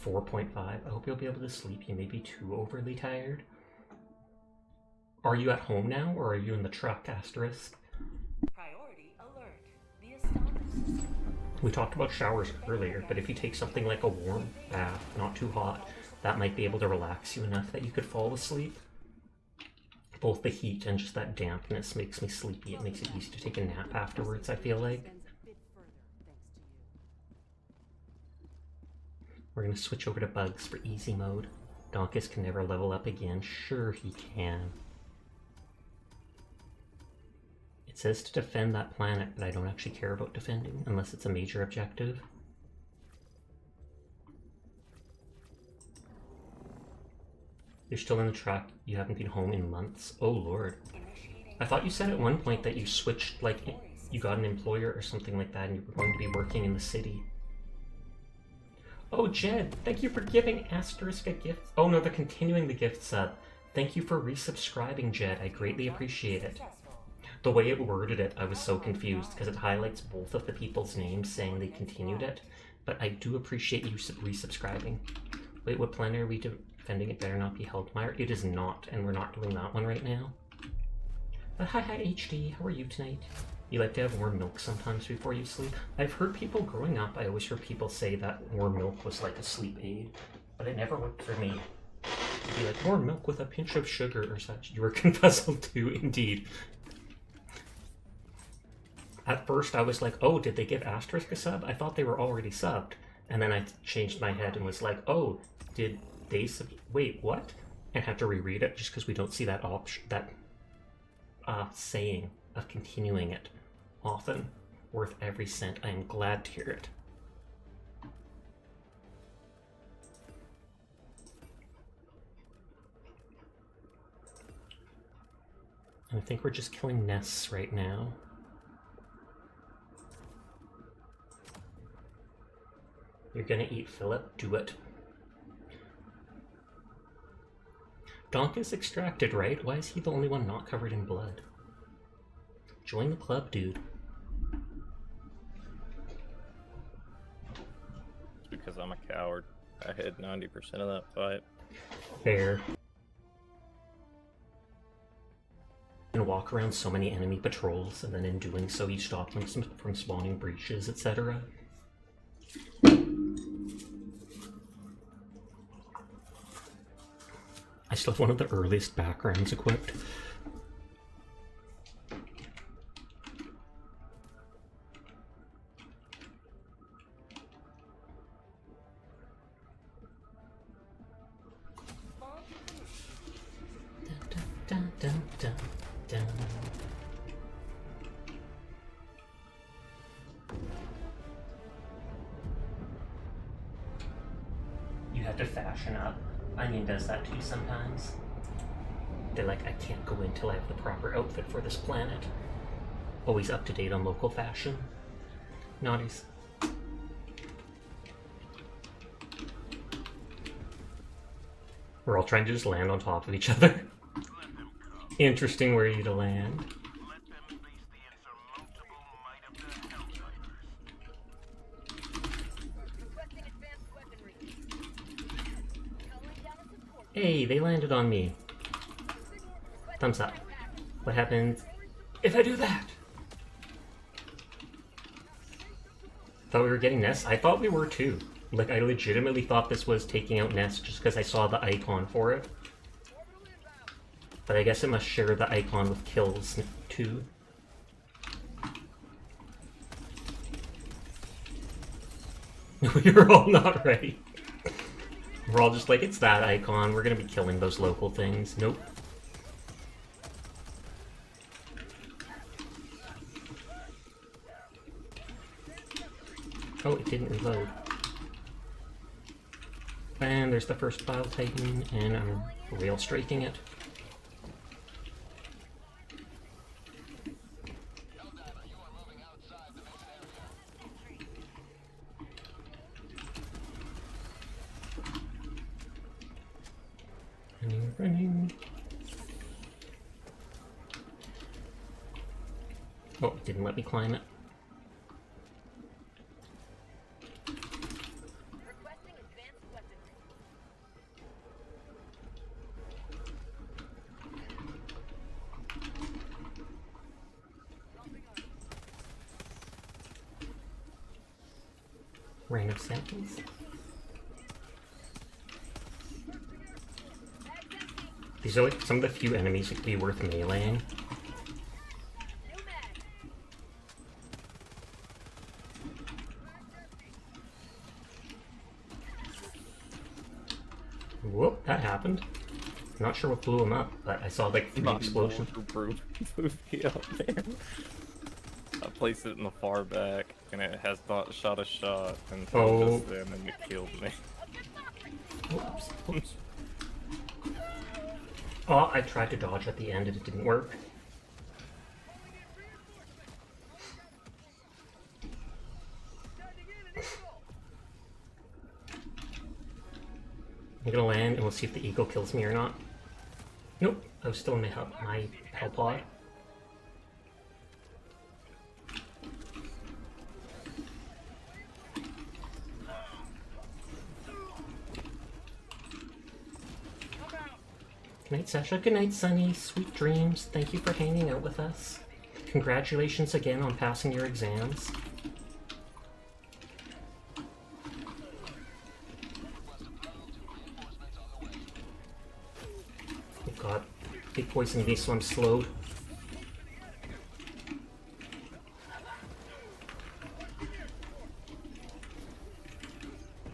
4.5. I hope you'll be able to sleep. You may be too overly tired. Are you at home now, or are you in the truck, asterisk? Priority alert. The Astounding system. We talked about showers earlier, but if you take something like a warm bath, not too hot, that might be able to relax you enough that you could fall asleep. Both the heat and just that dampness makes me sleepy. It makes it easy to take a nap afterwards, I feel like. Extends a bit further, thanks to you. We're gonna switch over to bugs for easy mode. Donkus can never level up again. Sure he can. It says to defend that planet, but I don't actually care about defending unless it's a major objective. You're still in the truck. You haven't been home in months. Oh lord. I thought you said at one point that you switched, like, you got an employer or something like that and you were going to be working in the city. Oh, Jed, thank you for giving Asterisk a gift. Oh no, they're continuing the gift sub. Thank you for resubscribing, Jed. I greatly appreciate it. The way it worded it, I was so confused because it highlights both of the people's names saying they continued it. But I do appreciate you resubscribing. Wait, what planet are we defending? It better not be Helldivers. It is not, and we're not doing that one right now. But hi HD, how are you tonight? You like to have warm milk sometimes before you sleep? I've heard people growing up, I always heard people say that warm milk was like a sleep aid, but it never worked for me. It'd be like, warm milk with a pinch of sugar or such. You were confuzzled too, indeed. At first I was like, oh, did they give Asterisk a sub? I thought they were already subbed. And then I changed my head and was like, oh, did they sub? Wait, what? And had to reread it just because we don't see that option, that saying of continuing it often. Worth every cent. I am glad to hear it. And I think we're just killing nests right now. You're gonna eat Philip? Do it. Donk is extracted, right? Why is he the only one not covered in blood? Join the club, dude. It's because I'm a coward. I hid 90% of that fight. Fair. You can walk around so many enemy patrols, and then in doing so you stop them from spawning breaches, etc. I still have one of the earliest backgrounds equipped. Dun, dun, dun, dun, dun. You have to fashion up. Onion does that too sometimes. They're like, I can't go in till I have the proper outfit for this planet. Always up to date on local fashion. Naughties. We're all trying to just land on top of each other. Interesting where you to land. Let them face the insurmountable might of the Helldivers. Requesting advanced weaponry. Calling down a support. Hey, they landed on me. Thumbs up. What happens if I do that? Thought we were getting nests? I thought we were too. Like, I legitimately thought this was taking out nests just because I saw the icon for it. But I guess it must share the icon with kills too. We were all not ready. We're all just like, it's that icon. We're gonna be killing those local things. Nope. Oh, it didn't reload. And there's the first Bile Titan, and I'm rail striking it. Running. Oh, it didn't let me climb it. Requesting advanced weaponry. Random samples. These are like some of the few enemies that could be worth meleeing. Whoop, that happened. Not sure what blew him up, but I saw like 3 explosions. Move me up there. I placed it in the far back, and it has not shot a shot until just then, and it killed me. Oops, oops. Oh, I tried to dodge at the end and it didn't work. I'm gonna land and we'll see if the eagle kills me or not. Nope, I was still in my hell pod. Good night, Sasha. Good night, Sunny. Sweet dreams. Thank you for hanging out with us. Congratulations again on passing your exams. Oh god. Big poison me, so I'm slowed.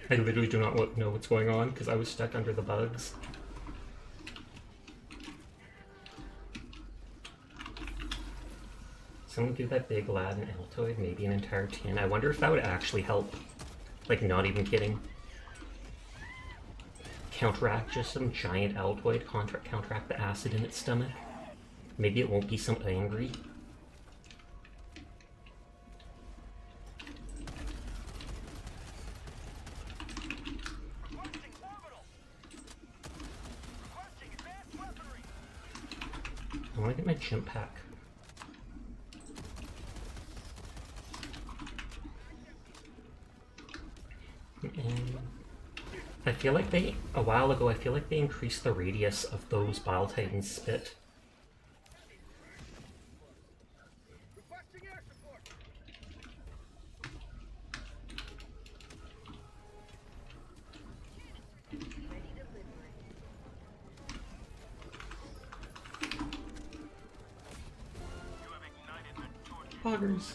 I literally do not know what's going on because I was stuck under the bugs. Someone give that big lad an Altoid, maybe an entire tin. I wonder if that would actually help. Like, not even kidding. Counteract just some giant Altoid, counteract the acid in its stomach. Maybe it won't be so angry. I want to get my chimp pack. And I feel like a while ago, I feel like they increased the radius of those Bile Titans spit. Poggers.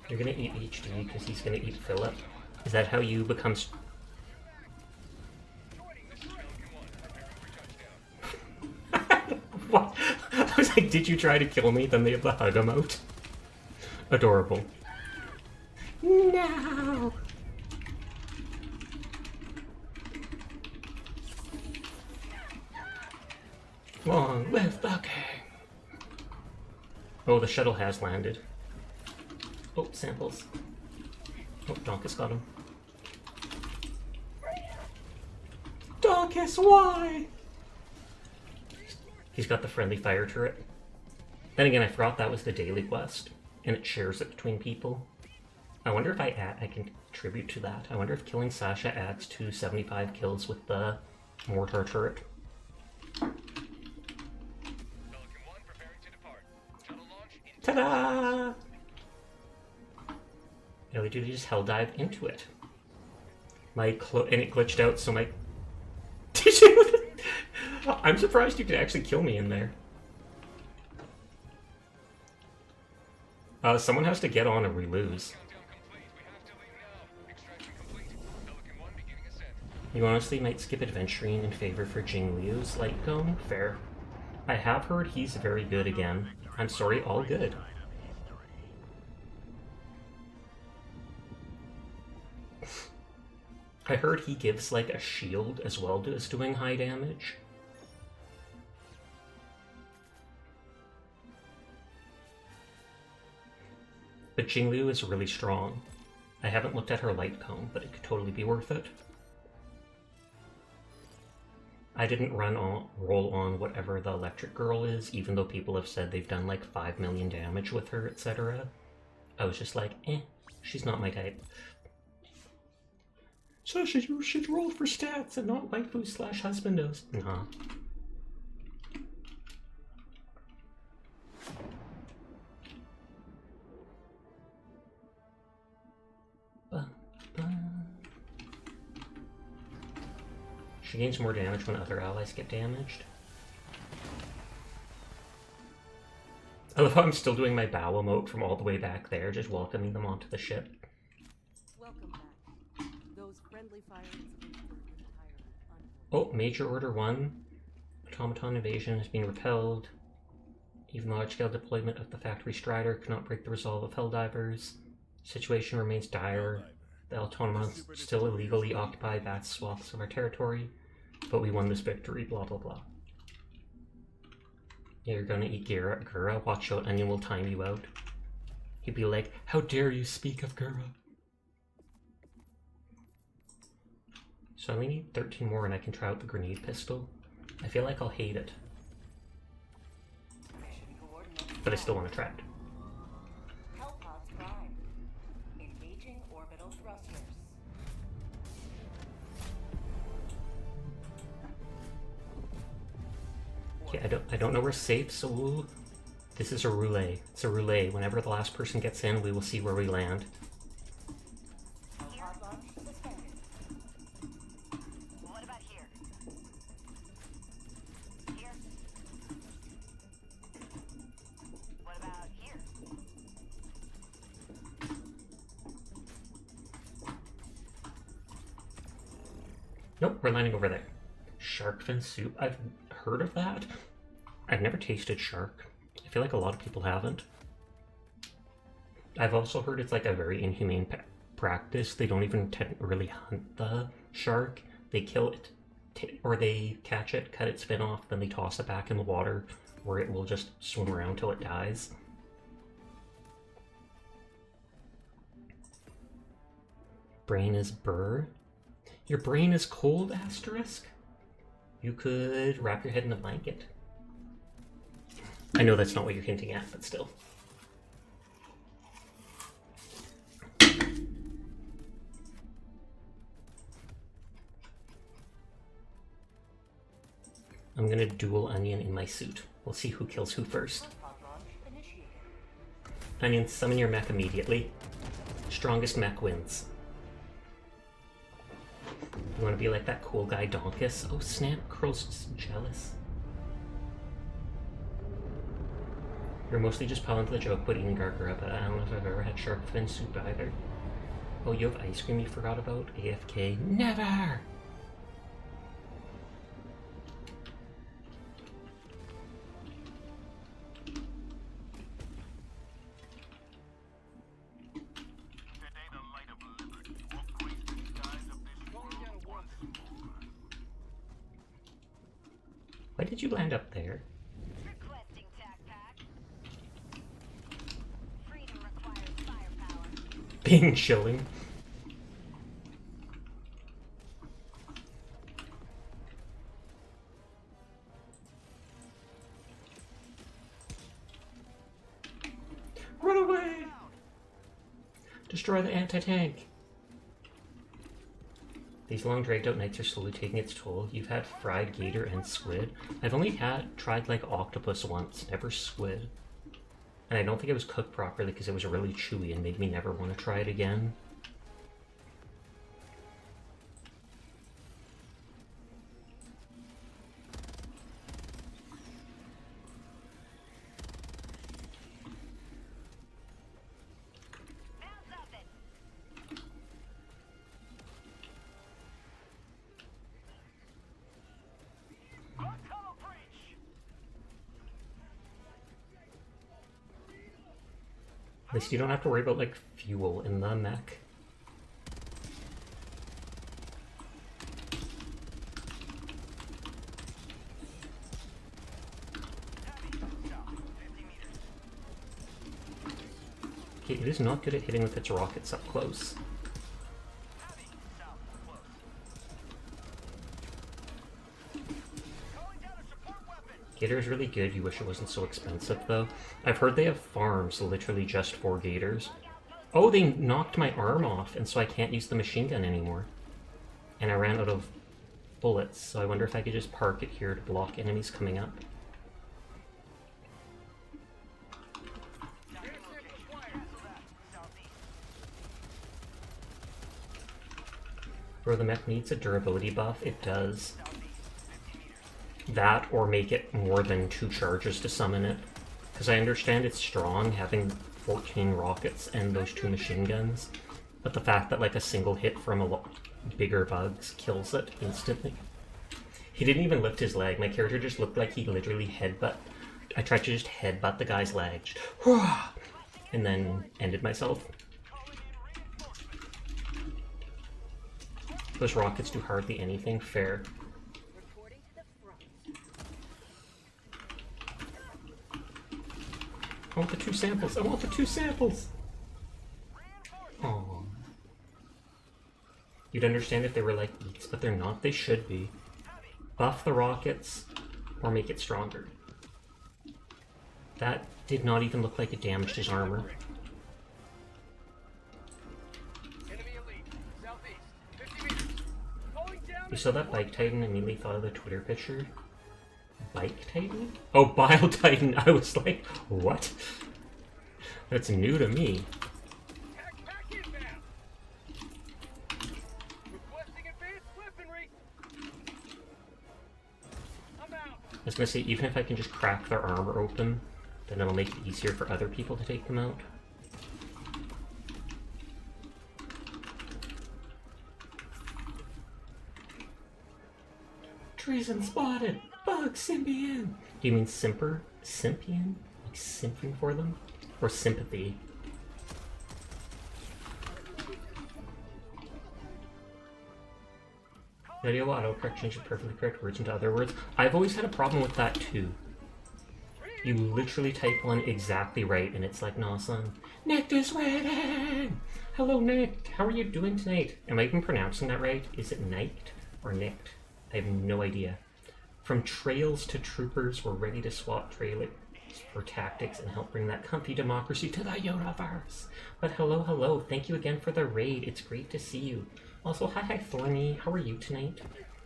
You're gonna eat HD because he's gonna eat Philip. Is that how you become? What? I was like, did you try to kill me? Then they have the hug emote. Adorable. No. Long live the king. Oh, the shuttle has landed. Oh, samples. Oh, Donkus got him. Donkus, why? He's got the friendly fire turret. Then again, I forgot that was the daily quest, and it shares it between people. I wonder if I can contribute to that. I wonder if killing Sasha adds to 75 kills with the mortar turret. Ta-da! Yeah, we do just hell dive into it. And it glitched out, so my... Did you? I'm surprised you could actually kill me in there. Someone has to get on or we lose. You honestly might skip adventuring in favor for Jing Liu's light cone? Fair. I have heard he's very good again. I'm sorry, all good. I heard he gives like a shield as well as doing high damage. But Jinglu is really strong. I haven't looked at her light cone, but it could totally be worth it. I didn't roll on whatever the electric girl is, even though people have said they've done like 5 million damage with her, etc. I was just like, she's not my type. Sasha, you should roll for stats and not waifu slash husbandos. Nah. She gains more damage when other allies get damaged. I love how I'm still doing my bow emote from all the way back there, just welcoming them onto the ship. Welcome back. Those friendly fire incidents were entirely unavoidable. Oh, Major Order 1. Automaton invasion has been repelled. Even large-scale deployment of the Factory Strider could not break the resolve of Helldivers. Situation remains dire. The automatons still illegally occupy vast swaths of our territory, but we won this victory, blah blah blah. Yeah, you're gonna eat Gura, watch out, Onion will time you out. He'd be like, how dare you speak of Gura? So I only need 13 more and I can try out the grenade pistol. I feel like I'll hate it, but I still want to try it. Hellpods prime. Engaging orbital thrusters. Okay, I don't know we're safe, so this is a roulette. It's a roulette. Whenever the last person gets in, we will see where we land. Hellpod launch suspended. What about here? Here? What about here? Nope, we're landing over there. Shark fin soup. I've heard of that. I've never tasted shark. I feel like a lot of people haven't. I've also heard it's like a very inhumane practice. They don't even really hunt the shark. They kill it, or they catch it, cut its fin off, then they toss it back in the water where it will just swim around till it dies. Brain is burr. Your brain is cold, asterisk? You could wrap your head in a blanket. I know that's not what you're hinting at, but still. I'm gonna dual Onion in my suit. We'll see who kills who first. Hellpod launch initiated. Onion, summon your mech immediately. Strongest mech wins. You want to be like that cool guy Donkus? Oh snap, Curl's just jealous. You're mostly just piling to the joke about eating Gargara, but I don't know if I've ever had shark fin soup either. Oh, you have ice cream you forgot about? AFK? Never! Today the light of liberty will grace the skies of this world once more. Why did you land up there? Requesting tac pack. Freedom requires firepower. Being chilling. Run away! Destroy the anti-tank! These long dragged out nights are slowly taking its toll. You've had fried gator and squid. I've only tried like octopus once, never squid. And I don't think it was cooked properly because it was really chewy and made me never want to try it again. Found something. Tunnel breach! At least you don't have to worry about like fuel in the mech. Okay, it is not good at hitting with its rockets up close. Calling down a support weapon! Gator's really good, you wish it wasn't so expensive though. I've heard they have farms literally just for gators. Oh, they knocked my arm off and so I can't use the machine gun anymore. and I ran out of bullets, so I wonder if I could just park it here to block enemies coming up. Bro, the mech needs a durability buff. It does. That, or make it more than 2 charges to summon it. Because I understand it's strong, having 14 rockets and those 2 machine guns. But the fact that like a single hit from a lot bigger bugs kills it instantly. He didn't even lift his leg. My character just looked like he literally headbutt. I tried to just headbutt the guy's leg. Just, and then ended myself. Those rockets do hardly anything. Fair. Reporting to the front. I want the 2 samples. I want the 2 samples. Oh. You'd understand if they were like eats, but they're not. They should be. Buff the rockets, or make it stronger. That did not even look like it damaged his armor. Enemy elite. Southeast. 50 meters. Calling down You saw that Bike Titan and immediately thought of the Twitter picture? Bike Titan? Oh, Bile Titan. I was like, what? That's new to me. Pack inbound. Requesting advanced weaponry. I'm out. I was gonna say, even if I can just crack their armor open, then it'll make it easier for other people to take them out. Treason spotted! Bug Symbian! Do you mean Simper? Sympian? Like simping for them? Or sympathy? Video autocorrect changes perfectly correct words into other words. I've always had a problem with that too. You literally type one exactly right and it's like, nah son. Nick is waiting! Hello Nick, how are you doing tonight? Am I even pronouncing that right? Is it Nicked or Nicked? I have no idea. From trails to troopers, we're ready to swap trailers for tactics and help bring that comfy democracy to the universe. But hello, hello, thank you again for the raid. It's great to see you. Also, hi Thorny, how are you tonight?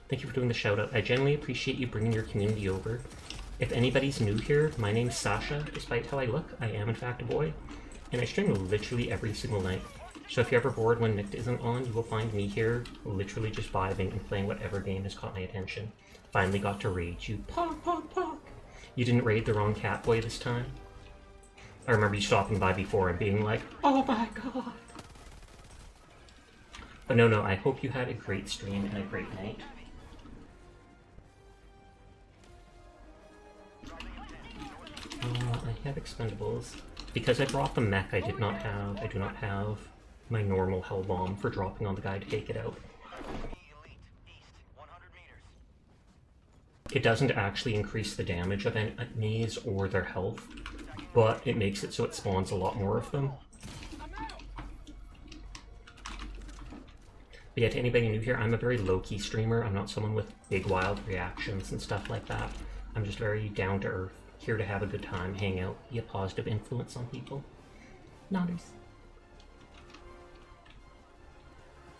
Thank you for doing the shout out. I genuinely appreciate you bringing your community over. If anybody's new here, my name's Sasha. Despite how I look, I am in fact a boy. And I stream literally every single night. So if you're ever bored when Nick isn't on, you will find me here, literally just vibing and playing whatever game has caught my attention. Finally got to raid you. Pog, pog, pog. You didn't raid the wrong Catboy this time? I remember you stopping by before and being like, oh my god. But no, I hope you had a great stream and a great night. I have expendables. Because I brought the mech, I do not have my normal hell bomb for dropping on the guy to take it out. Elite. East. 100 meters. It doesn't actually increase the damage of enemies or their health, but it makes it so it spawns a lot more of them. But yeah, to anybody new here, I'm a very low-key streamer. I'm not someone with big wild reactions and stuff like that. I'm just very down-to-earth, here to have a good time, hang out, be a positive influence on people. Nice.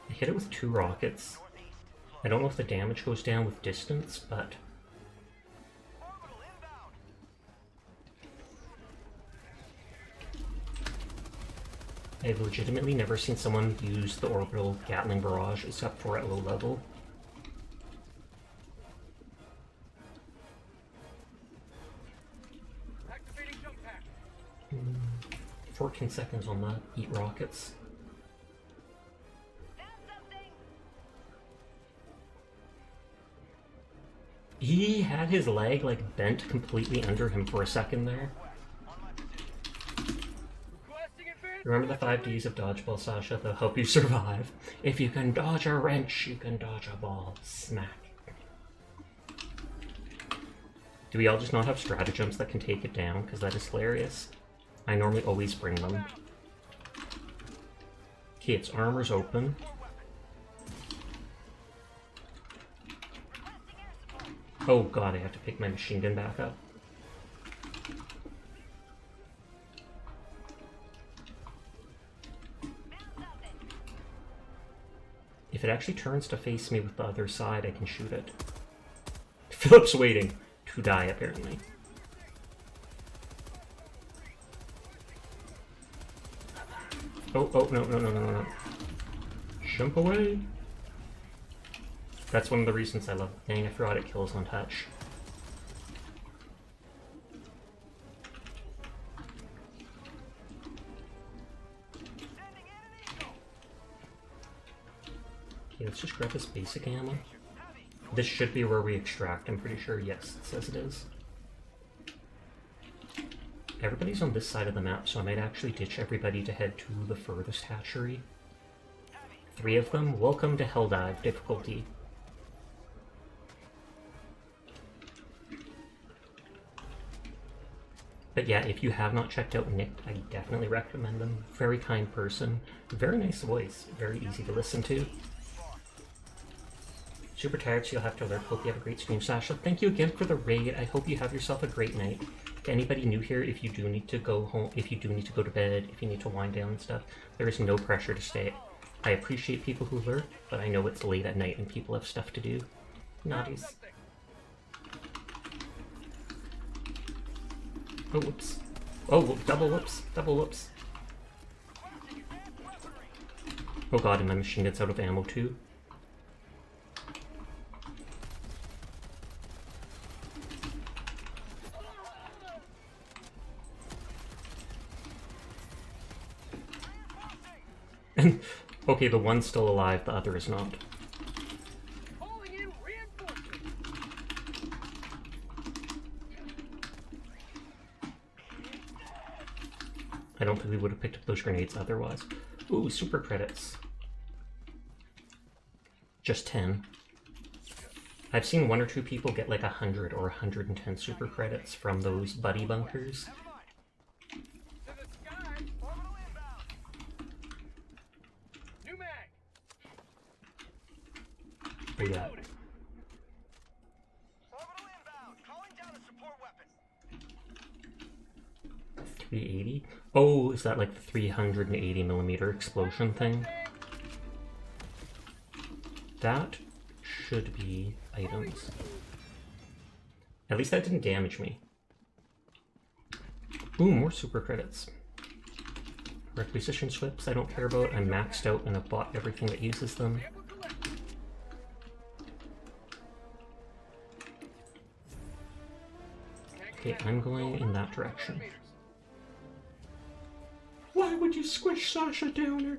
I hit it with 2 rockets. I don't know if the damage goes down with distance, but... Orbital inbound. I've legitimately never seen someone use the orbital Gatling barrage except for at low level. Activating jump pack. 14 seconds on that. Eat rockets. Found something. He had his leg like bent completely under him for a second there. Requesting advanced. Remember the 5 Ds of dodgeball, Sasha? They'll help you survive. If you can dodge a wrench, you can dodge a ball. Smack. Do we all just not have stratagems that can take it down? Because that is hilarious. I normally always bring them. Okay, its armor's open. Oh god, I have to pick my machine gun back up. If If it actually turns to face me with the other side, I can shoot it. Philip's waiting to die, apparently. Oh, no. Jump away. That's one of the reasons I love it. Dang, I forgot it kills on touch. Okay, let's just grab this basic ammo. This should be where we extract, I'm pretty sure. Yes, it says it is. Everybody's on this side of the map, so I might actually ditch everybody to head to the furthest hatchery. 3 of them. Welcome to Helldive difficulty. But yeah, if you have not checked out Nick, I definitely recommend them. Very kind person, very nice voice, very easy to listen to. Super tired, so you'll have to alert. Hope you have a great stream, Sasha. Thank you again for the raid. I hope you have yourself a great night. To anybody new here, if you do need to go home, if you do need to go to bed, if you need to wind down and stuff, there is no pressure to stay. I appreciate people who lurk, but I know it's late at night and people have stuff to do. Naughties. Oh, whoops. Oh, double whoops. Double whoops. Oh god, and my machine gets out of ammo too. And, okay, the one's still alive, the other is not. Calling in reinforcements. I don't think we would have picked up those grenades otherwise. Ooh, super credits. Just 10. I've seen 1 or 2 people get like 100 or 110 super credits from those buddy bunkers. To the sky. Orbital inbound. New mag. Oh yeah. Orbital inbound. Calling down a support weapon. 380? Oh, is that like the 380mm explosion thing? That should be items. At least that didn't damage me. Ooh, more super credits. Requisition slips I don't care about. I'm maxed out and I've bought everything that uses them. Okay, I'm going in that direction. Why would you squish Sasha Downer?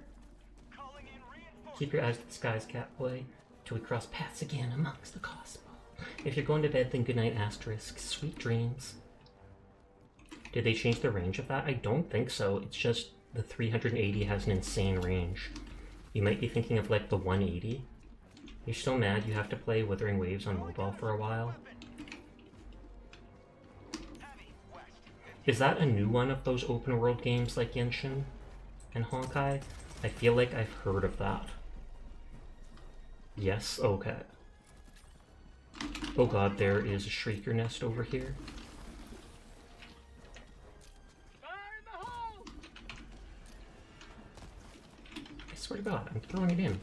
Calling in reinforcements. Keep your eyes to the skies, Catboy, till we cross paths again amongst the cosmos. If you're going to bed, then good night, asterisk. Sweet dreams. Did they change the range of that? I don't think so. It's just the 380 has an insane range. You might be thinking of like the 180. You're so mad you have to play Withering Waves on mobile for a while. Is that a new one of those open world games like Genshin and Honkai? I feel like I've heard of that. Yes, okay. Oh god, there is a Shrieker nest over here. Fire in the hole. I swear to god, I'm throwing it in.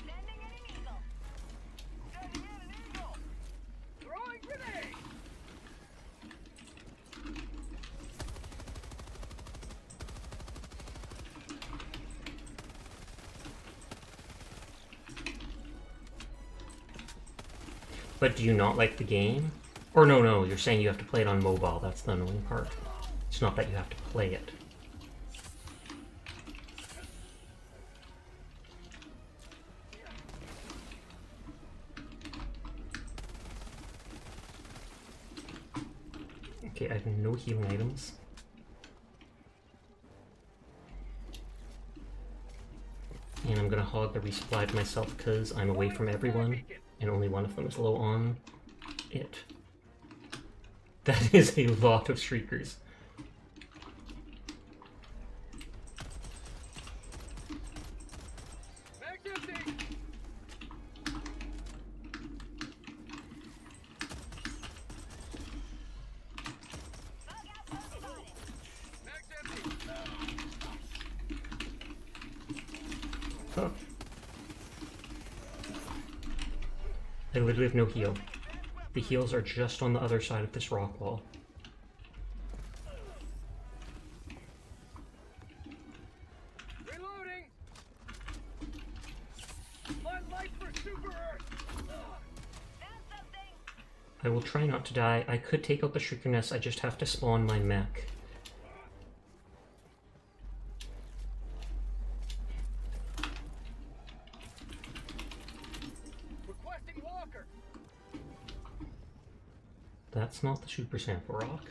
Sending in an eagle. Sending in an eagle. Throwing grenade. But do you not like the game? Or no, you're saying you have to play it on mobile, that's the annoying part. It's not that you have to play it. Okay, I have no healing items. And I'm gonna hog the resupply to myself because I'm away from everyone, and only one of them is low on it. That is a lot of Shriekers. Mag's empty. Bug out, bug spotted. Mag's empty. Oh. I literally have no heal. The heals are just on the other side of this rock wall. Reloading! My life for Super Earth! Found something! I will try not to die. I could take out the Shrieker Nest, I just have to spawn my mech. Requesting walker! That's not the Super Sample Rock.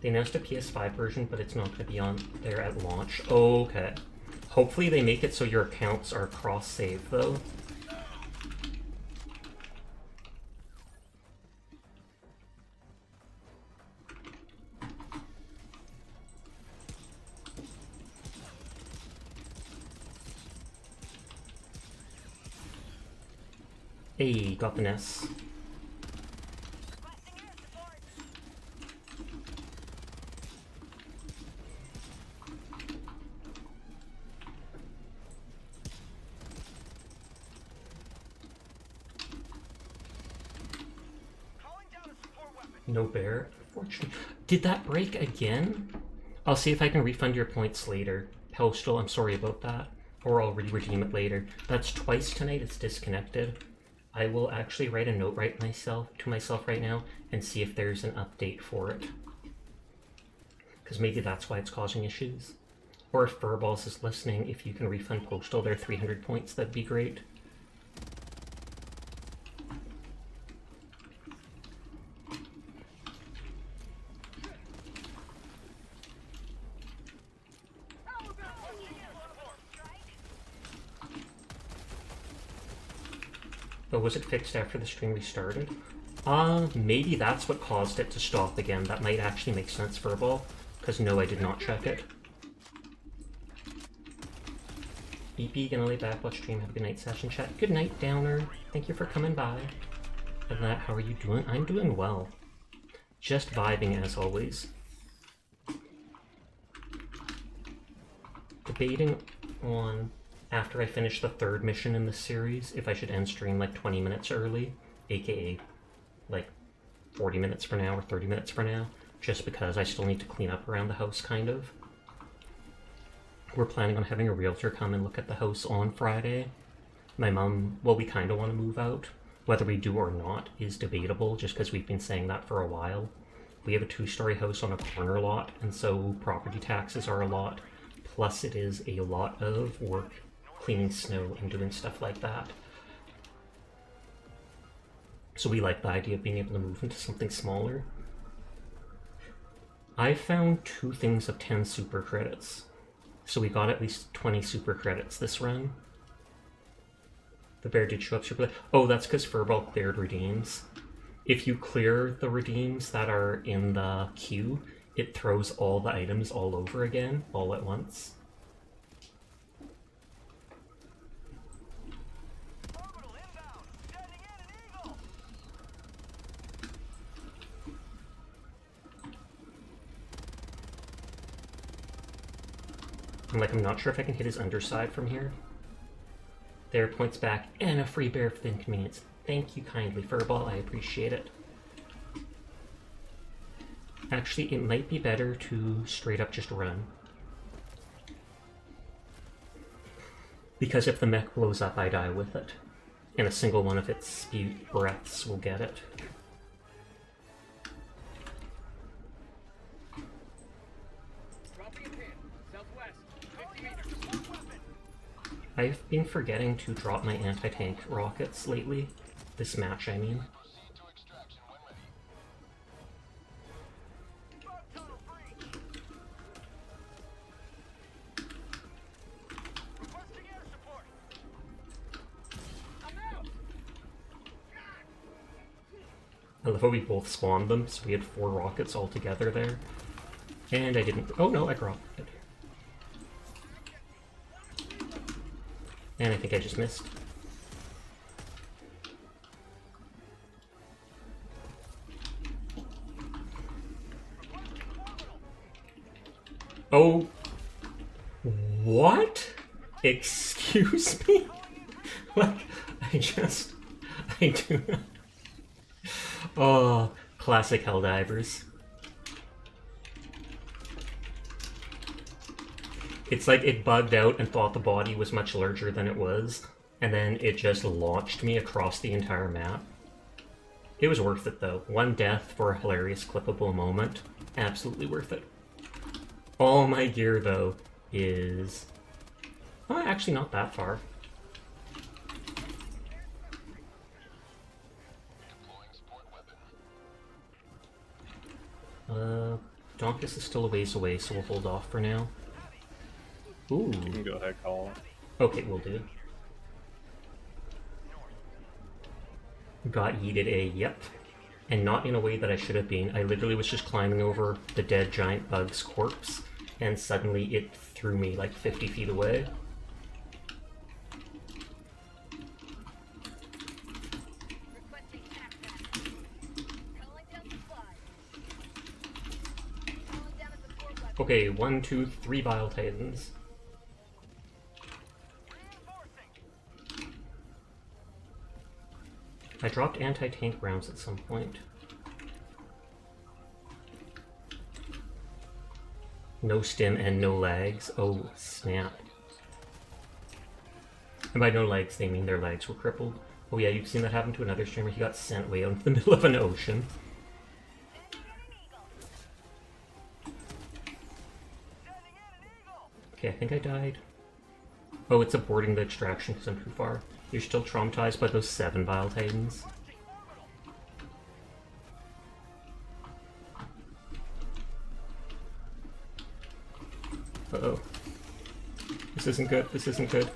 They announced a PS5 version, but it's not going to be on there at launch. Okay. Hopefully they make it so your accounts are cross-save, though. Hey, got the nest. Requesting air support! Calling down a support weapon! No bear. Unfortunately. Did that break again? I'll see if I can refund your points later. Postal, I'm sorry about that. Or I'll redeem it later. That's twice tonight, it's disconnected. I will actually write a note to myself right now and see if there's an update for it. Because maybe that's why it's causing issues. Or if Furballs is listening, if you can refund Postal their 300 points, that'd be great. But was it fixed after the stream restarted? Maybe that's what caused it to stop again. That might actually make sense, Furball. Because no, I did not check it. BP, gonna lay back, watch stream, have a good night session chat. Good night, Downer. Thank you for coming by. And that, how are you doing? I'm doing well. Just vibing as always. Debating on, after I finish the third mission in the series, if I should end stream like 20 minutes early, aka like 40 minutes for now or 30 minutes for now, just because I still need to clean up around the house, kind of. We're planning on having a realtor come and look at the house on Friday. My mom, well, we kind of want to move out. Whether we do or not is debatable, just because we've been saying that for a while. We have a 2-story house on a corner lot, and so property taxes are a lot. Plus it is a lot of work cleaning snow and doing stuff like that. So we like the idea of being able to move into something smaller. I found 2 things of 10 super credits. So we got at least 20 super credits this run. The bear did show up super late. Oh, that's because Furball cleared redeems. If you clear the redeems that are in the queue, it throws all the items all over again, all at once. Orbital inbound! Sending in an eagle! I'm not sure if I can hit his underside from here. There, points back, and a free bear for the inconvenience. Thank you kindly, Furball, I appreciate it. Actually, it might be better to straight up just run. Because if the mech blows up, I die with it. And a single one of its breaths will get it. Dropping a pin. Southwest. 50 meters. I've been forgetting to drop my anti-tank rockets lately. This match, I mean. Proceed to extraction when ready. Bug tunnel breach! Requesting air support! I'm out! I love how we both spawned them, so we had 4 rockets all together there. And I didn't... Oh no, I dropped it. And I think I just missed. Oh. What? Excuse Excuse me? Like, I do not. Oh, classic Helldivers. It's like it bugged out and thought the body was much larger than it was, and then it just launched me across the entire map. It was worth it though. One death for a hilarious clippable moment. Absolutely worth it. All my gear though is... oh, actually not that far. Donkus is still a ways away, so we'll hold off for now. Ooh. You can go ahead, call it. Okay, we'll do. Got yeeted a yep. And not in a way that I should have been. I literally was just climbing over the dead giant bug's corpse, and suddenly it threw me like 50 feet away. Requesting access. Calling down supplies. Calling down a support weapon. Okay, 1, 2, 3 Vile Titans. I dropped anti-tank rounds at some point. No stim and no lags. Oh, snap. And by no legs, they mean their legs were crippled. Oh yeah, you've seen that happen to another streamer. He got sent way out into the middle of an ocean. Okay, I think I died. Oh, it's aborting the extraction because I'm too far. You're still traumatized by those 7 Vile Titans. Uh-oh. This isn't good, this isn't good.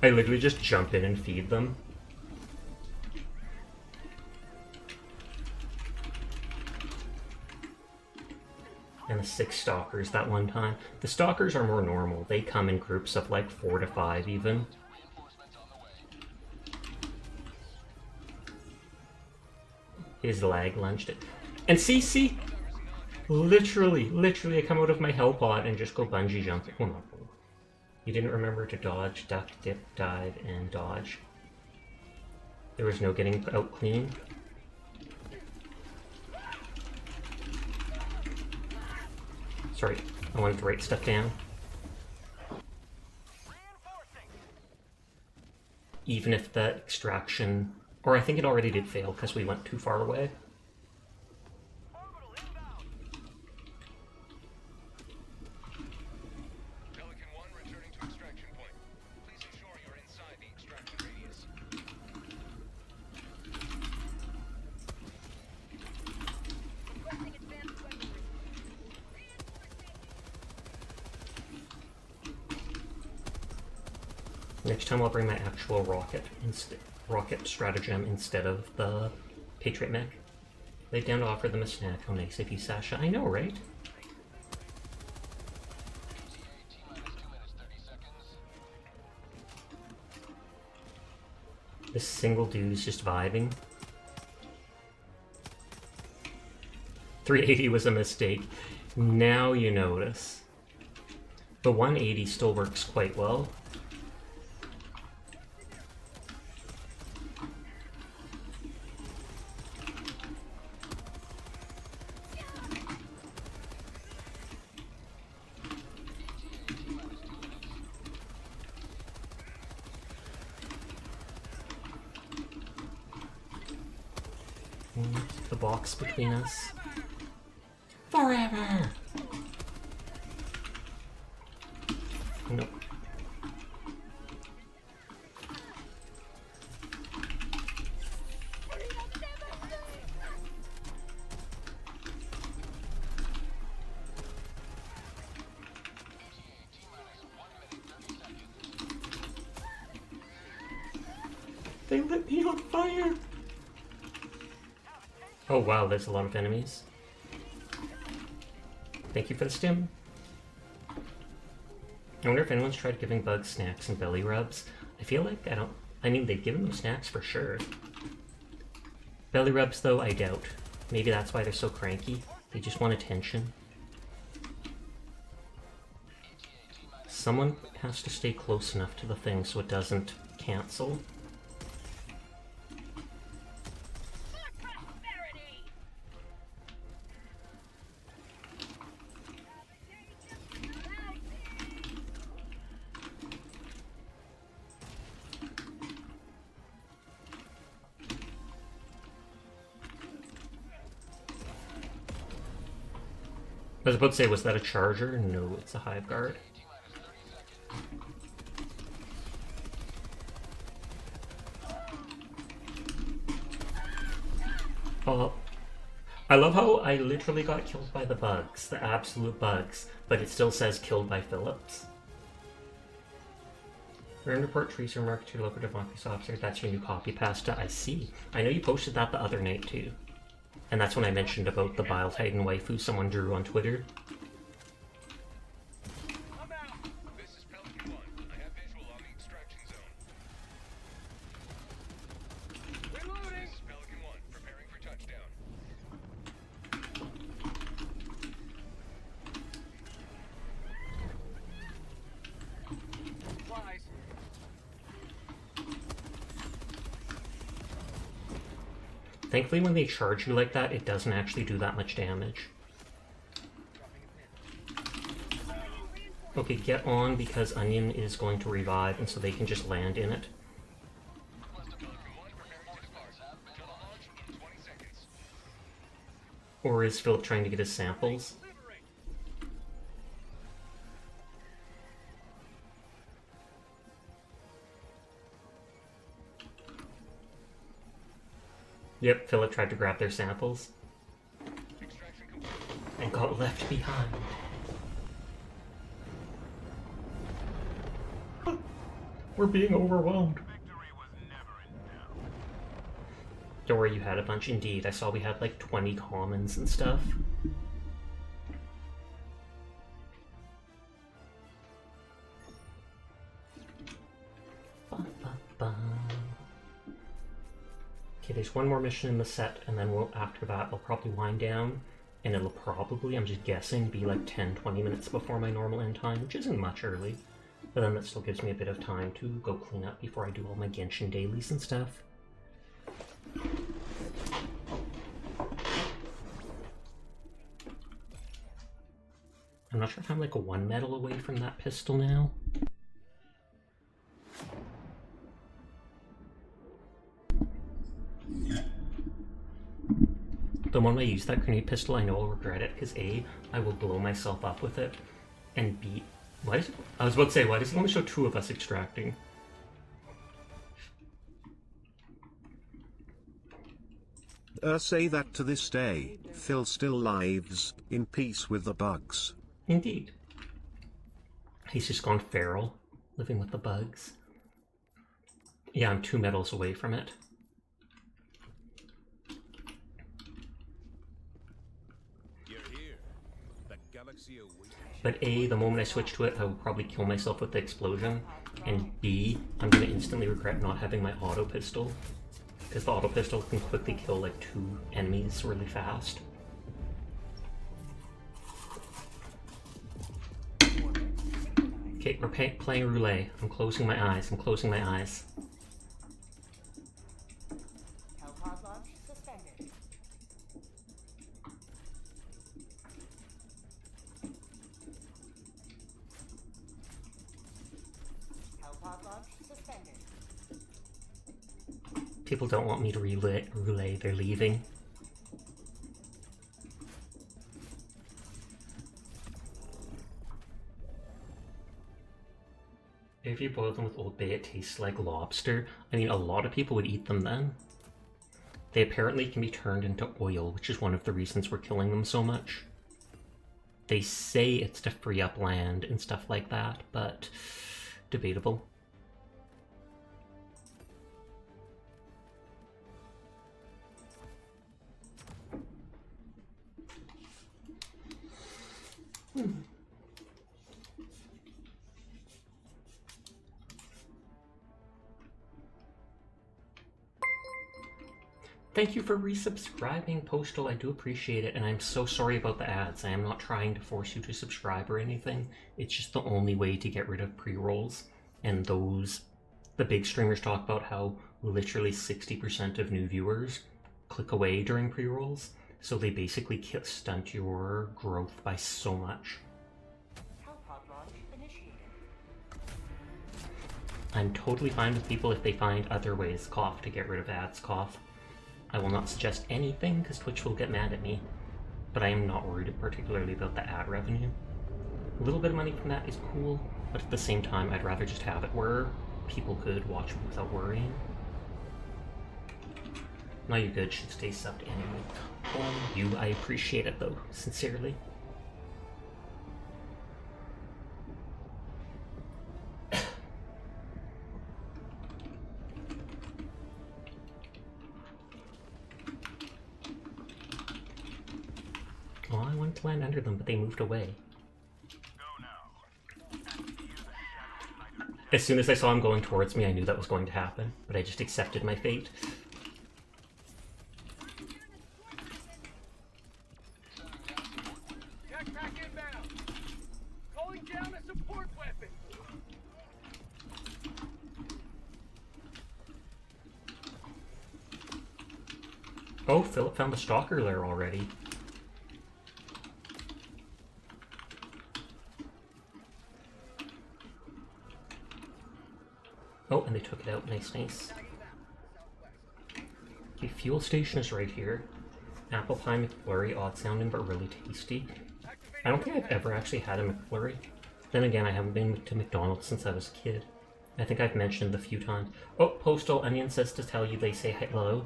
I literally just jump in and feed them. And the 6 stalkers that one time. The stalkers are more normal. They come in groups of like 4 to 5 even. His lag lunched it. And see? Literally, I come out of my hell pod and just go bungee jumping. Oh no. You didn't remember to dodge, duck, dip, dive, and dodge. There was no getting out clean. Sorry, I wanted to write stuff down. Even if the extraction... or I think it already did fail because we went too far away. Pelican 1 returning to extraction point. Please ensure you're inside the extraction radius. Requesting advanced weaponry. Next time I'll bring my actual rocket stratagem instead of the Patriot mech. Laid down to offer them a snack. How nice of you, Sasha. I know, right? This single dude is just vibing. 380 was a mistake. Now you notice. The 180 still works quite well. The box between us. Forever! Nope. They lit me on fire! Oh wow, there's a lot of enemies. Thank you for the stim. I wonder if anyone's tried giving bugs snacks and belly rubs. I feel like I mean, they've given them snacks for sure. Belly rubs though, I doubt. Maybe that's why they're so cranky. They just want attention. Someone has to stay close enough to the thing so it doesn't cancel. I was about to say, was that a charger? No, it's a hive guard. Oh, I love how I literally got killed by the bugs, the absolute bugs, but it still says killed by Phillips. Random report trees are marked to your local democracy officer. That's your new copy pasta. I see. I know you posted that the other night too. And that's when I mentioned about the Bile Titan waifu someone drew on Twitter. I'm out. This is Pelican 1. I have visual on the extraction zone. Reloading. This is Pelican 1, preparing for touchdown. Flies. Thankfully when they charge you like that, it doesn't actually do that much damage. Okay, get on because Onion is going to revive and so they can just land in it. Or is Philip trying to get his samples? Yep, Philip tried to grab their samples and got left behind. We're being overwhelmed. Victory was never in doubt. Don't worry, you had a bunch. Indeed, I saw we had like 20 commons and stuff. Okay, there's one more mission in the set, and then after that I'll probably wind down, and it'll probably, I'm just guessing, be like 10-20 minutes before my normal end time, which isn't much early. But then that still gives me a bit of time to go clean up before I do all my Genshin dailies and stuff. I'm not sure if I'm like a 1 medal away from that pistol now. The moment I use that grenade pistol, I know I'll regret it, because A, I will blow myself up with it, and B, why does it, I was about to say, why does it only show 2 of us extracting? Say that to this day, Phil still lives, in peace with the bugs. Indeed. He's just gone feral, living with the bugs. Yeah, I'm 2 medals away from it. You're here. The galaxy awaits. But A, the moment I switch to it, I will probably kill myself with the explosion. And B, I'm going to instantly regret not having my auto pistol. Because the auto pistol can quickly kill like 2 enemies really fast. Okay, we're playing roulette. I'm closing my eyes. I'm closing my eyes. Hellpod launch suspended. Hellpod launch suspended. People don't want me to roulette. They're leaving. If you boil them with Old Bay, it tastes like lobster. I mean, a lot of people would eat them then. They apparently can be turned into oil, which is one of the reasons we're killing them so much. They say it's to free up land and stuff like that, but debatable. Thank you for resubscribing, Postal. I do appreciate it, and I'm so sorry about the ads. I am not trying to force you to subscribe or anything. It's just the only way to get rid of pre-rolls. And the big streamers talk about how literally 60% of new viewers click away during pre-rolls. So they basically stunt your growth by so much. I'm totally fine with people if they find other ways, cough, to get rid of ads, cough. I will not suggest anything because Twitch will get mad at me, but I am not worried particularly about the ad revenue. A little bit of money from that is cool, but at the same time, I'd rather just have it where people could watch without worrying. No, you're good, should stay subbed anyway. I appreciate it though, sincerely. Oh, I wanted to land under them, but they moved away. As soon as I saw him going towards me, I knew that was going to happen, but I just accepted my fate. Backpack inbound. Calling down a support weapon. Oh, Philip found the stalker lair already. Oh, and they took it out. Nice, nice. The fuel station is right here. Apple pie McFlurry, odd sounding but really tasty. I don't think I've ever actually had a McFlurry. Then again, I haven't been to McDonald's since I was a kid. I think I've mentioned it a few times. Oh, Postal Onion says to tell you they say hello.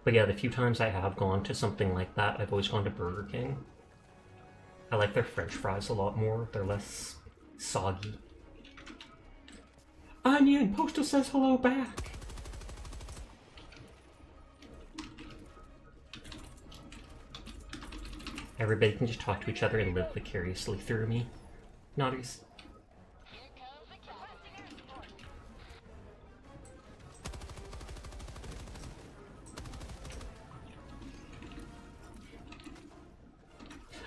But yeah, the few times I have gone to something like that, I've always gone to Burger King. I like their French fries a lot more. They're less soggy. Onion! Postal says hello back! Everybody can just talk to each other and live vicariously through me. Naughties.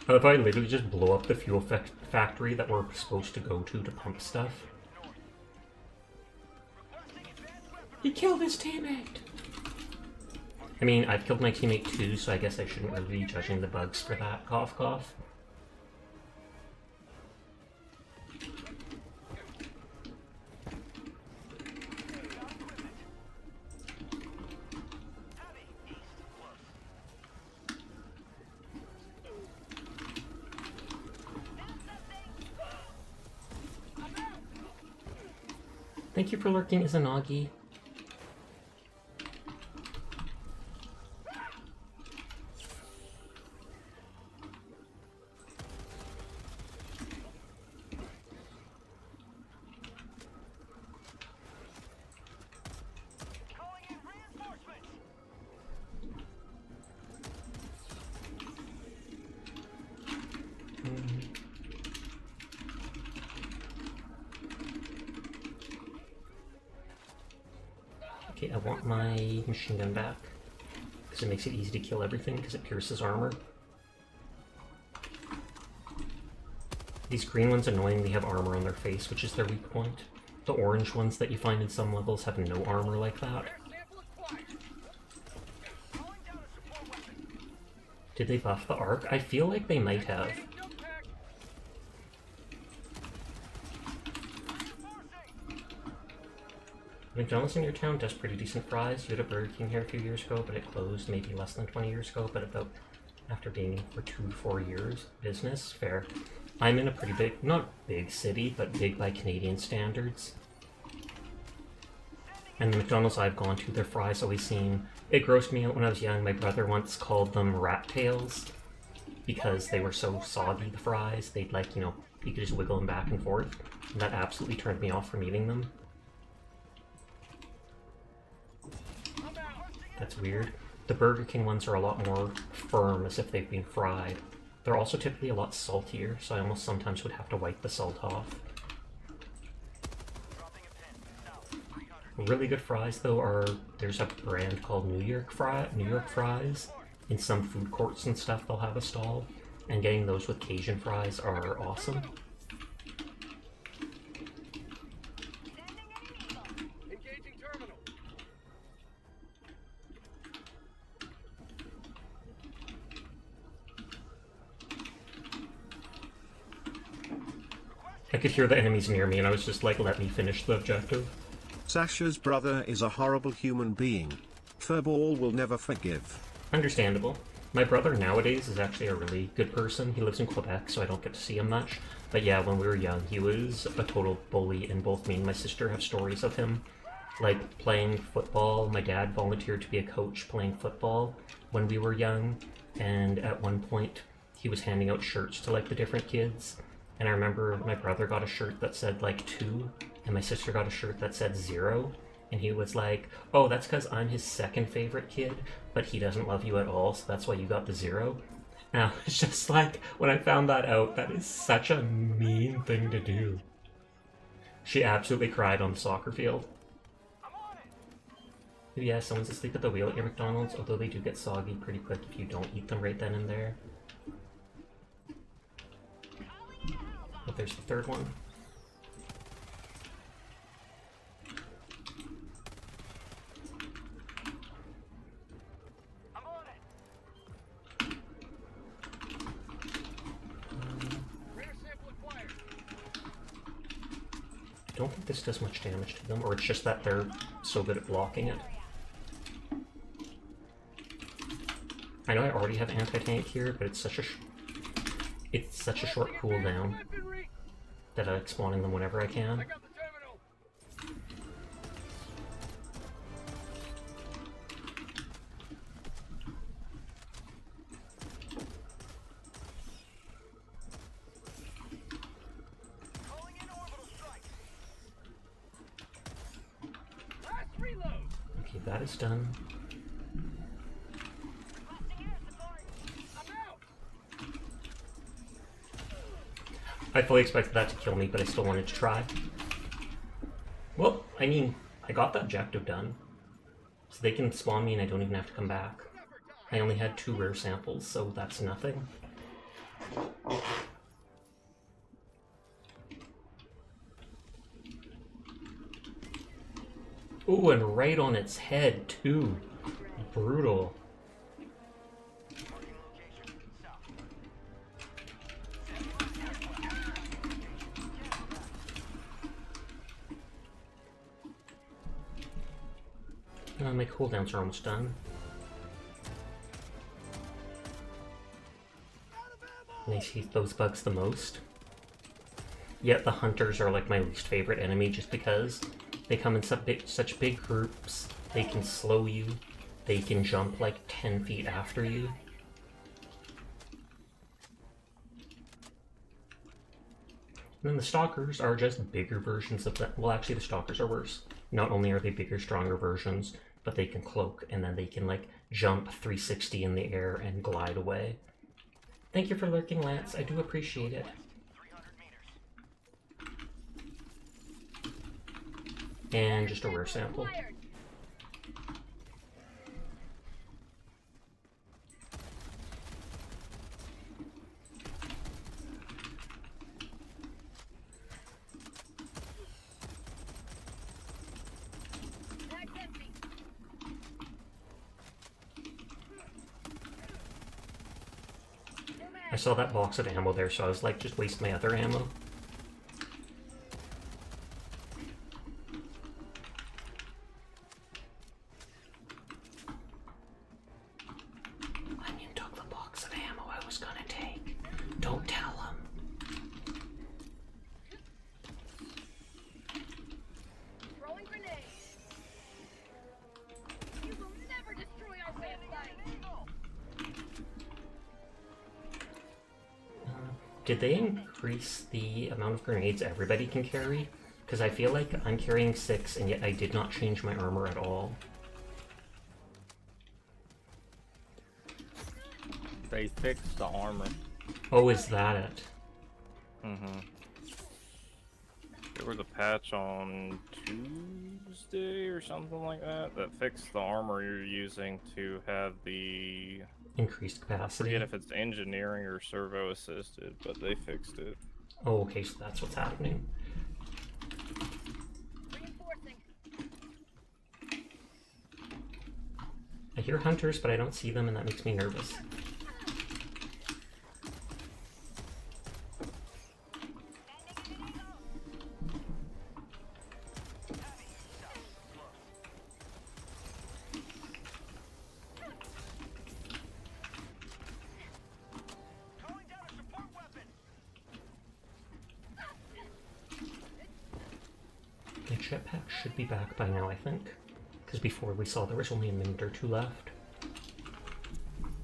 What if I literally just blow up the fuel factory that we're supposed to go to pump stuff? He killed his teammate! I mean, I've killed my teammate too, so I guess I shouldn't really be judging the bugs for that. Cough, cough. Thank you for lurking, Izanagi. Okay, I want my machine gun back, because it makes it easy to kill everything, because it pierces armor. These green ones annoyingly have armor on their face, which is their weak point. The orange ones that you find in some levels have no armor like that. Did they buff the arc? I feel like they might have. McDonald's in your town does pretty decent fries. You had a Burger King here a few years ago, but it closed maybe less than 20 years ago, but about after being for 2 to 4 years. Business, fair. I'm in a pretty big, not big city, but big by Canadian standards. And the McDonald's I've gone to, their fries always seem... It grossed me out when I was young. My brother once called them rat tails because they were so soggy, the fries. They'd like, you know, you could just wiggle them back and forth. And that absolutely turned me off from eating them. That's weird. The Burger King ones are a lot more firm, as if they've been fried. They're also typically a lot saltier, so I almost sometimes would have to wipe the salt off. Really good fries though are there's a brand called New York Fries. In some food courts and stuff they'll have a stall, and getting those with Cajun fries are awesome. Engaging terminal. I could hear the enemies near me and I was just like, let me finish the objective. Sasha's brother is a horrible human being. Furball will never forgive. Understandable. My brother nowadays is actually a really good person. He lives in Quebec, so I don't get to see him much. But yeah, when we were young, he was a total bully, and both me and my sister have stories of him. Like, playing football. My dad volunteered to be a coach playing football when we were young, and at one point, he was handing out shirts to, like, the different kids. And I remember my brother got a shirt that said, like, 2, and my sister got a shirt that said 0. And he was like, oh, that's because I'm his second favorite kid, but he doesn't love you at all, so that's why you got the 0. Now, it's just like, when I found that out, that is such a mean thing to do. She absolutely cried on the soccer field. Yeah, someone's asleep at the wheel at your McDonald's, although they do get soggy pretty quick if you don't eat them right then and there. But there's the third one. I don't think this does much damage to them, or it's just that they're so good at blocking it. I know I already have anti-tank here, but it's such a short cooldown that I like spawning them whenever I can. I got the terminal. Calling in orbital strike. Last reload. Okay, that is done. I'm out. I fully expected that to kill me, but I still wanted to try. Well, I mean, I got the objective done. So they can spawn me and I don't even have to come back. I only had 2 rare samples, so that's nothing. Ooh, and right on its head, too. Brutal. My cooldowns are almost done. And I hate those bugs the most. Yet the hunters are like my least favorite enemy just because they come in such big groups, they can slow you, they can jump like 10 feet after you. And then the stalkers are just bigger versions of them. Well, actually the stalkers are worse. Not only are they bigger, stronger versions, but they can cloak, and then they can, like, jump 360 in the air and glide away. Thank you for lurking, Lance. I do appreciate it. 300 meters. And just a rare sample. I saw that box of ammo there, so I was like, just waste my other ammo. Onion took the box of ammo I was gonna take. Don't tell him. Throwing grenades. You will never destroy our way of life. Did they increase the amount of grenades everybody can carry? Because I feel like I'm carrying 6 and yet I did not change my armor at all. They fixed the armor. Oh, is that it? Mm-hmm. There was a patch on Tuesday or something like that that fixed the armor you're using to have the... Increased I capacity. forget if it's engineering or servo assisted, but they fixed it. Oh, okay, so that's what's happening. Reinforcing. I hear hunters, but I don't see them, and that makes me nervous. Calling down a support weapon. My jetpack should be back by now, I think. Because before we saw there was only a minute or two left.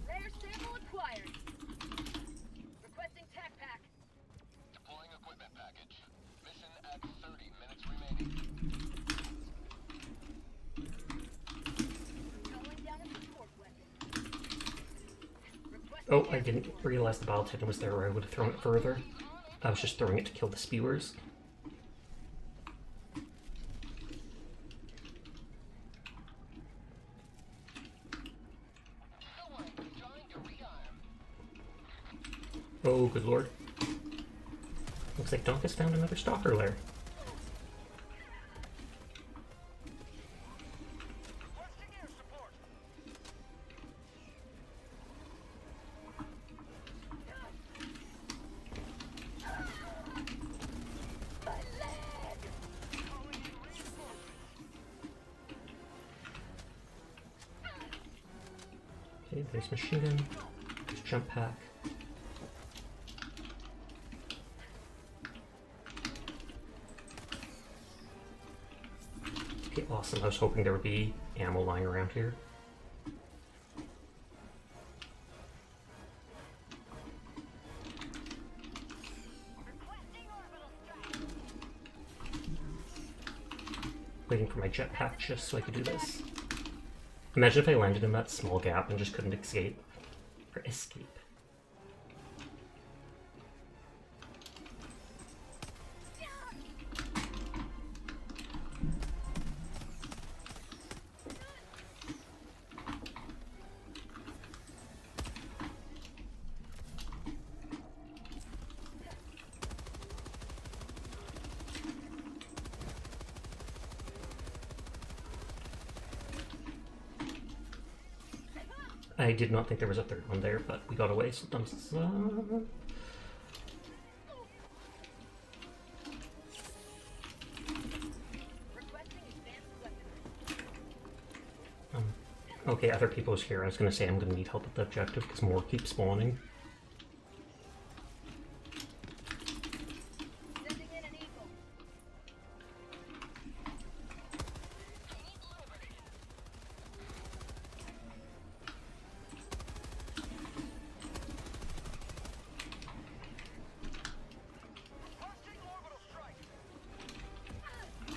Rare sample acquired. Requesting tac pack. Deploying equipment package. Mission at 30 minutes remaining. Calling down a support weapon. Requesting Oh, I didn't realize the bottle tendon was there, or I would have thrown it further. I was just throwing it to kill the spewers. Oh, good lord. Looks like Donk has found another stalker lair. Requesting air support. Calling in reinforcements. Okay, there's machine gun. There's jump pack. Okay, awesome. I was hoping there would be ammo lying around here. Requesting orbital strike. Waiting for my jetpack just so I could do this. Imagine if I landed in that small gap and just couldn't escape. Or escape. I did not think there was a third one there, but we got away, so thumbs up. Requesting advanced weapon. Okay, other people was here. I was gonna say I'm gonna need help with the objective because more keep spawning. Sending in an eagle. Requesting orbital strike.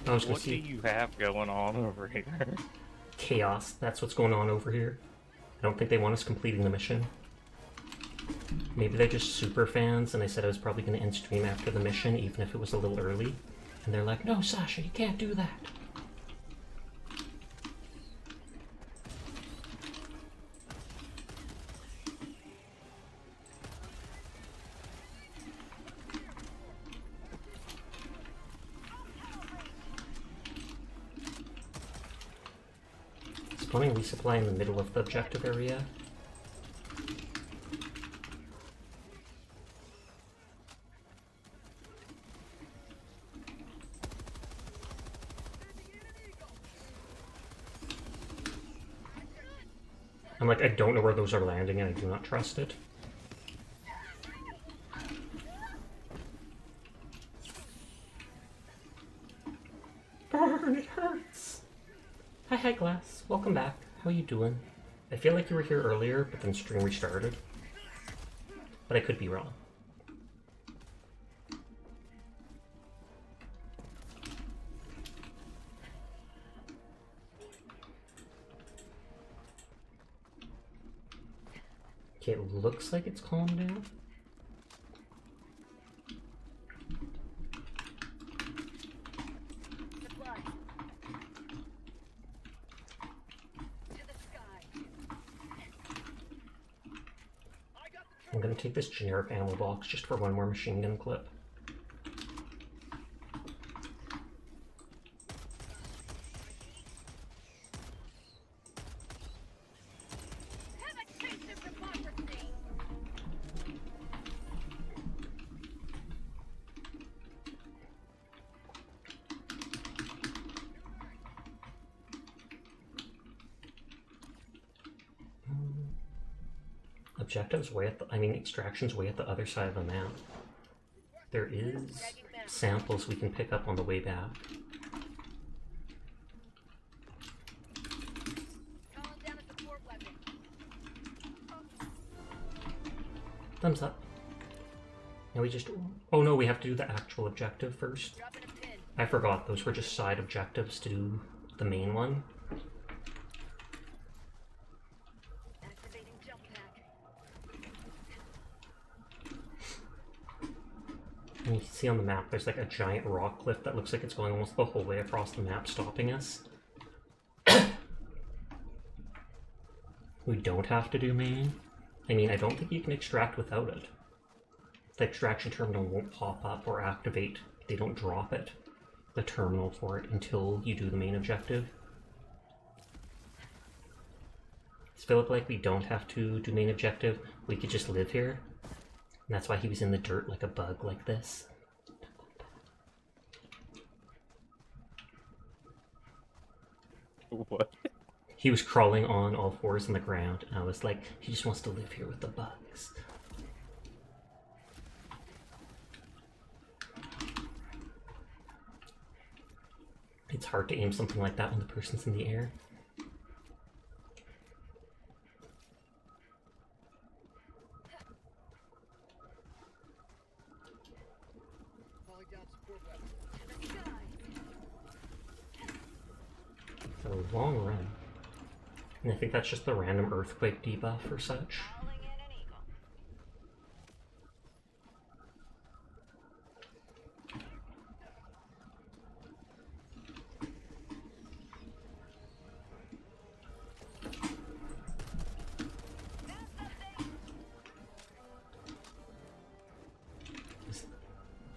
I was gonna What do see you have going on over here? chaos. That's what's going on over here. I don't think they want us completing the mission. Maybe they're just super fans, and I said I was probably gonna end stream after the mission, even if it was a little early. And they're like, "No, Sasha, you can't do that." Spawning resupply in the middle of the objective area. I'm like, I don't know where those are landing and I do not trust it. Burn, it hurts! Hi Glass, welcome back. How you doing? I feel like you were here earlier, but then stream restarted. But I could be wrong. Okay, it looks like it's calmed down. gonna take this generic ammo box just for one more machine gun clip. Have a taste of democracy! Objectives way at the, I mean extraction's way at the other side of the map. There is samples we can pick up on the way back. Calling down a support weapon. Thumbs up. Now we just, oh no, we have to do the actual objective first. Dropping a pin. I forgot, those were just side objectives to do the main one. Activating jump pack. And you can see on the map there's like a giant rock cliff that looks like it's going almost the whole way across the map, stopping us. We don't have to do main. I mean, I don't think you can extract without it. The extraction terminal won't pop up or activate. They don't drop it, the terminal for it, until you do the main objective. Does Philip like we don't have to do main objective? We could just live here. And that's why he was in the dirt like a bug like this. What? He was crawling on all fours in the ground, and I was like, he just wants to live here with the bugs. It's hard to aim something like that when the person's in the air. Calling down support weapon. To the sky. It's a long run. And I think that's just the random earthquake debuff or such. Calling in an eagle.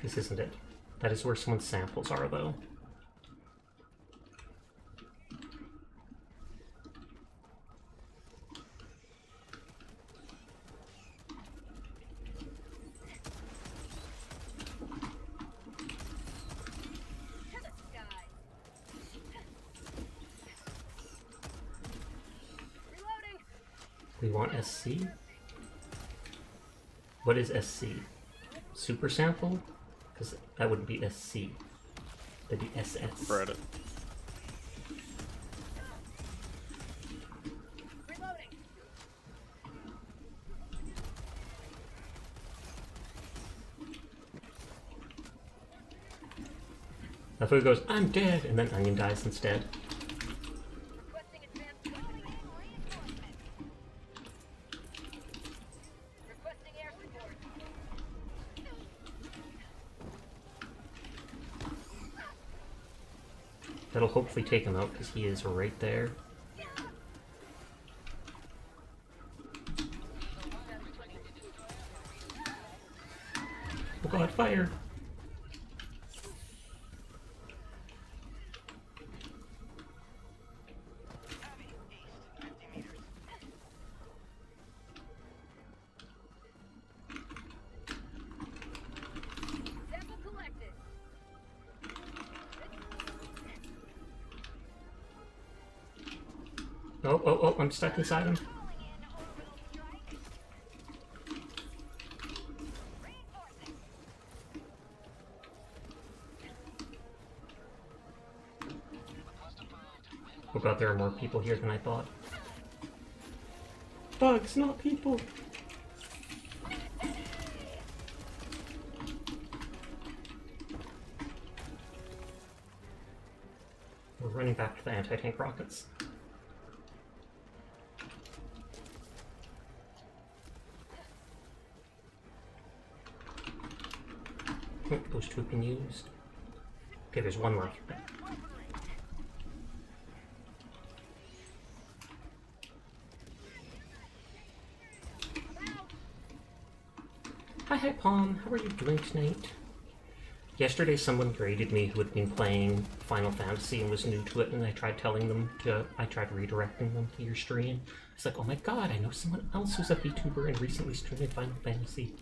This isn't it. That is where someone's samples are, though. To the sky. Reloading. We want SC? What is SC? Super sample? Because that wouldn't be SC. That'd be SS. Credit. Reloading. That food goes, I'm dead, and then Onion dies instead. Requesting advanced calling in reinforcements. Requesting air support. That'll hopefully take him out, because he is right there. Oh god, fire! Sample collected. Oh, I'm stuck inside him. Calling in orbital strike. Reinforcing. Oh god, there are more people here than I thought. Bugs, not people! We're running back to the anti-tank rockets. Oh, those two have been used. Okay, there's one left. Hi, Palm. How are you doing tonight? Yesterday, someone graded me who had been playing Final Fantasy and was new to it, and I tried redirecting them to your stream. It's like, oh my god, I know someone else who's a VTuber and recently streamed Final Fantasy.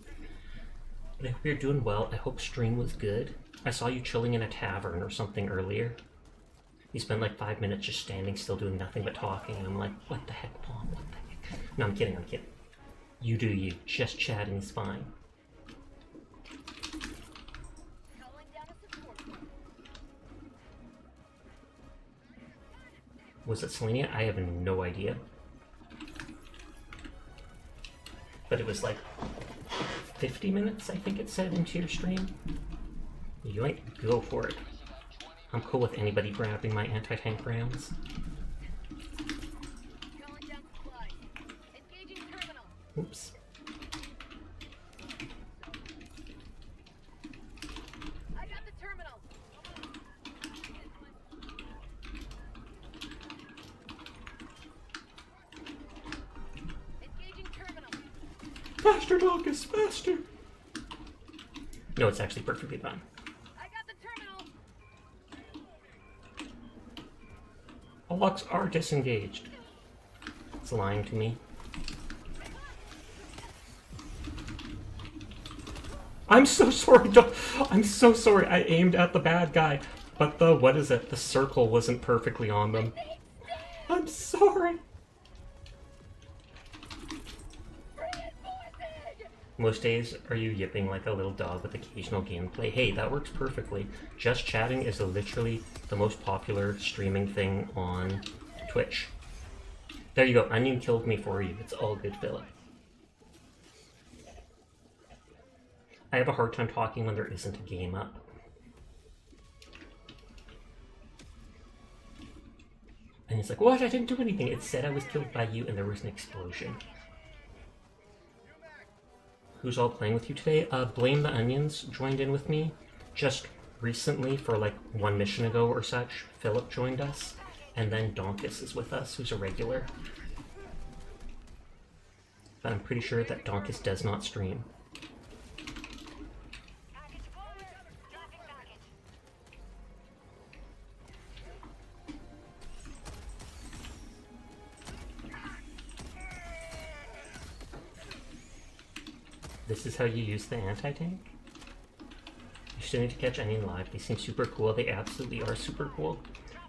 But I hope you're doing well. I hope stream was good. I saw you chilling in a tavern or something earlier. You spent like 5 minutes just standing still doing nothing but talking, and I'm like, what the heck, Palm? What the heck? No, I'm kidding. You do you. Just chatting is fine. Calling down a support group. Was it Selenia? I have no idea. But it was like 50 minutes, I think it said, into your stream. You might go for it. I'm cool with anybody grabbing my anti-tank rounds. Calling down supplies. Engaging terminal. Oops. I got the terminal. Engaging terminal. Faster, Docus, faster! No, it's actually perfectly fine. I got the terminal. All locks are disengaged. It's lying to me. I'm so sorry, I'm so sorry. I aimed at the bad guy, but the circle wasn't perfectly on them. I'm sorry. Most days, are you yipping like a little dog with occasional gameplay? Hey, that works perfectly. Just chatting is literally the most popular streaming thing on Twitch. There you go. Onion killed me for you. It's all good, Philip. I have a hard time talking when there isn't a game up. And it's like, what? I didn't do anything. It said I was killed by you and there was an explosion. Who's all playing with you today? Blame the Onions joined in with me. Just recently, for like 1 mission ago or such, Philip joined us. And then Donkus is with us, who's a regular. But I'm pretty sure that Donkus does not stream. Package forward. Dropping package. This is how you use the anti-tank? You still need to catch Onion live. They seem super cool. They absolutely are super cool.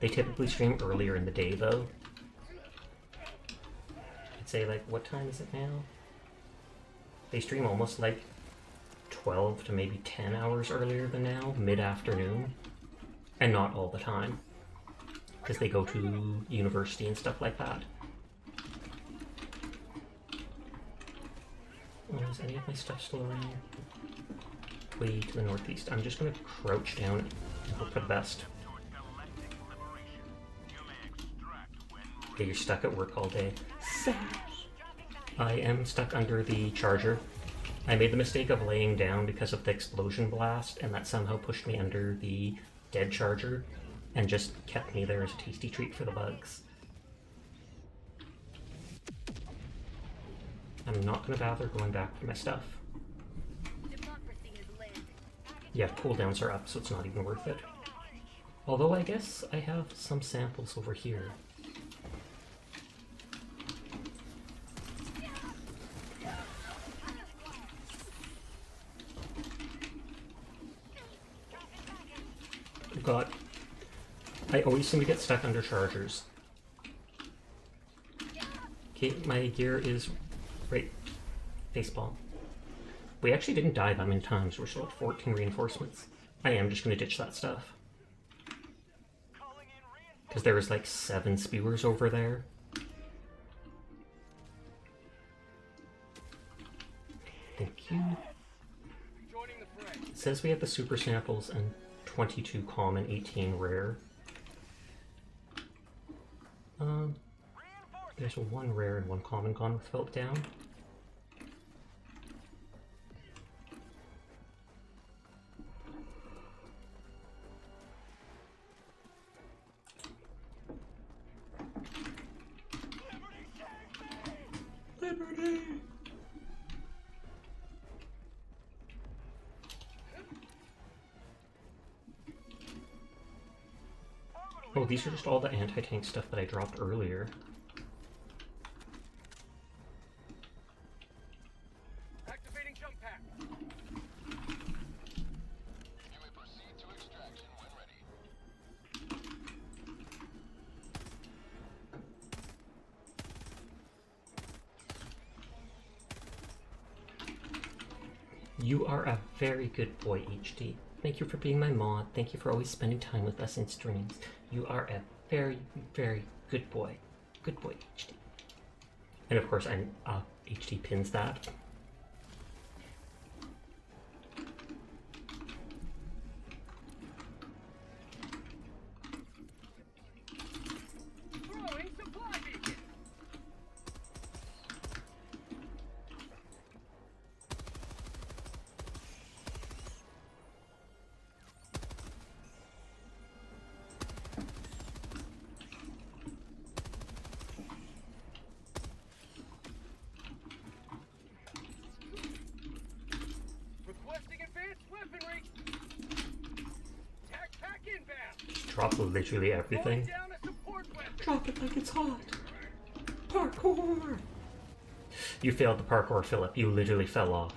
They typically stream earlier in the day, though. I'd say, like, what time is it now? They stream almost, like, 12 to maybe 10 hours earlier than now, mid-afternoon. And not all the time. Because they go to university and stuff like that. Oh, is any of my stuff still around? Way to the northeast. I'm just going to crouch down and hope for the best. Okay, you're stuck at work all day. I am stuck under the charger. I made the mistake of laying down because of the explosion blast, and that somehow pushed me under the dead charger and just kept me there as a tasty treat for the bugs. I'm not going to bother going back for my stuff. Democracy has landed. Yeah, cooldowns are up, so it's not even worth it. Although I guess I have some samples over here. Oh god. I always seem to get stuck under chargers. Okay, my gear is right. Facepalm. We actually didn't die that many times. We're still at 14 reinforcements. I am just going to ditch that stuff. Because there was like 7 spewers over there. Thank you. It says we have the super samples and 22 common, 18 rare. There's 1 rare and 1 common gone with felt down. Liberty! Oh, these are just all the anti-tank stuff that I dropped earlier. Activating jump pack. You may proceed to extraction when ready. You are a very good boy, HD. Thank you for being my mod. Thank you for always spending time with us in streams. You are a very, very good boy. Good boy, HD. And of course, I'm HD pins that. Throwing supply beacon. Requesting advanced weaponry. Tac pack inbound. Drop literally everything. Throwing down a support weapon. Drop it like it's hot. Parkour! You failed the parkour, Philip. You literally fell off.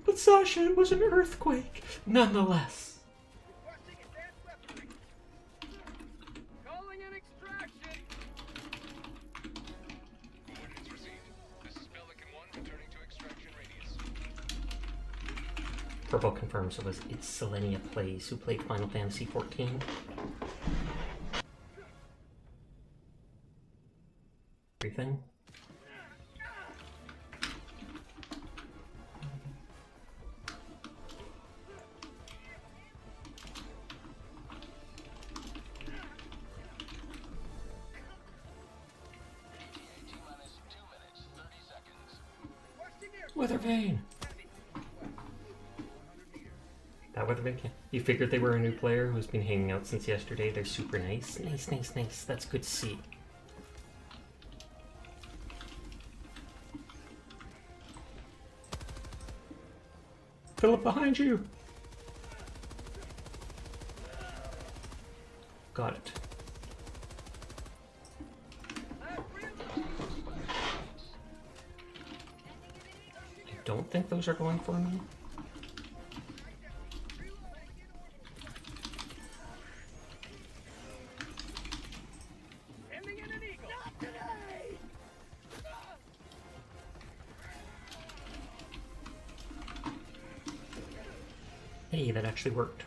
But Sasha, it was an earthquake. Nonetheless. Requesting advanced weaponry. Calling an extraction. Coordinates received. This is Pelican 1 returning to extraction radius. Purple confirms it was It's Selenia Plays who played Final Fantasy XIV. Everything. T-minus 2 minutes, 30 seconds. Requesting air. Weather vane! That weather vane? You figured they were a new player who's been hanging out since yesterday. They're super nice. Nice, nice, nice. That's good to see. Philip, behind you! Got it. I don't think those are going for me. Ending in an eagle. Not today. Hey, that actually worked.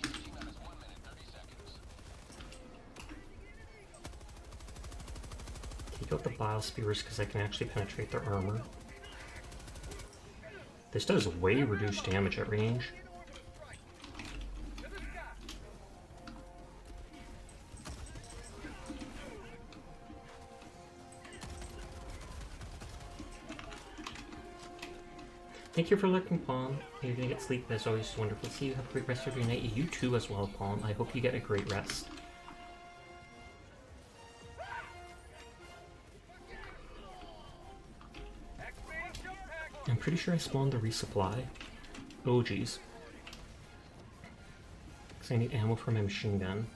T-minus 1 minute, 30 seconds. Take out the bile spewers because I can actually penetrate their armor. This does way reduced damage at range. To the sky. Thank you for lurking, Palm. You're gonna get sleep. As always, wonderful to see you. Have a great rest of your night. You too as well, Palm. I hope you get a great rest. Activating jump pack. I'm pretty sure I spawned the resupply. Oh geez. Because I need ammo for my machine gun.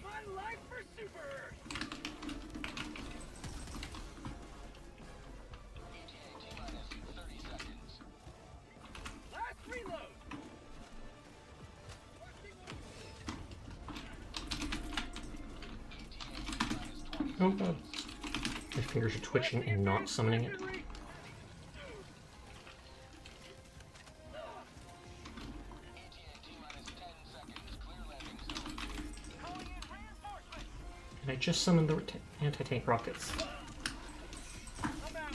My life for Super Earth. ETA T-minus 30 seconds. Last reload. Oh god. My fingers are twitching and not summoning it. And I just summoned the anti-tank rockets. I'm out.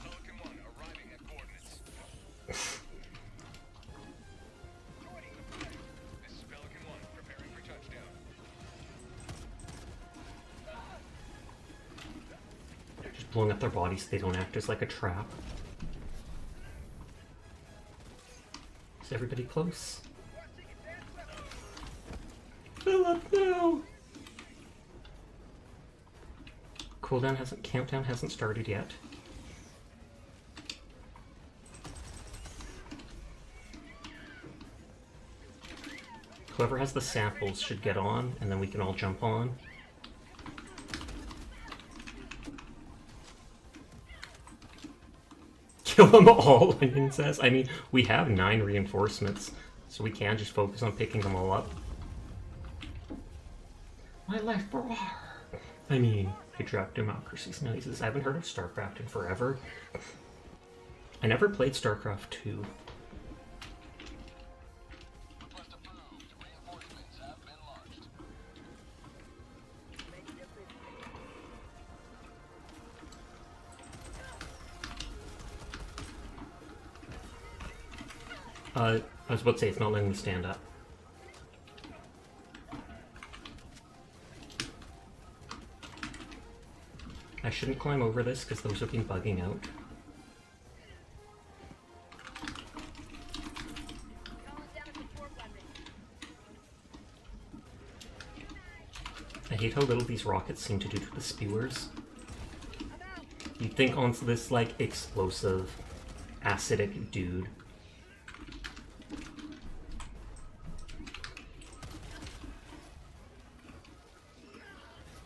Pelican 1 arriving at coordinates. Joining the flight. This is Pelican 1 preparing for touchdown. Just blowing up their bodies so they don't act as like a trap. Is everybody close? Philip, no! Countdown hasn't started yet. Whoever has the samples should get on, and then we can all jump on. Kill them all, Onion says. I mean, we have 9 reinforcements, so we can just focus on picking them all up. My life for war! I mean, patriotic democracy's nice. I haven't heard of StarCraft in forever. I never played StarCraft 2. Request approved. Reinforcements have been launched. I was about to say, it's not letting me stand up. I shouldn't climb over this because those have been bugging out. I hate how little these rockets seem to do to the spewers. You'd think onto this, like, explosive, acidic dude.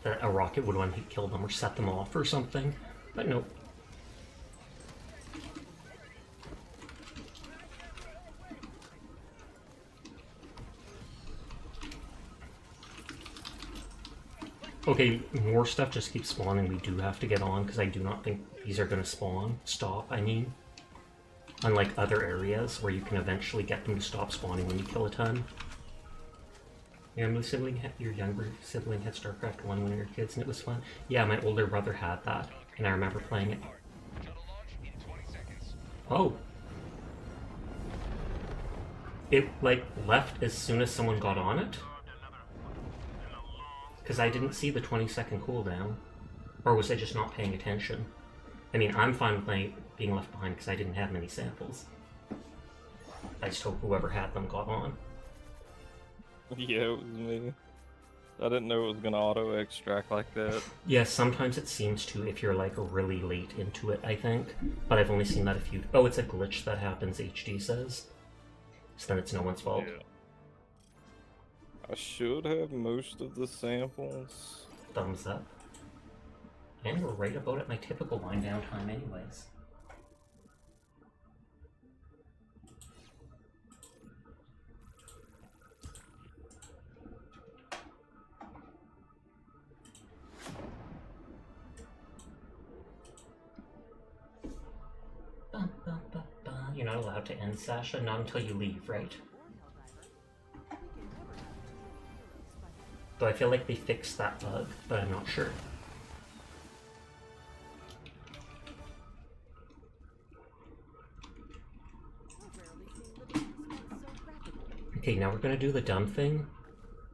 That a rocket would one hit kill them or set them off or something, but nope. Okay, more stuff just keeps spawning. We do have to get on because I do not think these are going to spawn. Stop, I mean. Unlike other areas where you can eventually get them to stop spawning when you kill a ton. Your younger sibling had StarCraft 1 when you were kids and it was fun. Yeah, my older brother had that, and I remember playing it. Shuttle launch in 20 seconds. Oh. It, like, left as soon as someone got on it? Because I didn't see the 20-second cooldown. Or was I just not paying attention? I mean, I'm fine with being left behind because I didn't have many samples. I just hope whoever had them got on. Yeah, it was me. I didn't know it was gonna auto-extract like that. Yeah, sometimes it seems to if you're like really late into it, I think. But I've only seen that a few. Oh, it's a glitch that happens, HD says. So then it's no one's fault. Yeah. I should have most of the samples. Thumbs up. And we're right about at my typical wind down time anyways. You're not allowed to end, Sasha, not until you leave, right? Though I feel like they fixed that bug, but I'm not sure. Okay, now we're gonna do the dumb thing.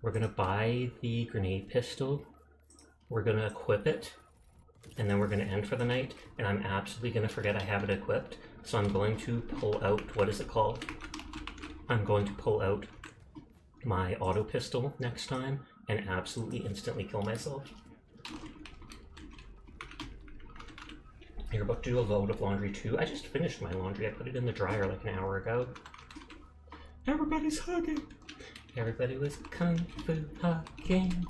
We're gonna buy the grenade pistol. We're gonna equip it. And then we're gonna end for the night. And I'm absolutely gonna forget I have it equipped. So I'm going to pull out, what is it called? I'm going to pull out my auto pistol next time and absolutely instantly kill myself. You're about to do a load of laundry too. I just finished my laundry. I put it in the dryer like an hour ago. Everybody's hugging. Everybody was kung fu hugging.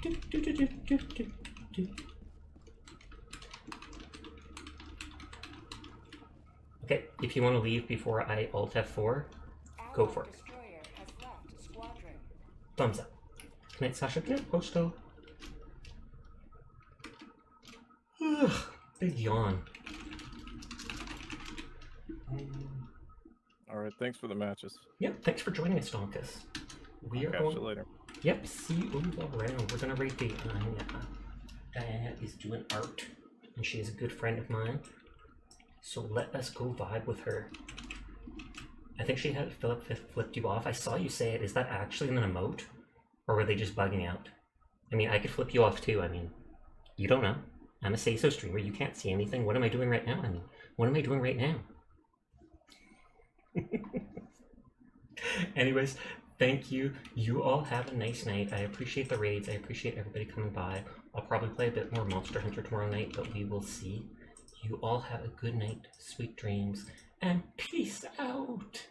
Do, do, do, do, do, do, do. Okay, if you want to leave before I Alt F4, go for it. Thumbs up. Good night, Sasha. Good night, Posto. Ugh, big yawn. Alright, thanks for the matches. Yep, thanks for joining us, Donkus. We are Catch going. you later. Yep, see you around. We're gonna rate Diana. Diana is doing art, and she is a good friend of mine. So let us go vibe with her. I think she had Philip flipped you off. I saw you say it. Is that actually an emote? Or were they just bugging out? I mean, I could flip you off too. I mean, you don't know. I'm a say-so streamer. You can't see anything. What am I doing right now? I mean, what am I doing right now? Anyways, Thank you. You all have a nice night. I appreciate the raids. I appreciate everybody coming by. I'll probably play a bit more Monster Hunter tomorrow night, but we will see. You all have a good night, sweet dreams, and peace out.